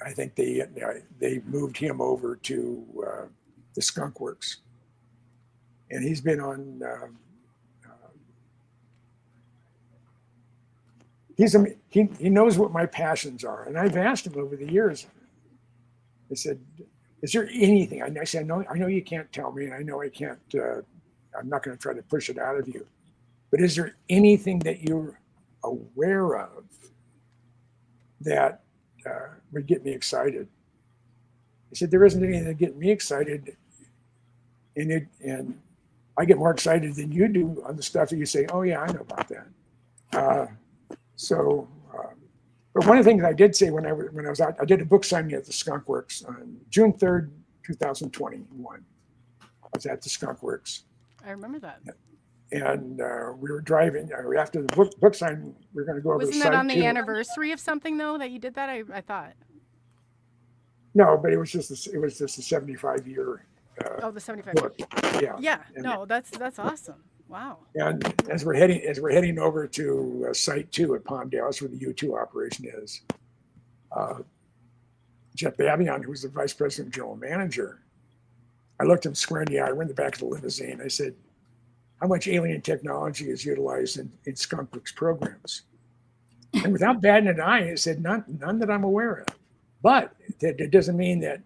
I think they moved him over to the Skunk Works, and he's been on. He knows what my passions are, and I've asked him over the years. I said, "Is there anything?" I said, "I know you can't tell me, and I know I can't. I'm not going to try to push it out of you. But is there anything that you're aware of that would get me excited?" He said, "There isn't anything that get me excited, and I get more excited than you do on the stuff that you say. Oh yeah, I know about that." But one of the things I did say when I was out, I did a book signing at the Skunk Works on June 3rd, 2021. I was at the Skunk Works. I remember that. And we were driving after the book signing. We were going to go over. Wasn't that on the anniversary of something though that you did that? I thought. No, but it was just a 75-year. The 75. Book. Yeah. Yeah. No, that's awesome. Wow. And as we're heading over to Site 2 at Palmdale, that's where the U2 operation is. Jeff Babion, who's the vice president and general manager, I looked him square in the eye. We're in the back of the limousine. I said, "How much alien technology is utilized in Skunk Works programs?" And without batting an eye, I said, "None that I'm aware of." But that doesn't mean that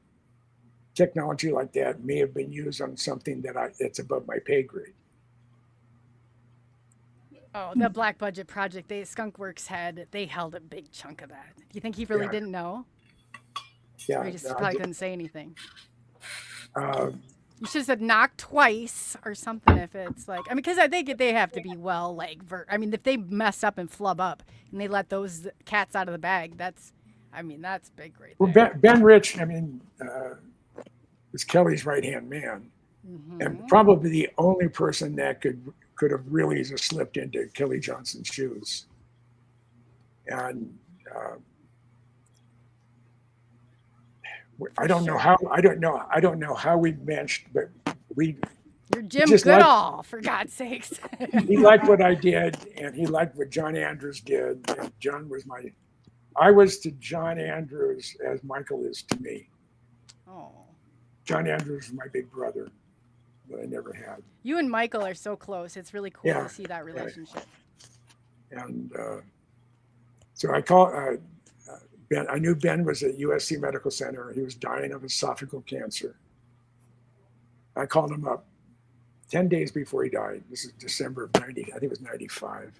technology like that may have been used on something that's above my pay grade. Oh, the black budget project Skunk Works they held a big chunk of that. Do you think he really didn't know? Yeah. Or he just probably couldn't say anything. You should have said knock twice or something if it's like, because I think they have to be if they mess up and flub up and they let those cats out of the bag, that's big right there. Well, Ben Rich, is Kelly's right-hand man. Mm-hmm. And probably the only person that could have really just slipped into Kelly Johnson's shoes. And I don't know how we managed, but You're Jim Goodall, for God's sakes. He liked what I did, and he liked what John Andrews did. And I was to John Andrews as Michael is to me. Oh. John Andrews was my big brother that I never had. You and Michael are so close. It's really cool to see that relationship. Right. And so I call Ben, I knew Ben was at USC Medical Center. He was dying of esophageal cancer. I called him up 10 days before he died. This is December of 90, I think it was 95.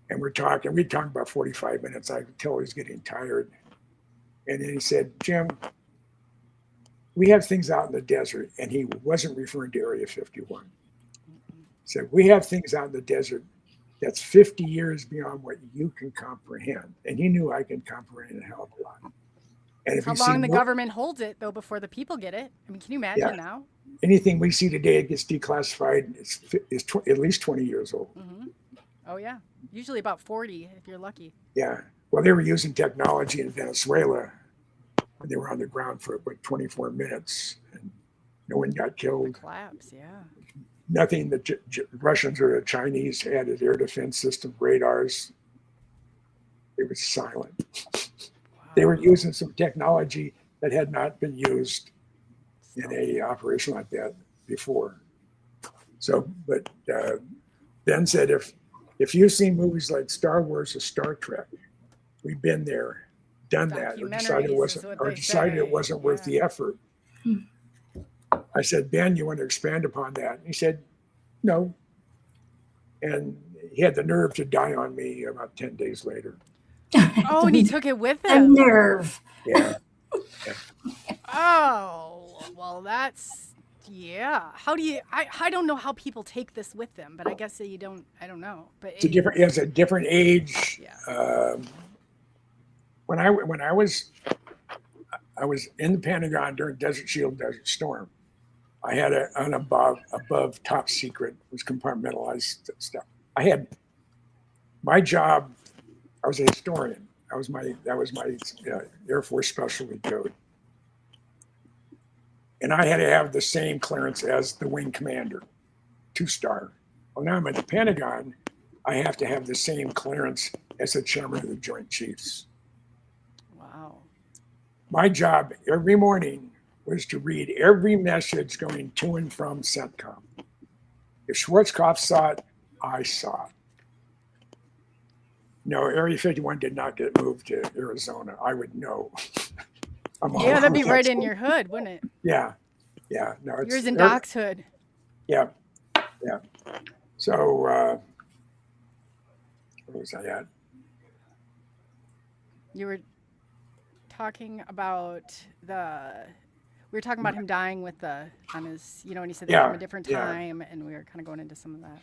And we'd talk about 45 minutes. I could tell he was getting tired. And then he said, Jim, we have things out in the desert. And he wasn't referring to Area 51. He said, we have things out in the desert that's 50 years beyond what you can comprehend. And he knew I can comprehend a hell of a lot. And if How long the government holds it, though, before the people get it? I mean, can you imagine now? Anything we see today, it gets declassified, is at least 20 years old. Mm-hmm. Oh, yeah. Usually about 40, if you're lucky. Yeah. Well, they were using technology in Venezuela. And they were on the ground for about 24 minutes. And no one got killed. The collapse, yeah. Nothing. The Russians or the Chinese had an air defense system, radars. It was silent. They were using some technology that had not been used in a operation like that before. So, but Ben said, if you've seen movies like Star Wars or Star Trek, we've been there, done that, or decided it wasn't worth the effort. I said, Ben, you want to expand upon that? And he said, no. And he had the nerve to die on me about 10 days later. Oh, and he took it with him. The nerve. Yeah. Oh, well, that's, yeah. How do you, I don't know how people take this with them, but I guess that you don't, I don't know. But it's a different age. Yeah. When I was in the Pentagon during Desert Shield, Desert Storm, I had an above top secret, was compartmentalized stuff. I had my job. I was a historian. That was my Air Force specialty code, and I had to have the same clearance as the wing commander, 2-star. Well, now I'm at the Pentagon. I have to have the same clearance as the chairman of the Joint Chiefs. Wow. My job every morning was to read every message going to and from CENTCOM. If Schwarzkopf saw it, I saw it. No, Area 51 did not get moved to Arizona. I would know. Yeah, that'd be right in your hood, wouldn't it? Yeah. Yeah. No, it's yours in Doc's hood. Yeah. Yeah. So where was I at? You were talking about we were talking about him dying on his, and he said from a different time, and we were kind of going into some of that.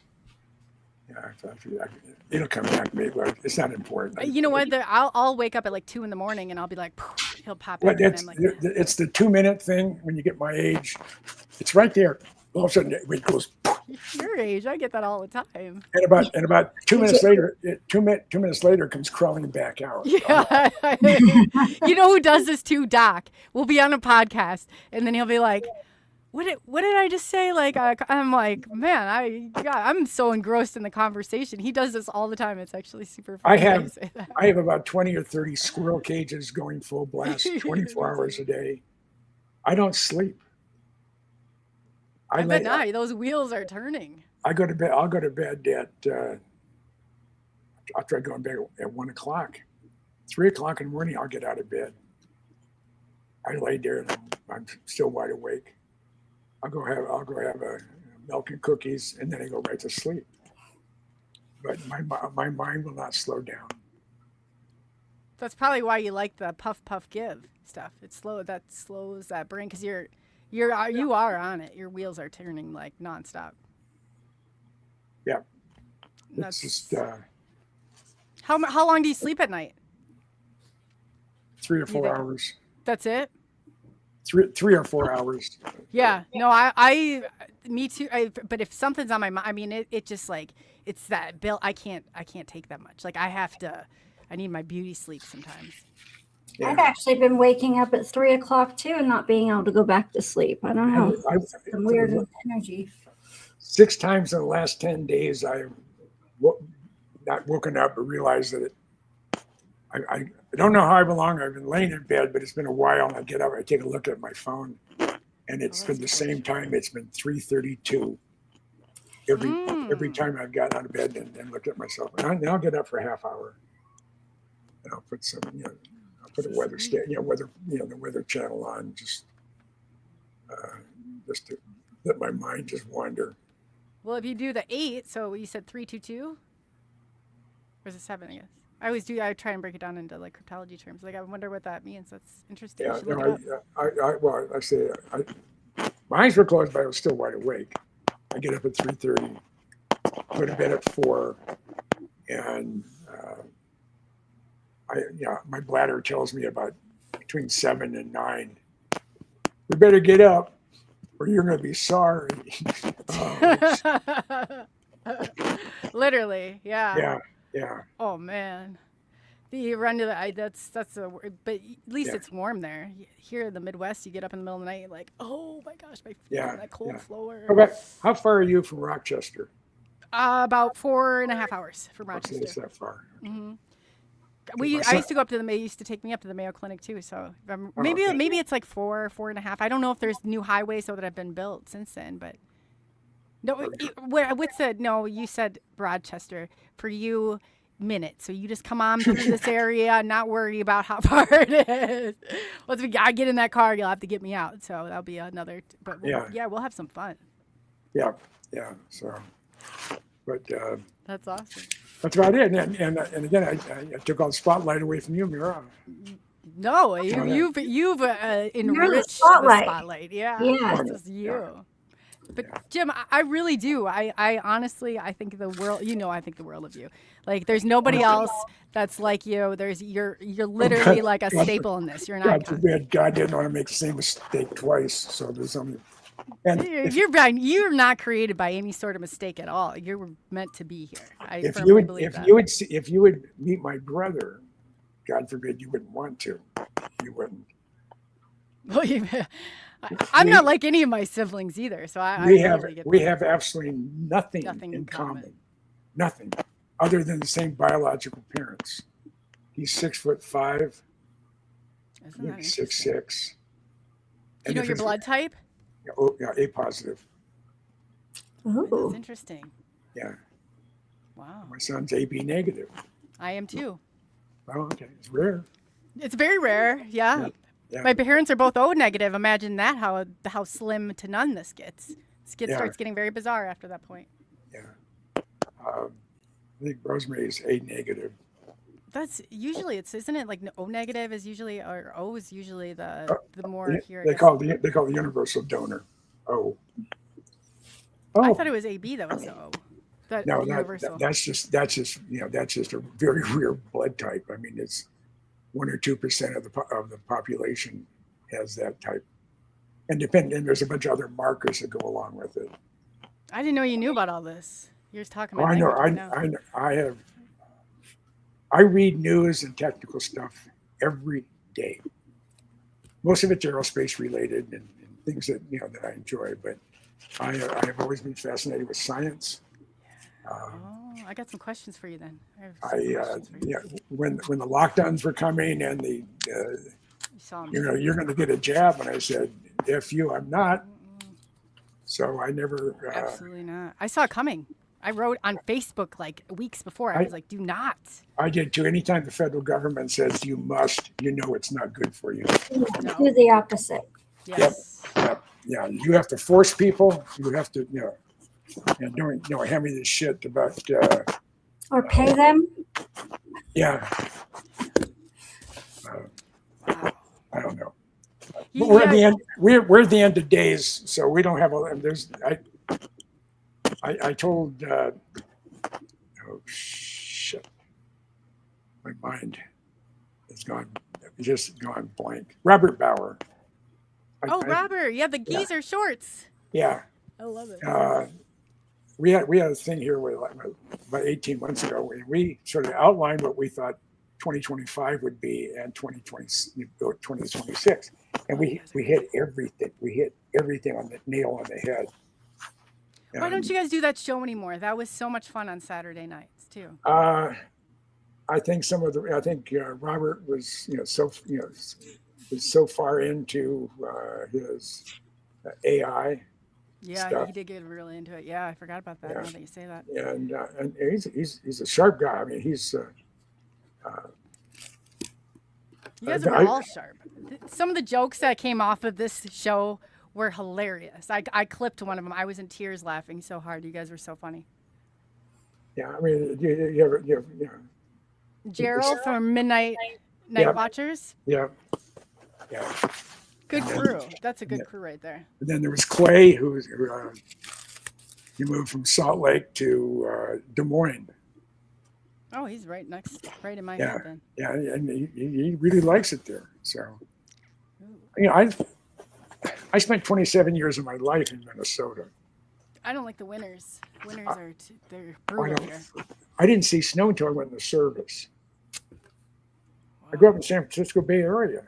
Yeah, it'll come back to me, but it's not important. You know what? I'll wake up at like 2 a.m. and I'll be like, he'll pop in. And I'm like, it's the 2-minute thing when you get my age. It's right there. All of a sudden it goes. Your age, I get that all the time. And about 2 minutes later, 2 minutes later comes crawling back out. Yeah, you know who does this too? Doc. We'll be on a podcast, and then he'll be like, What did I just say? Like, I'm like, man, I'm so engrossed in the conversation. He does this all the time. It's actually super funny. I have about 20 or 30 squirrel cages going full blast 24 hours a day. I don't sleep. I bet not. Those wheels are turning. I'll go to bed at, after I go to bed at 1 o'clock. 3 o'clock in the morning, I'll get out of bed. I lay there and I'm still wide awake. I'll go have a milk and cookies, and then I go right to sleep. But my mind will not slow down. That's probably why you like the puff puff give stuff. It's slow. That slows that brain because you are on it. Your wheels are turning like nonstop. Yeah. That's just. How long do you sleep at night? 3 or 4 hours. That's it. 3 or 4 hours. Yeah, no, me too. But if something's on my mind, I mean, it just like, it's that bill. I can't take that much. Like I need my beauty sleep sometimes. Yeah. I've actually been waking up at 3 o'clock too and not being able to go back to sleep. I don't know. Some weird energy. 6 times in the last 10 days, I've not woken up and realized that I don't know how long I've been laying in bed, but it's been a while. I get up, I take a look at my phone, and it's been the same time. It's been 3:32 every time I've gotten out of bed and looked at myself. And I'll get up for a half hour. and I'll put some, I'll put a weather the Weather Channel on, just to let my mind just wander. Well, if you do the 8, so you said 322, or is it 7? I guess I always do. I try and break it down into like cryptology terms. Like I wonder what that means. That's interesting. Yeah, You should look it up. My eyes were closed, but I was still wide awake. I get up at 3:30, go to bed at 4, and my bladder tells me about between 7 and 9. We better get up, or you're going to be sorry. Literally, yeah. Yeah. Oh man, the run to the that's but at least it's warm there. Here in the Midwest, you get up in the middle of the night, you're like, oh my gosh, my feet on that cold floor. Okay, how far are you from Rochester? About 4.5 hours from Rochester. It's that far. Mm-hmm. I used to go up to they used to take me up to the Mayo Clinic too. So maybe it's like 4.5. I don't know if there's new highways that have been built since then, but no. You said Rochester for you. Minute, so you just come on through this area, not worry about how far it is. Once we get in that car, you'll have to get me out. So that'll be another. But we'll have some fun. Yeah. So, but that's awesome. That's about it. And again, I took all the spotlight away from you, Mira. No, you've enriched the spotlight. Yeah, it's just you. Yeah. But Jim, I really do. I honestly, I think the world. I think the world of you. Like, there's nobody else that's like you. You're literally like a staple in this. You're an icon. God didn't want to make the same mistake twice. So there's something. And you're not created by any sort of mistake at all. You're meant to be here. If you would meet my brother, God forbid you wouldn't want to. You wouldn't. Well, I'm not like any of my siblings either, so we have absolutely nothing in common. Nothing, other than the same biological parents. He's 6'5". I'm 6'6". You know your blood type? A positive. Oh, that's interesting. Yeah. Wow. My son's AB negative. I am too. Oh, okay. It's rare. It's very rare. Yeah. Yeah. My parents are both O negative. Imagine that, how slim to none this gets. Starts getting very bizarre after that point. Yeah. I think Rosemary's A negative. That's usually isn't it like O negative is usually, or O is usually the more here. They call the universal donor O. I thought it was AB that was the O. That's just a very rare blood type. I mean, it's 1 or 2% of the population has that type, and there's a bunch of other markers that go along with it. I didn't know you knew about all this. You're just talking about. I know. I read news and technical stuff every day. Most of it's aerospace related and things that I enjoy, but I have always been fascinated with science. I got some questions for you then. When the lockdowns were coming and you're going to get a jab, and I said, "F you, I'm not." So I never. Absolutely not. I saw it coming. I wrote on Facebook like weeks before. I was like, "Do not." I did too. Anytime the federal government says you must, it's not good for you. Do the opposite. Yes. Yep. Yeah. You have to force people. You have to, and don't hand me this shit about. Or pay them. Yeah. I don't know. But we're at the end. We're at the end of days, so we don't have a. I told. Oh shit! My mind has just gone blank. Robert Bauer. Robert, the geezer shorts. Yeah. I love it. We had a thing here about 18 months ago. We sort of outlined what we thought 2025 would be and 2026, and we hit everything. We hit everything on the nail on the head. Why don't you guys do that show anymore? That was so much fun on Saturday nights too. I think Robert was was so far into his AI. Yeah, stuff. He did get really into it. Yeah, I forgot about that. Now that you say that. And he's a sharp guy. I mean, he's You guys were all sharp. Some of the jokes that came off of this show were hilarious. I clipped one of them. I was in tears laughing so hard. You guys were so funny. Yeah, I mean, you know. Gerald from Midnight Night Watchers. Yeah. Good crew. That's a good crew right there. And then there was Clay, who he moved from Salt Lake to Des Moines. Oh, he's right in my head then. Yeah, and he really likes it there. So, you know, I spent 27 years of my life in Minnesota. I don't like the winters. Winters are they're brutal here. I didn't see snow until I went in the service. Wow. I grew up in San Francisco Bay Area.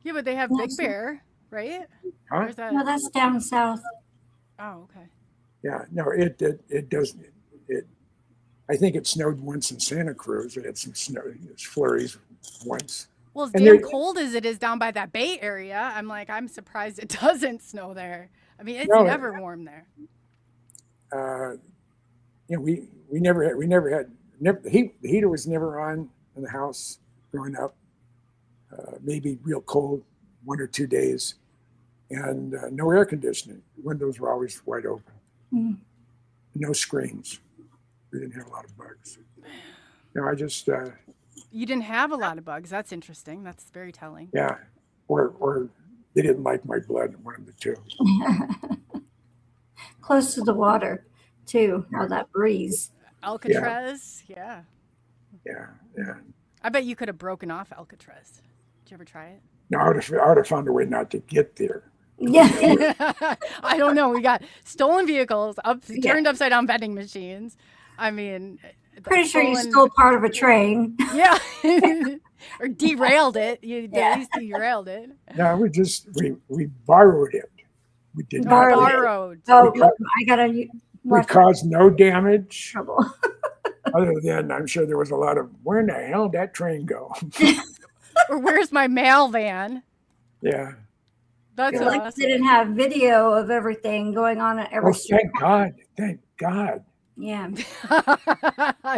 Yeah, but they have Big Bear, right? Huh? Where's that? No, that's down south. Oh, okay. Yeah, no, it doesn't. I think it snowed once in Santa Cruz. It had some snow, flurries once. Well, as damn cold as it is down by that Bay Area, I'm surprised it doesn't snow there. I mean, it's never warm there. You know, we never had the heater was never on in the house growing up. Maybe real cold 1 or 2 days, and no air conditioning. Windows were always wide open. Mm. No screens. We didn't have a lot of bugs. No, I just. You didn't have a lot of bugs. That's interesting. That's very telling. Yeah, or they didn't like my blood. One of the two. Close to the water, too. Yeah. All that breeze. Alcatraz. Yeah. Yeah. I bet you could have broken off Alcatraz. Did you ever try it? No, I would have found a way not to get there. Yeah. I don't know. We got stolen vehicles, turned upside down vending machines. I mean, pretty sure you stole part of a train. Yeah. Or derailed it. You at least derailed it. No, we borrowed it. We did not borrowed. Oh, I gotta. We caused no damage. Other than I'm sure there was a lot of where in the hell did that train go? Or where's my mail van? Yeah. That's like awesome. Didn't have video of everything going on at every street. Thank God. Yeah.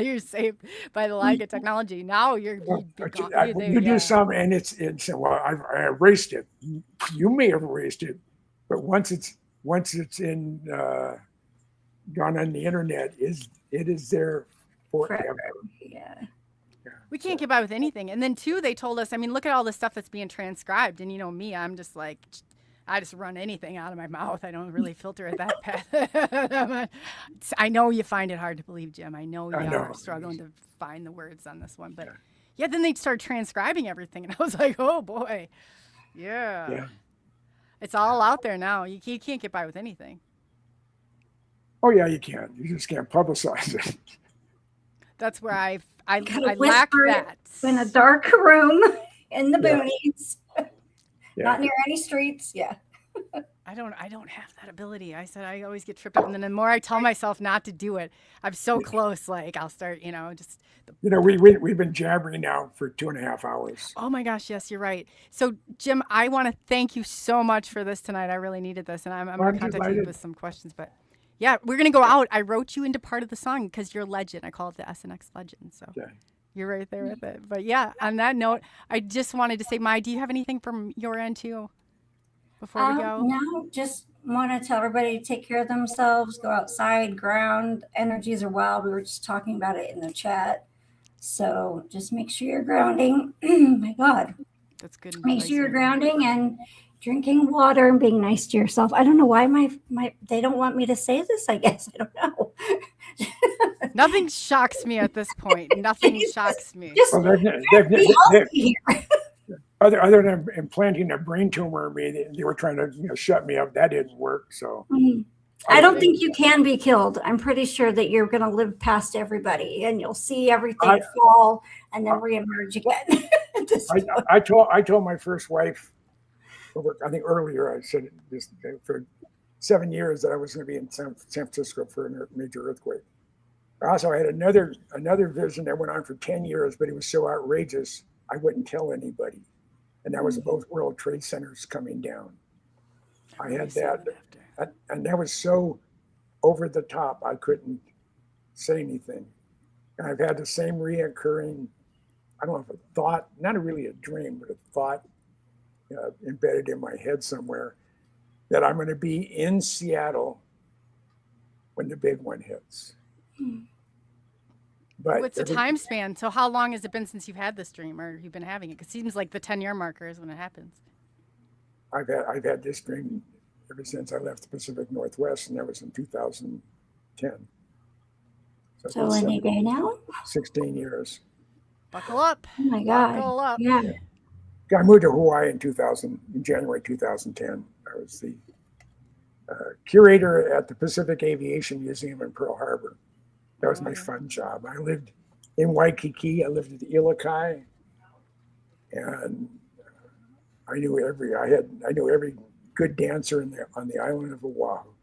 You're safe by the lack of technology. Now you do something and it's well, I erased it. You may have erased it, but once it's in gone on the internet, it is there forever. Yeah. We can't get by with anything. And then two, they told us, I mean, look at all the stuff that's being transcribed. And you know me, I'm just like, I just run anything out of my mouth. I don't really filter it that bad. I know you find it hard to believe, Jim. I know you are struggling to find the words on this one. But yeah, then they start transcribing everything. And I was like, oh boy. Yeah. It's all out there now. You can't get by with anything. Oh yeah, you can. You just can't publicize it. That's where I lack that. In a dark room in the boonies. Not near any streets. Yeah. I don't have that ability. I said I always get tripped up, and then the more I tell myself not to do it, I'm so close. Like I'll start, just. We've been jabbering now for 2.5 hours. Oh my gosh, yes, you're right. So Jim, I want to thank you so much for this tonight. I really needed this, and I'm going to contact you with some questions. But yeah, we're going to go out. I wrote you into part of the song because you're a legend. I call it the SNX legend. So. Okay. You're right there with it. But yeah, on that note, I just wanted to say, Mai, do you have anything from your end too before we go? No, just want to tell everybody to take care of themselves, go outside, ground. Energies are wild. We were just talking about it in the chat. So just make sure you're grounding. My God. That's good. Make sure you're grounding and drinking water and being nice to yourself. I don't know why they don't want me to say this, I guess. I don't know. Nothing shocks me at this point. Nothing shocks me. Other than implanting a brain tumor in me, they were trying to shut me up. That didn't work. So I don't think you can be killed. I'm pretty sure that you're going to live past everybody, and you'll see everything fall and then reemerge again. I told my first wife, I think earlier, I said this for 7 years that I was going to be in San Francisco for a major earthquake. Also, I had another vision that went on for 10 years, but it was so outrageous, I wouldn't tell anybody. And that was both World Trade Centers coming down. I had that, and that was so over the top, I couldn't say anything. And I've had the same reoccurring I don't know if a thought, not really a dream, but a thought embedded in my head somewhere that I'm going to be in Seattle when the big one hits. But what's the time span? So how long has it been since you've had this dream, or you've been having it? Because it seems like the 10-year marker is when it happens. I've had this dream ever since I left the Pacific Northwest, and that was in 2010. So any day now? 16 years. Buckle up. Oh my God. Buckle up. Yeah. I moved to Hawaii in January 2010. I was the curator at the Pacific Aviation Museum in Pearl Harbor. That was my fun job. I lived in Waikiki. I lived at the Ilokai, and I knew every good dancer on the island of Oahu.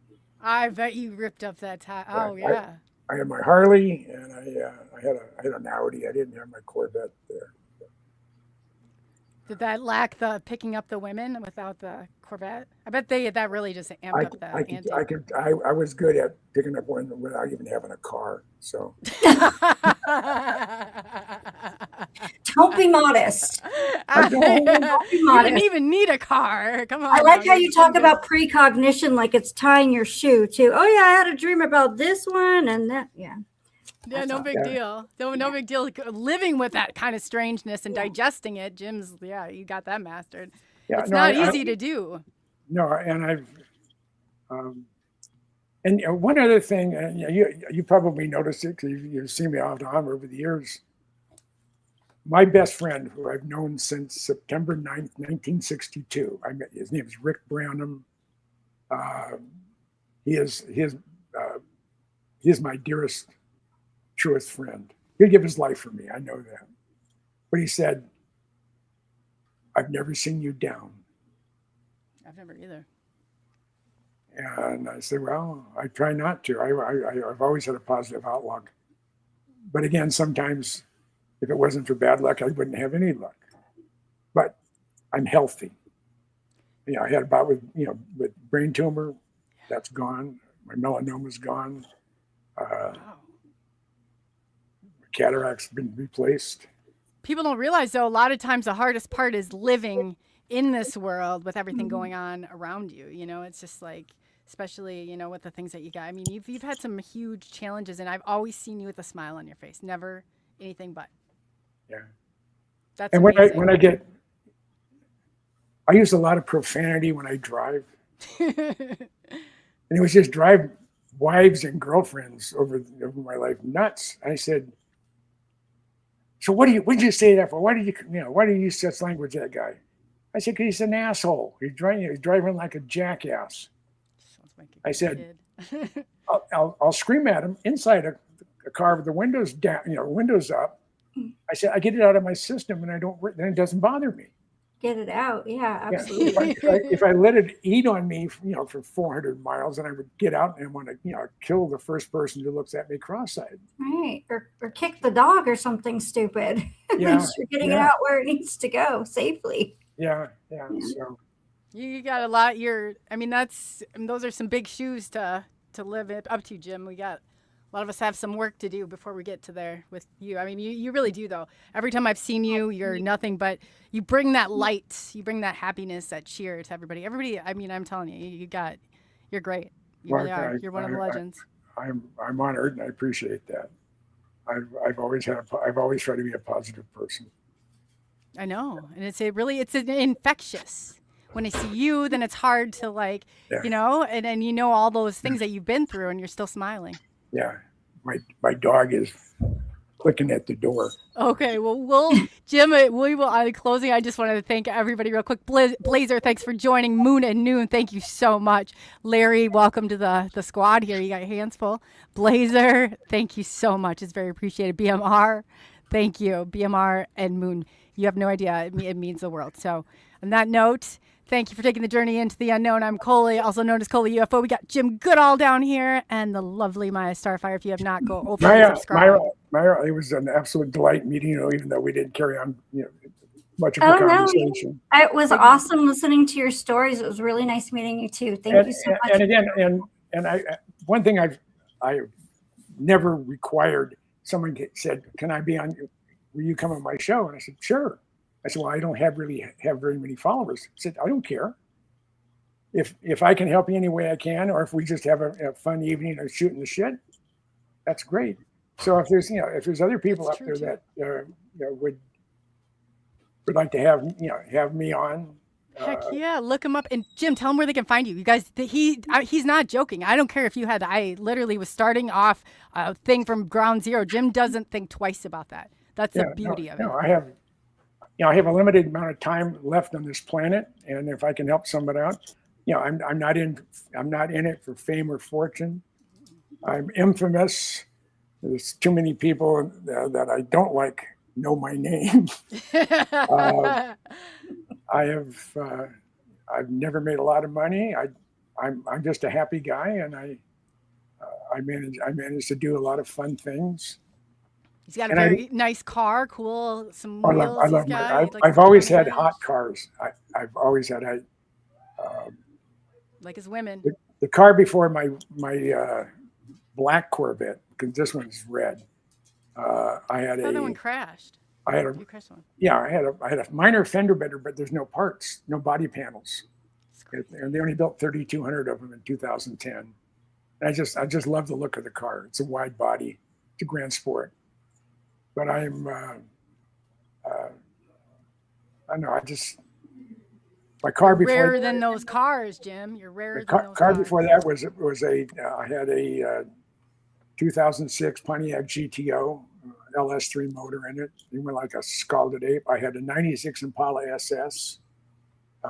I bet you ripped up that time. Oh yeah. I had my Harley, and I had an Audi. I didn't have my Corvette there. Did that lack the picking up the women without the Corvette? I bet that really just amped up the ante. I was good at picking up women without even having a car. So don't be modest. Don't be modest. You didn't even need a car. Come on. I like how you talk about precognition like it's tying your shoe too. Oh yeah, I had a dream about this one and that. Yeah. Yeah, no big deal. No big deal. Living with that kind of strangeness and digesting it, Jim's. Yeah, you got that mastered. Yeah, it's not easy to do. No, and I've. And one other thing, you probably noticed it because you've seen me off and on over the years. My best friend, who I've known since September 9th, 1962, I met. His name is Rick Brownham. He is my dearest, truest friend. He'd give his life for me. I know that. But he said, "I've never seen you down." I've never either. And I said, well, I try not to. I've always had a positive outlook. But again, sometimes if it wasn't for bad luck, I wouldn't have any luck. But I'm healthy. I had a bout with brain tumor. That's gone. My melanoma's gone. Cataract's been replaced. People don't realize, though, a lot of times the hardest part is living in this world with everything going on around you. It's just like, especially, with the things that you got. I mean, you've had some huge challenges, and I've always seen you with a smile on your face. Never anything but. Yeah. That's and amazing. I use a lot of profanity when I drive. And it was just drive wives and girlfriends over my life nuts. I said, so what did you say that for? Why did you use such language to that guy? I said, because he's an asshole. He's driving like a jackass. I said, I'll scream at him inside a car with the windows down, windows up. I said, I get it out of my system, and then it doesn't bother me. Get it out, yeah, absolutely. If I let it eat on me, for 400 miles, then I would get out and want to, kill the first person who looks at me cross-eyed. Right, or kick the dog or something stupid. Yeah, Make sure getting it out where it needs to go safely. Yeah. So you got a lot. Those are some big shoes to live up to, Jim. A lot of us have some work to do before we get to there with you. I mean, you really do, though. Every time I've seen you, you're nothing but you bring that light, you bring that happiness, that cheer to everybody. I'm telling you, you're great. You really are. You're one of the legends. I'm honored, and I appreciate that. I've always tried to be a positive person. I know, and it's infectious. When I see you, then it's hard to and all those things that you've been through, and you're still smiling. Yeah, my dog is looking at the door. Okay, well, Jim, we will. On closing, I just wanted to thank everybody real quick. Blazer, thanks for joining. Moon and Noon, thank you so much. Larry, welcome to the squad here. You got your hands full. Blazer, thank you so much. It's very appreciated. BMR, thank you. BMR and Moon, you have no idea. It means the world. So on that note, thank you for taking the journey into the unknown. I'm Coley, also known as ColeyUFO. We got Jim Goodall down here and the lovely Miya Starfire. If you have not, go over and subscribe. Myra, it was an absolute delight meeting you, even though we didn't carry on much of a conversation. No. It was awesome listening to your stories. It was really nice meeting you too. Thank you so much. And again, one thing I never required. Someone said, "Can I be on will you come on my show? And I said, sure. I said, well, I don't have very many followers. I said, I don't care. If I can help you any way I can, or if we just have a fun evening of shooting the shit, that's great. So if there's other people out there that would like to have me on. Heck yeah, look him up. And Jim, tell him where they can find you. You guys, he's not joking. I don't care if you had, I literally was starting off a thing from ground zero. Jim doesn't think twice about that. That's the beauty of it. No, I have a limited amount of time left on this planet. And if I can help someone out, I'm not in it for fame or fortune. I'm infamous. There's too many people that I don't like know my name. I've never made a lot of money. I'm just a happy guy, and I manage to do a lot lot things. He's got a very nice car, cool. Some wheels. I've always had hot cars. I've always had like his women. The car before my black Corvette, because this one's red. I had the other one crashed. You crashed one. Yeah, I had a minor fender bender, but there's no parts, no body panels, and they only built 3,200 of them in 2010. And I just love the look of the car. It's a wide body. It's a Grand Sport. But I don't know. My car before. Rarer than those cars, Jim. You're rarer than those cars. Car before that was I had a 2006 Pontiac GTO LS3 motor in it. It went like a scalded ape. I had a 96 Impala SS.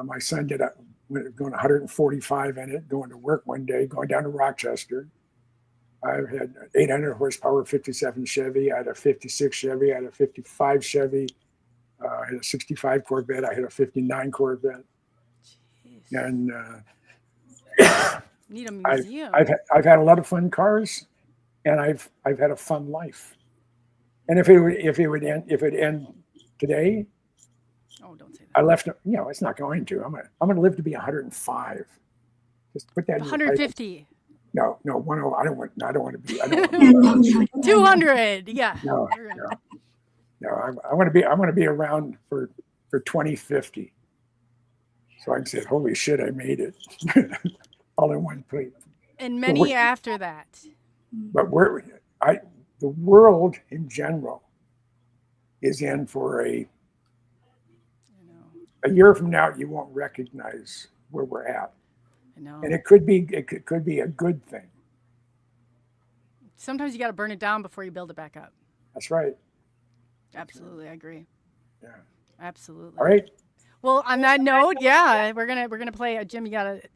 My son going 145 in it, going to work one day, going down to Rochester. I had 800 horsepower 57 Chevy. I had a 56 Chevy. I had a 55 Chevy. I had a 65 Corvette. I had a 59 Corvette. Jeez. And need a museum. I've had a lot of fun cars, and I've had a fun life. And if it would end today, oh, don't say that. I left. It's not going to. I'm gonna live to be 105. Just put that. 150. No, 10. I don't want to be. I don't want to be 200. Yeah. No. I want to be around for 2050, so I can say, "Holy shit, I made it!" All in one plate. And many after that. But the world in general is in for a year from now. You won't recognize where we're at. I know. And it could be a good thing. Sometimes you got to burn it down before you build it back up. That's right. Absolutely, I agree. Yeah. Absolutely. All right. Well, on that note, yeah, we're gonna play. Jim,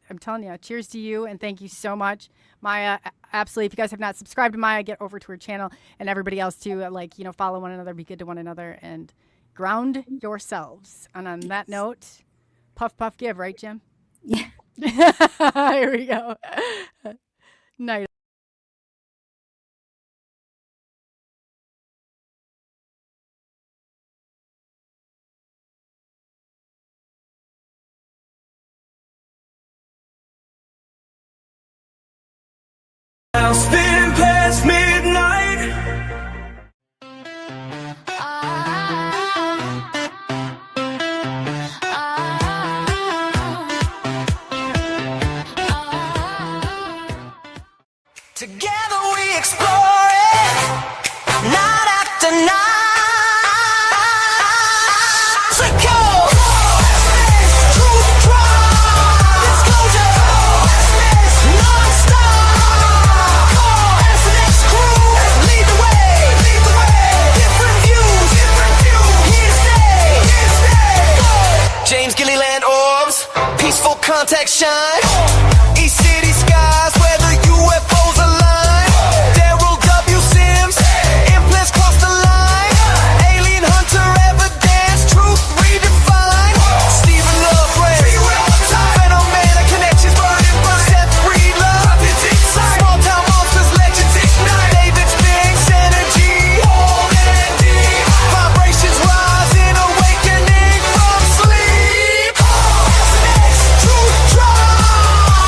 I'm telling you, cheers to you, and thank you so much, Maya. Absolutely. If you guys have not subscribed to Maya, get over to her channel, and everybody else too. Follow one another, be good to one another, and ground yourselves. And on that note, puff puff give, right, Jim? Yeah. Here we go. Night. Now spinning past midnight. Together we explore it, night after night. Contact shine, East City skies where the UFOs align. Daryl W. Sims, implants cross the line. Alien hunter evidence, truth redefined. Stephen Love Ray, phenomenal connections burning bright. Seth Breedlove, small town monsters, legends ignite. David Spinks, energy, holding deep. Vibrations rising, awakening from sleep. Truth drive.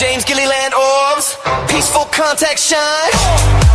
James Gilliland orbs, peaceful contact shine.